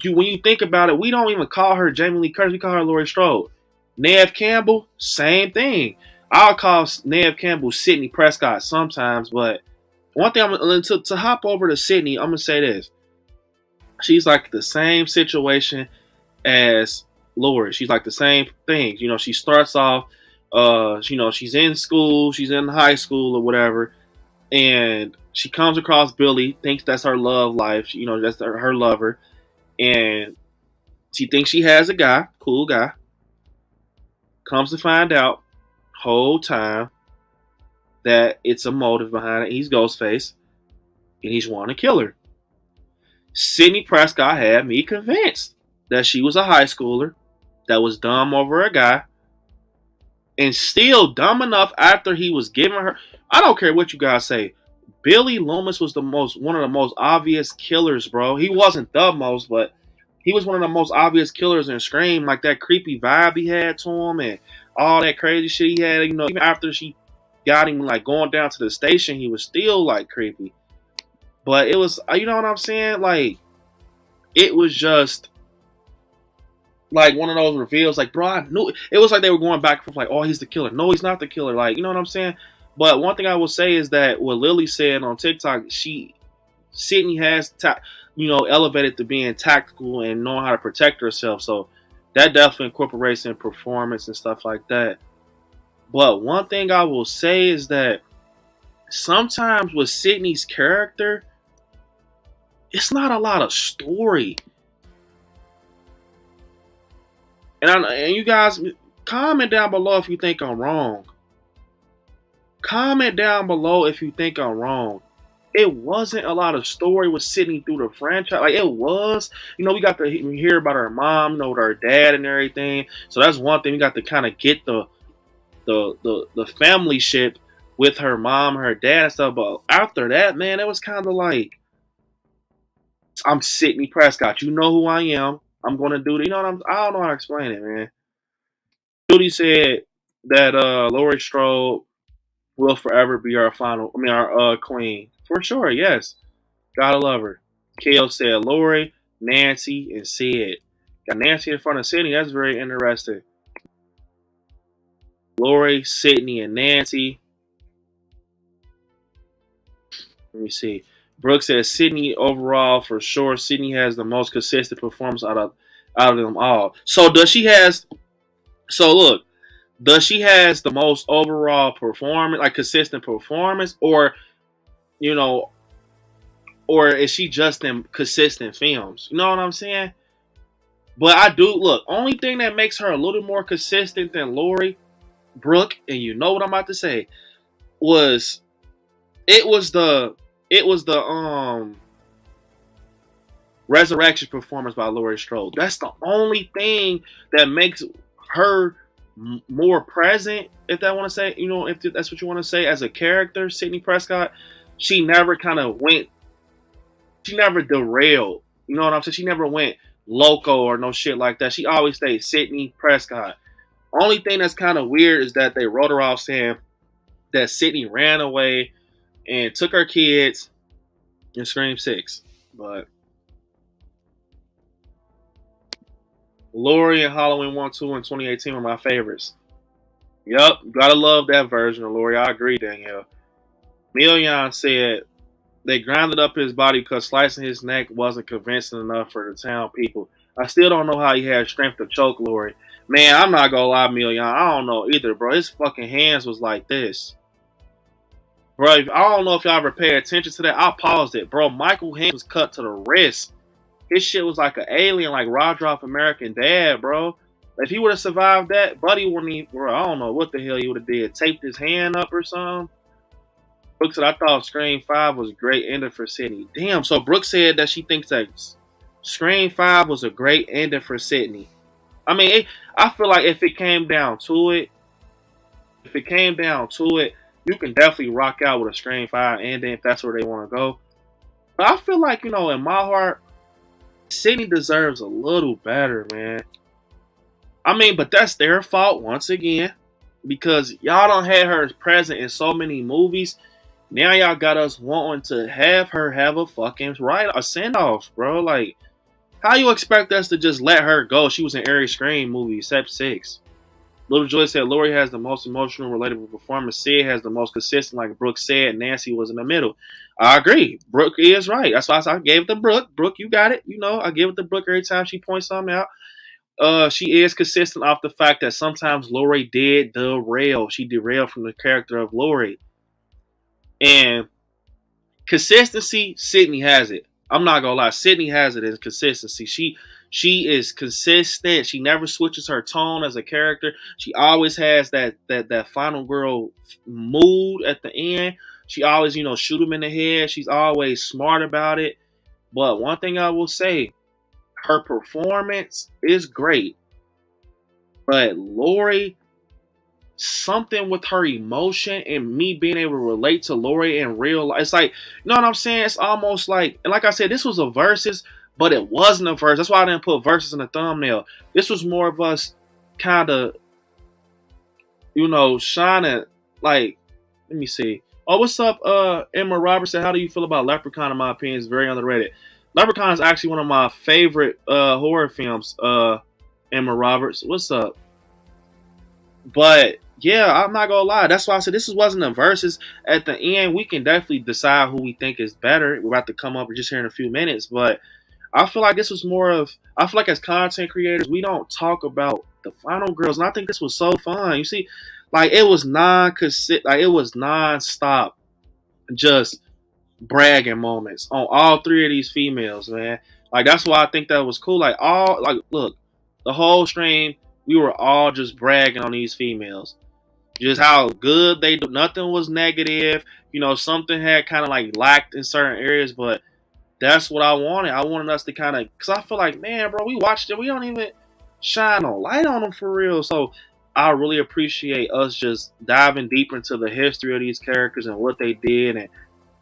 when you think about it, we don't even call her Jamie Lee Curtis. We call her Laurie Strode. Neve Campbell, same thing. I'll call Neve Campbell Sydney Prescott sometimes, but one thing to hop over to Sydney, I'm gonna say this. She's like the same situation as Lori. She's like the same thing. You know, she starts off, you know, she's in school, she's in high school or whatever, and she comes across Billy, thinks that's her love life, you know, that's her lover, and she thinks she has a guy, cool guy. Comes to find out, whole time, that it's a motive behind it. He's Ghostface, and he's wanting to kill her. Sydney Prescott had me convinced that she was a high schooler that was dumb over a guy, and still dumb enough after he was giving her. I don't care what you guys say. Billy Loomis was one of the most obvious killers, bro. He wasn't the most, but he was one of the most obvious killers in Scream. Like that creepy vibe he had to him and all that crazy shit he had. You know, even after she got him like going down to the station, he was still like creepy. But it was, you know what I'm saying? Like, it was just like one of those reveals, like, bro, I knew it was like they were going back and forth, like, oh, he's the killer. No, he's not the killer. Like, you know what I'm saying? But one thing I will say is that what Lily said on TikTok, Sydney has, you know, elevated to being tactical and knowing how to protect herself. So that definitely incorporates in performance and stuff like that. But one thing I will say is that sometimes with Sydney's character, it's not a lot of story. And you guys, comment down below if you think I'm wrong. Comment down below if you think I'm wrong. It wasn't a lot of story with Sydney through the franchise. Like, it was. You know, we got to hear about her mom, you know, with her dad and everything. So that's one thing. We got to kind of get the family shit with her mom, her dad and stuff. But after that, man, it was kind of like, I'm Sidney Prescott. You know who I am. I'm gonna do it. You know what I don't know how to explain it, man. Judy said that Laurie Strode will forever be our queen. For sure, yes. Gotta love her. Kale said Lori, Nancy, and Sid. Got Nancy in front of Sydney. That's very interesting. Lori, Sydney, and Nancy. Let me see. Brooke says Sydney overall for sure. Sydney has the most consistent performance out of them all. So does she has? So look, does she has the most overall performance, like consistent performance, or you know, or is she just in consistent films? You know what I'm saying? But I do look. Only thing that makes her a little more consistent than Lori, Brooke, and you know what I'm about to say, was it was the resurrection performance by Laurie Strode. That's the only thing that makes her more present. If that want to say, if that's what you want to say as a character, Sidney Prescott, she never kind of went. She never derailed. You know what I'm saying? She never went loco or no shit like that. She always stayed Sidney Prescott. Only thing that's kind of weird is that they wrote her off saying that Sidney ran away and took her kids in Scream 6. But Laurie and Halloween 1, 2 in 2018 were my favorites. Yup, gotta love that version of Laurie. I agree, Danielle. Million said they grounded up his body because slicing his neck wasn't convincing enough for the town people. I still don't know how he had strength to choke Laurie. Man, I'm not gonna lie, Million. I don't know either, bro. His fucking hands was like this. Bro, I don't know if y'all ever paid attention to that. I paused it. Bro, Michael Hanks was cut to the wrist. His shit was like an alien, like Roger off American Dad, bro. If he would have survived that, Buddy wouldn't even, bro, I don't know what the hell he would have did. Taped his hand up or something. Brooke said, I thought Scream 5 was a great ending for Sydney. Damn, so Brooke said that she thinks that Scream 5 was a great ending for Sydney. I mean, I feel like if it came down to it, you can definitely rock out with a Scream 5 ending if that's where they want to go. But I feel like, in my heart, Sydney deserves a little better, man. I mean, but that's their fault once again. Because y'all don't have her present in so many movies. Now y'all got us wanting to have her have a fucking a send-off, bro. Like, how you expect us to just let her go? She was in every Scream movie except 6. Little Joy said Laurie has the most emotional, relatable performance. Sid has the most consistent, like Brooke said. Nancy was in the middle. I agree. Brooke is right. That's why I gave it to Brooke. Brooke, you got it. I give it to Brooke every time she points something out. She is consistent off the fact that sometimes Laurie did derail. She derailed from the character of Laurie. And consistency, Sydney has it. I'm not gonna lie, Sydney has it in consistency. She is consistent. She never switches her tone as a character. She always has that final girl mood at the end. She always, shoot him in the head. She's always smart about it. But one thing I will say, her performance is great. But Laurie, something with her emotion and me being able to relate to Laurie in real life. It's like, you know what I'm saying? It's almost like, and like I said, this was a versus, but it wasn't a verse. That's why I didn't put verses in the thumbnail. This was more of us kind of, shining. Like, let me see. Oh, what's up, Emma Robertson? How do you feel about Leprechaun? In my opinion, is very underrated. Leprechaun is actually one of my favorite horror films. Emma Roberts, what's up? But yeah, I'm not gonna lie. That's why I said this wasn't a versus. At the end, we can definitely decide who we think is better. We're about to come up just here in a few minutes, but I feel like this was more of. I feel like as content creators, we don't talk about the final girls, and I think this was so fun. You see, like it was non-stop, just bragging moments on all three of these females, man. Like that's why I think that was cool. Look, the whole stream, we were all just bragging on these females. Just how good they do. Nothing was negative. Something had kind of like lacked in certain areas, but that's what I wanted. I wanted us to kind of, because I feel like, man, bro, we watched it. We don't even shine no light on them for real. So I really appreciate us just diving deeper into the history of these characters and what they did and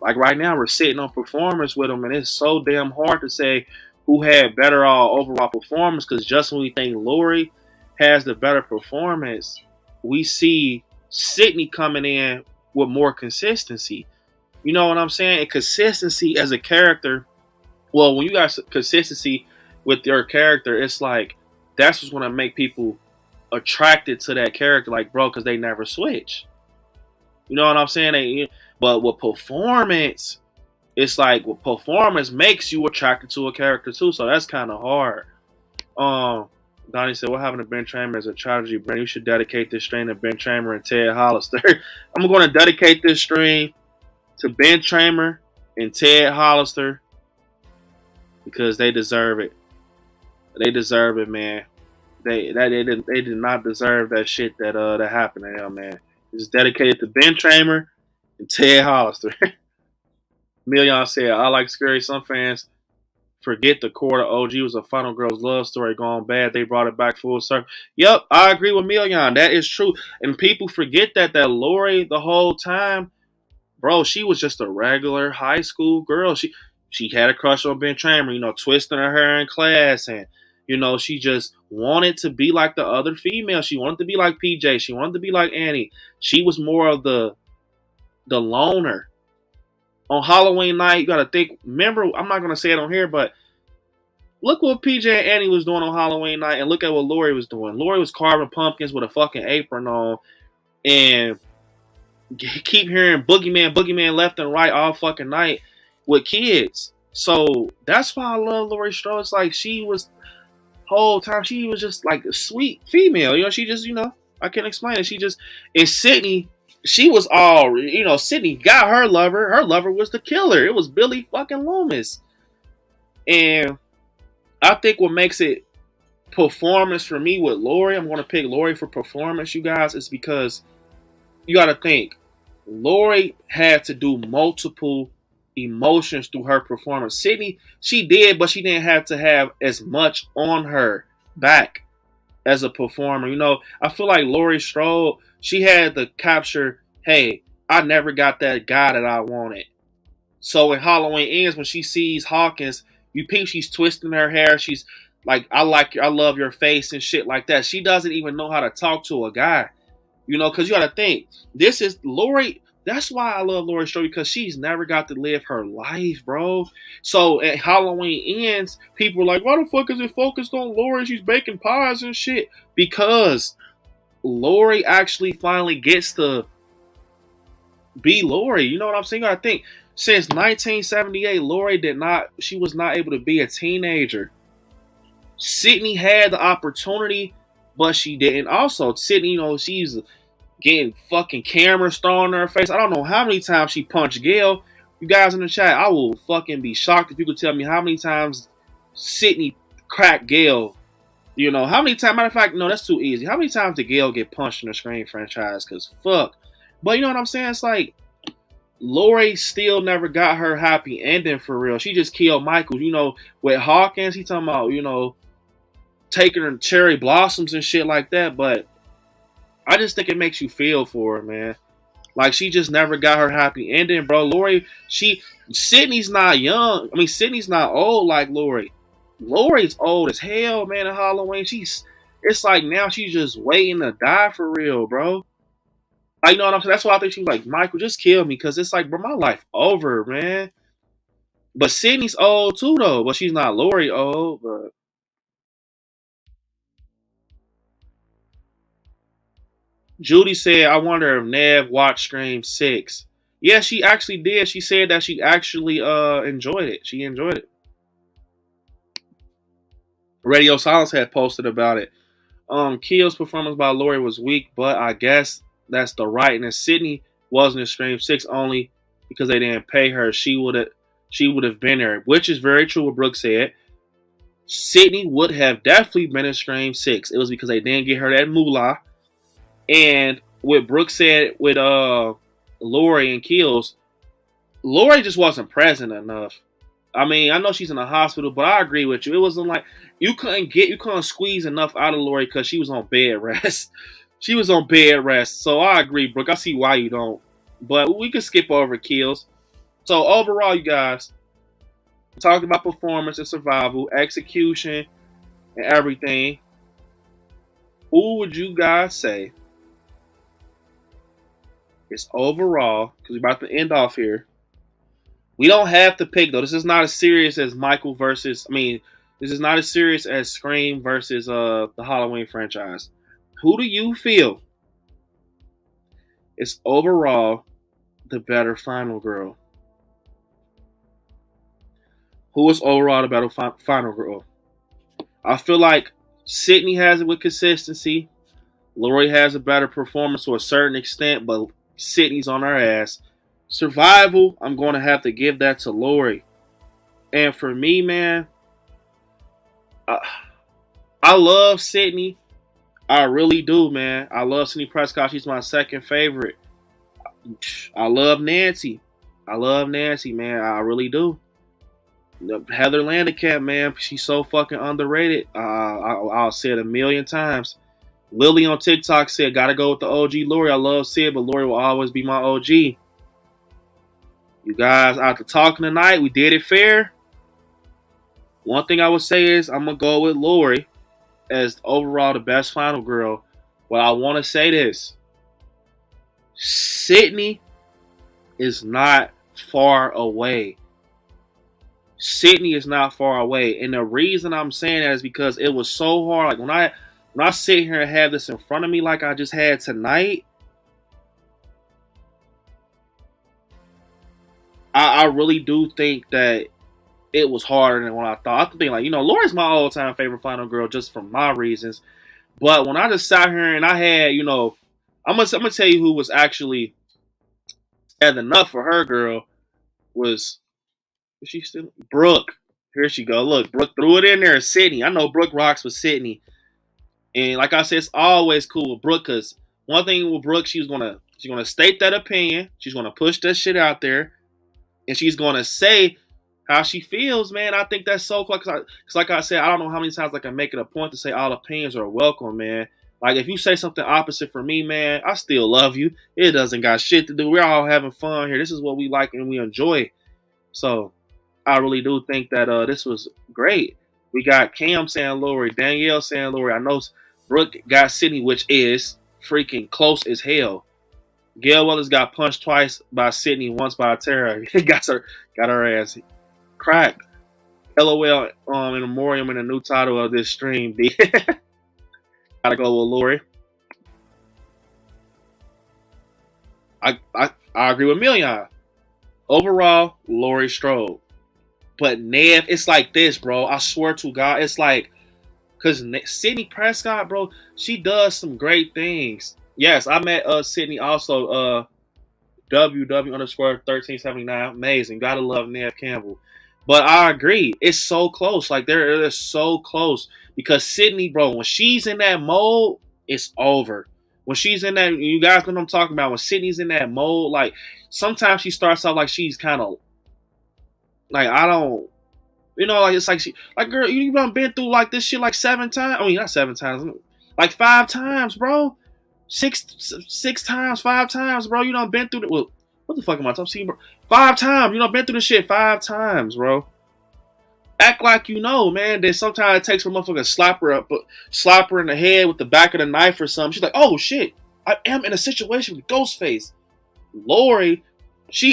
Like right now, we're sitting on performance with them, and it's so damn hard to say who had better overall performance. Because just when we think Lori has the better performance, we see Sydney coming in with more consistency. You know what I'm saying? And consistency as a character. Well, when you got consistency with your character, it's like that's what's going to make people attracted to that character, like, bro, because they never switch. You know what I'm saying? But with performance, it's like with performance makes you attracted to a character too. So that's kind of hard. Donnie said, "What happened to Ben Tramer as a tragedy, Brent? You should dedicate this stream to Ben Tramer and Ted Hollister." I'm going to dedicate this stream to Ben Tramer and Ted Hollister because they deserve it. They deserve it, man. They did not deserve that shit that happened to them, man. It's dedicated to Ben Tramer and Ted Hollister. Million said, "I like Scary. Some fans forget the core of OG was a final girl's love story gone bad. They brought it back full circle." Yep, I agree with Million. That is true. And people forget that Lori the whole time, bro, she was just a regular high school girl. She had a crush on Ben Tramer, you know, twisting her hair in class, and you know, she just wanted to be like the other female. She wanted to be like PJ. She wanted to be like Annie. She was more of the loner. On Halloween night, you gotta think. Remember, I'm not gonna say it on here, but look what PJ and Annie was doing on Halloween night, and look at what Lori was doing. Lori was carving pumpkins with a fucking apron on, and keep hearing boogeyman left and right all fucking night with kids. So that's why I love Lori Strode. It's like she was whole time she was just like a sweet female. You know, she just, you know, I can't explain it. She just, and Sydney, she was all, you know, Sydney got her lover. Her lover was the killer. It was Billy fucking Loomis. And I think what makes it performance for me with Lori, I'm going to pick Lori for performance, you guys, is because you got to think Lori had to do multiple emotions through her performance. Sydney, she did, but she didn't have to have as much on her back as a performer. You know, I feel like Lori Strode, she had to capture, hey, I never got that guy that I wanted. So when Halloween ends, when she sees Hawkins, you peep, she's twisting her hair. She's like, I love your face and shit like that. She doesn't even know how to talk to a guy. You know, because you got to think, this is Lori. That's why I love Lori Strode, because she's never got to live her life, bro. So at Halloween ends, people are like, why the fuck is it focused on Lori? She's baking pies and shit. Because Lori actually finally gets to be Lori. You know what I'm saying? I think since 1978, Lori she was not able to be a teenager. Sydney had the opportunity, but she didn't. Also, Sydney, you know, she's getting fucking cameras thrown in her face. I don't know how many times she punched Gail. You guys in the chat, I will fucking be shocked if you could tell me how many times Sydney cracked Gail. You know, how many times, matter of fact, no, that's too easy. How many times did Gail get punched in the Scream franchise? Because fuck. But you know what I'm saying? It's like, Lori still never got her happy ending for real. She just killed Michael. You know, with Hawkins, he talking about, you know, taking her cherry blossoms and shit like that. But I just think it makes you feel for her, man. Like, she just never got her happy ending, bro. Lori, Sydney's not young. I mean, Sydney's not old like Lori. Lori's old as hell, man, at Halloween. It's like now she's just waiting to die for real, bro. Like, you know what I'm saying? That's why I think she's like, Michael, just kill me. Because it's like, bro, my life over, man. But Sydney's old too, though. But she's not Lori old, but Judy said, I wonder if Nev watched Scream 6. Yeah, she actually did. She said that she actually enjoyed it. She enjoyed it. Radio Silence had posted about it. Keel's performance by Lori was weak, but I guess that's the writing. And Sydney wasn't in Scream 6 only because they didn't pay her. She would have been there, which is very true what Brooke said. Sydney would have definitely been in Scream 6. It was because they didn't get her that moolah. And what Brooke said with Lori and Keels, Lori just wasn't present enough. I mean, I know she's in the hospital, but I agree with you. It wasn't like you couldn't squeeze enough out of Lori because she was on bed rest. She was on bed rest. So I agree, Brooke. I see why you don't. But we could skip over Keels. So overall, you guys, talking about performance and survival, execution, and everything. Who would you guys say is overall? Because we're about to end off here. We don't have to pick though. This is not as serious as Michael versus. I mean, this is not as serious as Scream versus the Halloween franchise. Who do you feel is overall the better final girl? Who is overall the better final girl? I feel like Sydney has it with consistency. Lori has a better performance to a certain extent, but Sydney's on her ass. Survival, I'm going to have to give that to Lori. And for me, man, I love Sydney. I really do, man. I love Sydney Prescott. She's my second favorite. I love Nancy. I love Nancy, man. I really do. Heather Landekamp, man, she's so fucking underrated. I'll say it a million times. Lily on TikTok said, gotta go with the OG Lori. I love Sid, but Lori will always be my OG. You guys, after talking tonight, we did it fair. One thing I would say is I'm going to go with Lori as overall the best final girl. But I want to say this. Sydney is not far away. Sydney is not far away. And the reason I'm saying that is because it was so hard. Like when I sit here and have this in front of me like I just had tonight, I really do think that it was harder than what I thought. I think, like, Lori's my all-time favorite final girl just for my reasons. But when I just sat here and I had, I'm gonna tell you who was actually had enough for her girl was she still Brooke. Here she go. Look, Brooke threw it in there. Sydney. I know Brooke rocks with Sydney. And like I said, it's always cool with Brooke because one thing with Brooke, she's gonna state that opinion. She's gonna push that shit out there. And she's gonna say how she feels, man. I think that's so cool. Because like I said, I don't know how many times I can make it a point to say all opinions are welcome, man. Like, if you say something opposite for me, man, I still love you. It doesn't got shit to do. We're all having fun here. This is what we like and we enjoy. So, I really do think that this was great. We got Cam saying Lori, Danielle saying Lori. I know Brooke got Sydney, which is freaking close as hell. Gail Willis got punched twice by Sydney, once by Tara. got her ass cracked. LOL in memoriam in the new title of this stream. Gotta go with Lori. I agree with Million. Overall, Lori Strode. But Nev, it's like this, bro. I swear to God, it's like, because Sydney Prescott, bro, she does some great things. Yes, I met Sydney also, WW_1379. Amazing. Gotta love Nev Campbell. But I agree. It's so close. Like, they're so close. Because Sydney, bro, when she's in that mode, it's over. When she's in that, you guys know what I'm talking about. When Sydney's in that mode, like, sometimes she starts out like she's kind of, like, I don't, like, it's like she, like, girl, you done been through, like, this shit, like, 7 times. I mean, not 7 times. Like, 5 times, bro. 6 times, 5 times, bro. You done been through the, well, what the fuck am I talking about, bro? 5 times. You done been through the shit 5 times, bro. Act like you know, man. Then sometimes it takes for a motherfucker slap her in the head with the back of the knife or something. She's like, oh shit, I am in a situation with Ghostface. Lori,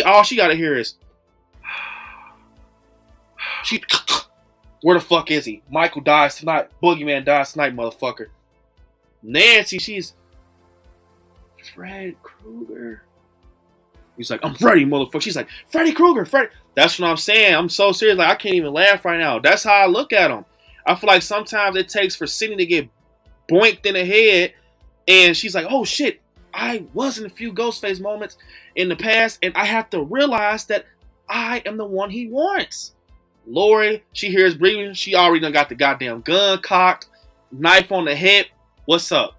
all she gotta hear is where the fuck is he? Michael dies tonight. Boogeyman dies tonight, motherfucker. Nancy, she's Fred Krueger. He's like, I'm Freddy, motherfucker. She's like, Freddy Krueger, Freddy. That's what I'm saying. I'm so serious. Like, I can't even laugh right now. That's how I look at him. I feel like sometimes it takes for Sydney to get boinked in the head. And she's like, oh, shit. I was in a few Ghostface moments in the past. And I have to realize that I am the one he wants. Lori, she hears breathing. She already done got the goddamn gun cocked. Knife on the hip. What's up?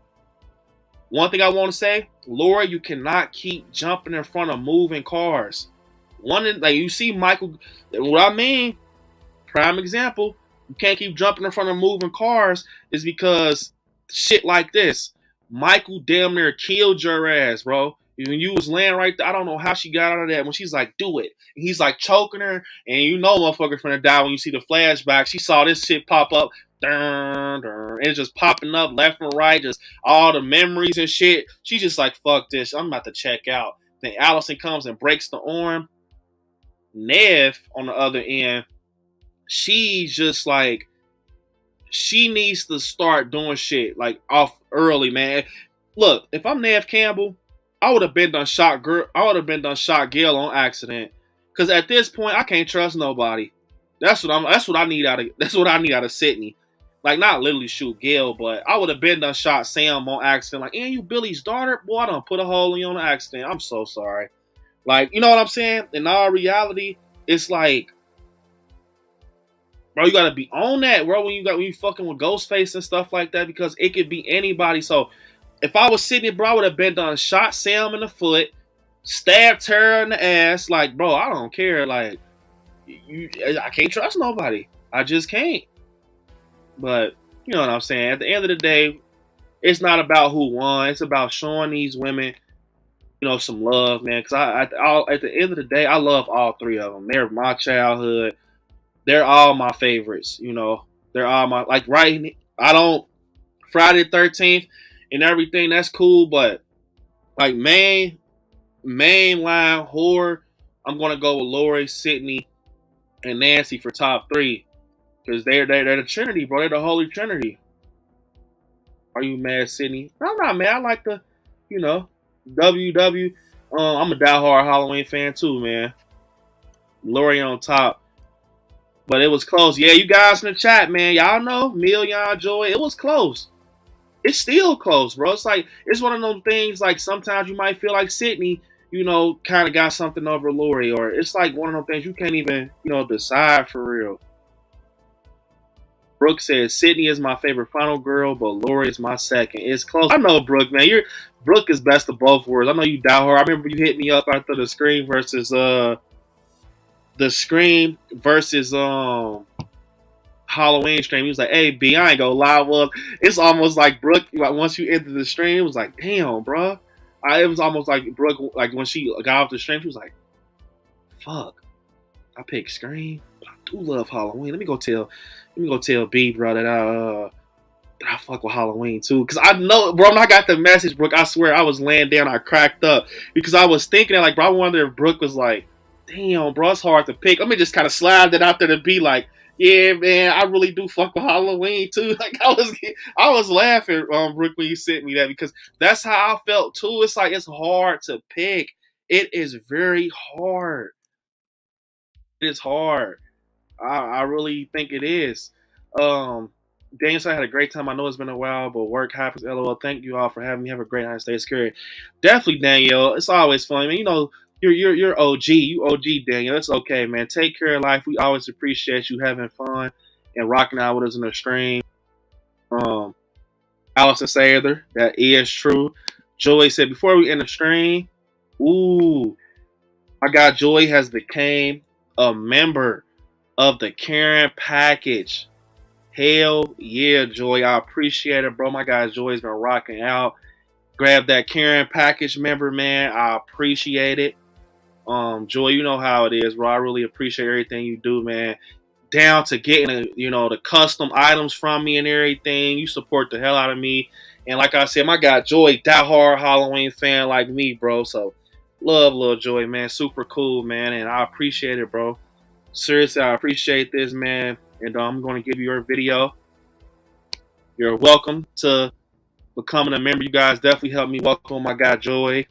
One thing I want to say, Lori, you cannot keep jumping in front of moving cars. Like, you see Michael, what I mean, prime example, you can't keep jumping in front of moving cars is because shit like this. Michael damn near killed your ass, bro. When you was laying right there, I don't know how she got out of that. When she's like, do it. And he's like choking her. And you know motherfucker's finna die when you see the flashback. She saw this shit pop up. Dun, dun, and it's just popping up left and right. Just all the memories and shit. She's just like, fuck this. I'm about to check out. Then Allison comes and breaks the arm. Nev, on the other end, she's just like, she needs to start doing shit like off early, man. Look, if I'm Nev Campbell, I would have been done shot girl. I would have been done shot Gail on accident. Cause at this point, I can't trust nobody. That's what I need out of. That's what I need out of Sydney. Like, not literally shoot Gail, but I would have been done shot Sam on accident. Like, and you Billy's daughter, boy, I done put a hole in you on accident. I'm so sorry. Like, you know what I'm saying? In all reality, it's like, bro, you gotta be on that, bro. When you fucking with Ghostface and stuff like that, because it could be anybody. So if I was Sydney, bro, I would have been done shot Sam in the foot, stabbed her in the ass. Like, bro, I don't care. Like, I can't trust nobody. I just can't. But you know what I'm saying? At the end of the day, it's not about who won. It's about showing these women, you know, some love, man. Because at the end of the day, I love all three of them. They're my childhood. They're all my favorites. You know, they're all my, like, right. I don't, Friday the 13th and everything, that's cool. But like mainline horror, I'm gonna go with Lori, Sydney, and Nancy for top three. Because they're the Trinity, bro. They're the Holy Trinity. Are you mad, Sydney? I'm not mad. I like the, you know, WW. I'm a diehard Halloween fan too, man. Lori on top. But it was close. Yeah, you guys in the chat, man. Y'all know, Million Joy. It was close. It's still close, bro. It's like, it's one of those things, like, sometimes you might feel like Sydney, you know, kind of got something over Lori. Or it's like one of those things you can't even, you know, decide for real. Brooke says, Sydney is my favorite final girl, but Lori is my second. It's close. I know, Brooke, man. Brooke is best of both worlds. I know you die her. I remember you hit me up after the Scream versus Halloween stream. He was like, hey, B, I ain't gonna lie. Well, it's almost like Brooke, like, once you enter the stream, it was like, damn, bro. It was almost like Brooke, like, when she got off the stream, she was like, fuck, I picked Scream, but I do love Halloween. Let me go tell B, bro, that I fuck with Halloween too. Cause I know, bro, when I got the message, Brooke, I swear I was laying down, I cracked up. Because I was thinking that, like, bro, I wonder if Brooke was like, damn, bro, it's hard to pick. Let me just kind of slide that out there to be like, yeah, man, I really do fuck with Halloween too. Like, I was laughing, Brooke, when you sent me that, because that's how I felt too. It's like, it's hard to pick. It is very hard. It's hard. I really think it is. Daniel said I had a great time. I know it's been a while, but work happens. LOL. Thank you all for having me. Have a great night. Stay scared. Definitely, Danielle. It's always fun. I mean, you know, you're OG. You OG, Daniel. It's okay, man. Take care of life. We always appreciate you having fun and rocking out with us in the stream. Allison Sather, that is true. Joy said, before we end the stream, ooh, my God, Joy has became a member of the Karen package. Hell yeah, Joy. I appreciate it, bro. My guy Joy's been rocking out. Grab that Karen package member, man. I appreciate it. Joy, you know how it is, bro. I really appreciate everything you do, man. Down to getting, you know, the custom items from me and everything. You support the hell out of me. And like I said, my guy Joy, diehard Halloween fan like me, bro. So love little Joy, man. Super cool, man. And I appreciate it, bro. Seriously, I appreciate this, man. And I'm going to give you your video. You're welcome to becoming a member. You guys definitely helped me welcome my guy Joy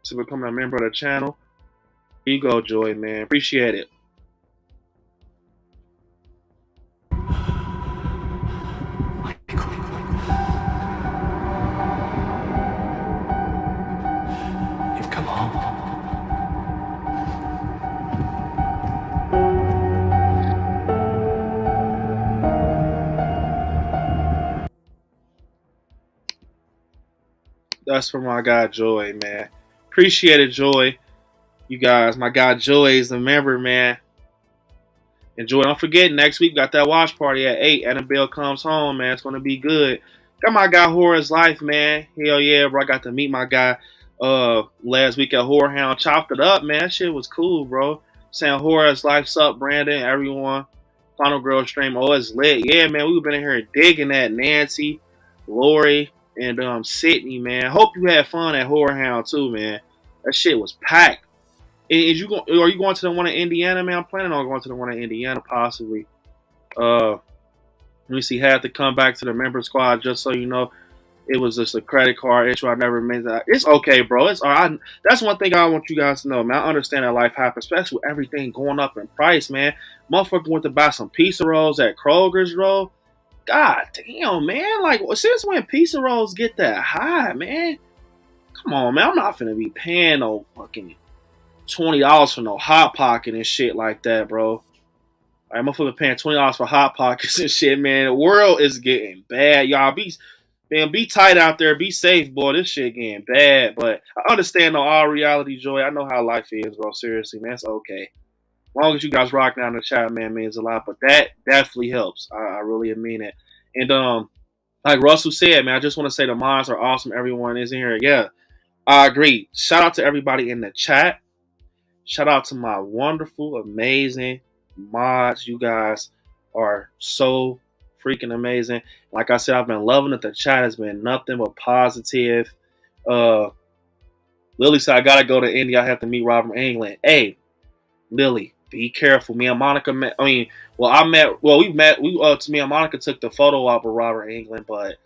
to becoming a member of the channel. Here you go, Joy, man. Appreciate it. You've come home. That's for my guy Joy, man. Appreciate it, Joy. You guys, my guy Joy is a member, man. And Joy, don't forget, next week got that watch party at 8. Annabelle comes home, man. It's going to be good. Got my guy Horace Life, man. Hell yeah, bro. I got to meet my guy last week at Horror Hound. Chopped it up, man. That shit was cool, bro. Saying Horror's Life's Up, Brandon, everyone. Final Girl stream. Oh, it's lit. Yeah, man. We've been in here digging that. Nancy, Lori, and Sydney, man. Hope you had fun at Horror Hound too, man. That shit was packed. Are you going to the one in Indiana, man? I'm planning on going to the one in Indiana, possibly. Let me see. Had to come back to the member squad, just so you know. It was just a credit card issue. I never meant that. It's okay, bro. It's all right. That's one thing I want you guys to know, man. I understand that life happens, especially with everything going up in price, man. Motherfucker went to buy some pizza rolls at Kroger's, bro. God damn, man. Like, since when pizza rolls get that high, man? Come on, man. I'm not finna be paying no fucking $20 for no Hot Pocket and shit like that, bro. I'm motherfucker paying $20 for Hot Pockets and shit, man. The world is getting bad, y'all. Be tight out there. Be safe, boy. This shit getting bad. But I understand though, all reality, Joy. I know how life is, bro. Seriously, man. It's okay. As long as you guys rock down the chat, man, means a lot. But that definitely helps. I really mean it. And like Russell said, man, I just want to say the mods are awesome. Everyone is in here. Yeah, I agree. Shout out to everybody in the chat. Shout out to my wonderful, amazing mods. You guys are so freaking amazing. Like I said, I've been loving it. The chat has been nothing but positive. Lily said, I gotta go to India. I have to meet Robert England. Hey, Lily, be careful. Me and Monica met. Me and Monica took the photo op with Robert England, but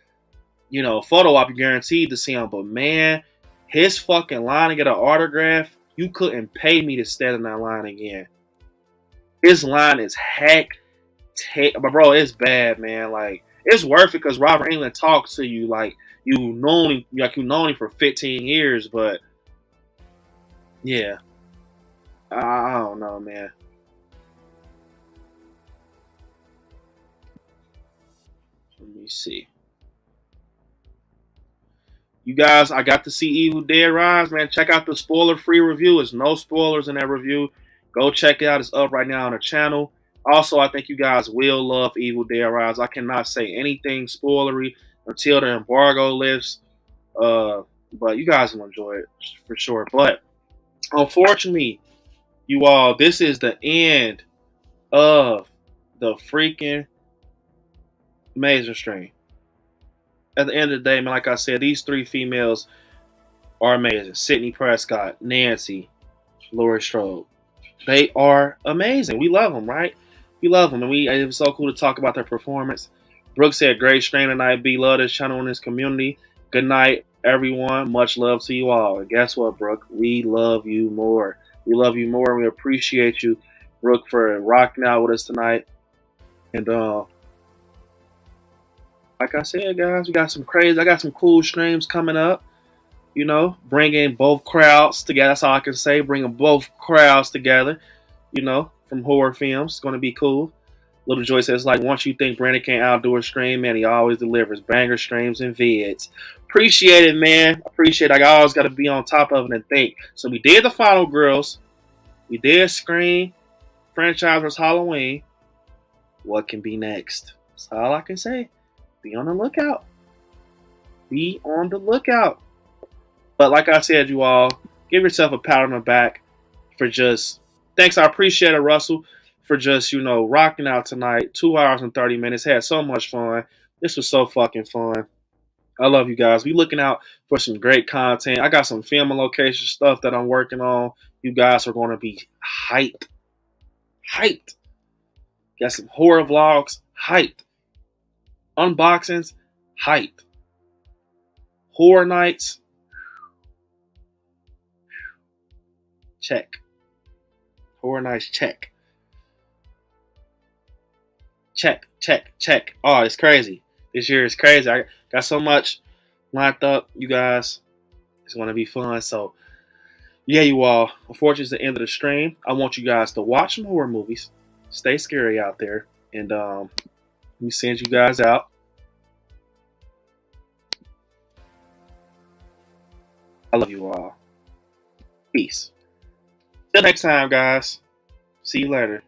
you know, photo op, you guaranteed to see him. But man, his fucking line to get an autograph, you couldn't pay me to stand in that line again. His line is but bro, it's bad, man. Like, it's worth it because Robert England talks to you like you've known him for 15 years. But yeah, I don't know, man. Let me see. You guys, I got to see Evil Dead Rise, man. Check out the spoiler-free review. There's no spoilers in that review. Go check it out. It's up right now on the channel. Also, I think you guys will love Evil Dead Rise. I cannot say anything spoilery until the embargo lifts. But you guys will enjoy it for sure. But unfortunately, you all, this is the end of the freaking Amazing Stream. At the end of the day, man, like I said, these three females are amazing. Sydney Prescott, Nancy, Laurie Strode. They are amazing. We love them, right? We love them. And it was so cool to talk about their performance. Brooke said, great stream tonight. B, love this channel and this community. Good night, everyone. Much love to you all. And guess what, Brooke? We love you more. We love you more, and we appreciate you, Brooke, for rocking out with us tonight. And like I said, guys, I got some cool streams coming up. You know, bringing both crowds together. That's all I can say. Bringing both crowds together. You know, from horror films. It's going to be cool. Little Joy says, like, once you think Brandon can't outdo a stream, man, he always delivers banger streams and vids. Appreciate it, man. Appreciate it. I always got to be on top of it and think. So we did the Final Girls. We did Scream. Franchise vs. Halloween. What can be next? That's all I can say. Be on the lookout. Be on the lookout. But like I said, you all, give yourself a pat on the back for just... Thanks, I appreciate it, Russell, for just, you know, rocking out tonight. 2 hours and 30 minutes. Had so much fun. This was so fucking fun. I love you guys. Be looking out for some great content. I got some film and location stuff that I'm working on. You guys are going to be hyped. Hyped. Got some horror vlogs. Hyped. Unboxings. Hyped. Horror nights. Check. Horror nights, check. Check, check, check. Oh, it's crazy. This year is crazy. I got so much lined up, you guys. It's going to be fun. So, yeah, you all. Unfortunately, it's the end of the stream. I want you guys to watch some horror movies. Stay scary out there. And let me send you guys out. I love you all. Peace. Till next time, guys. See you later.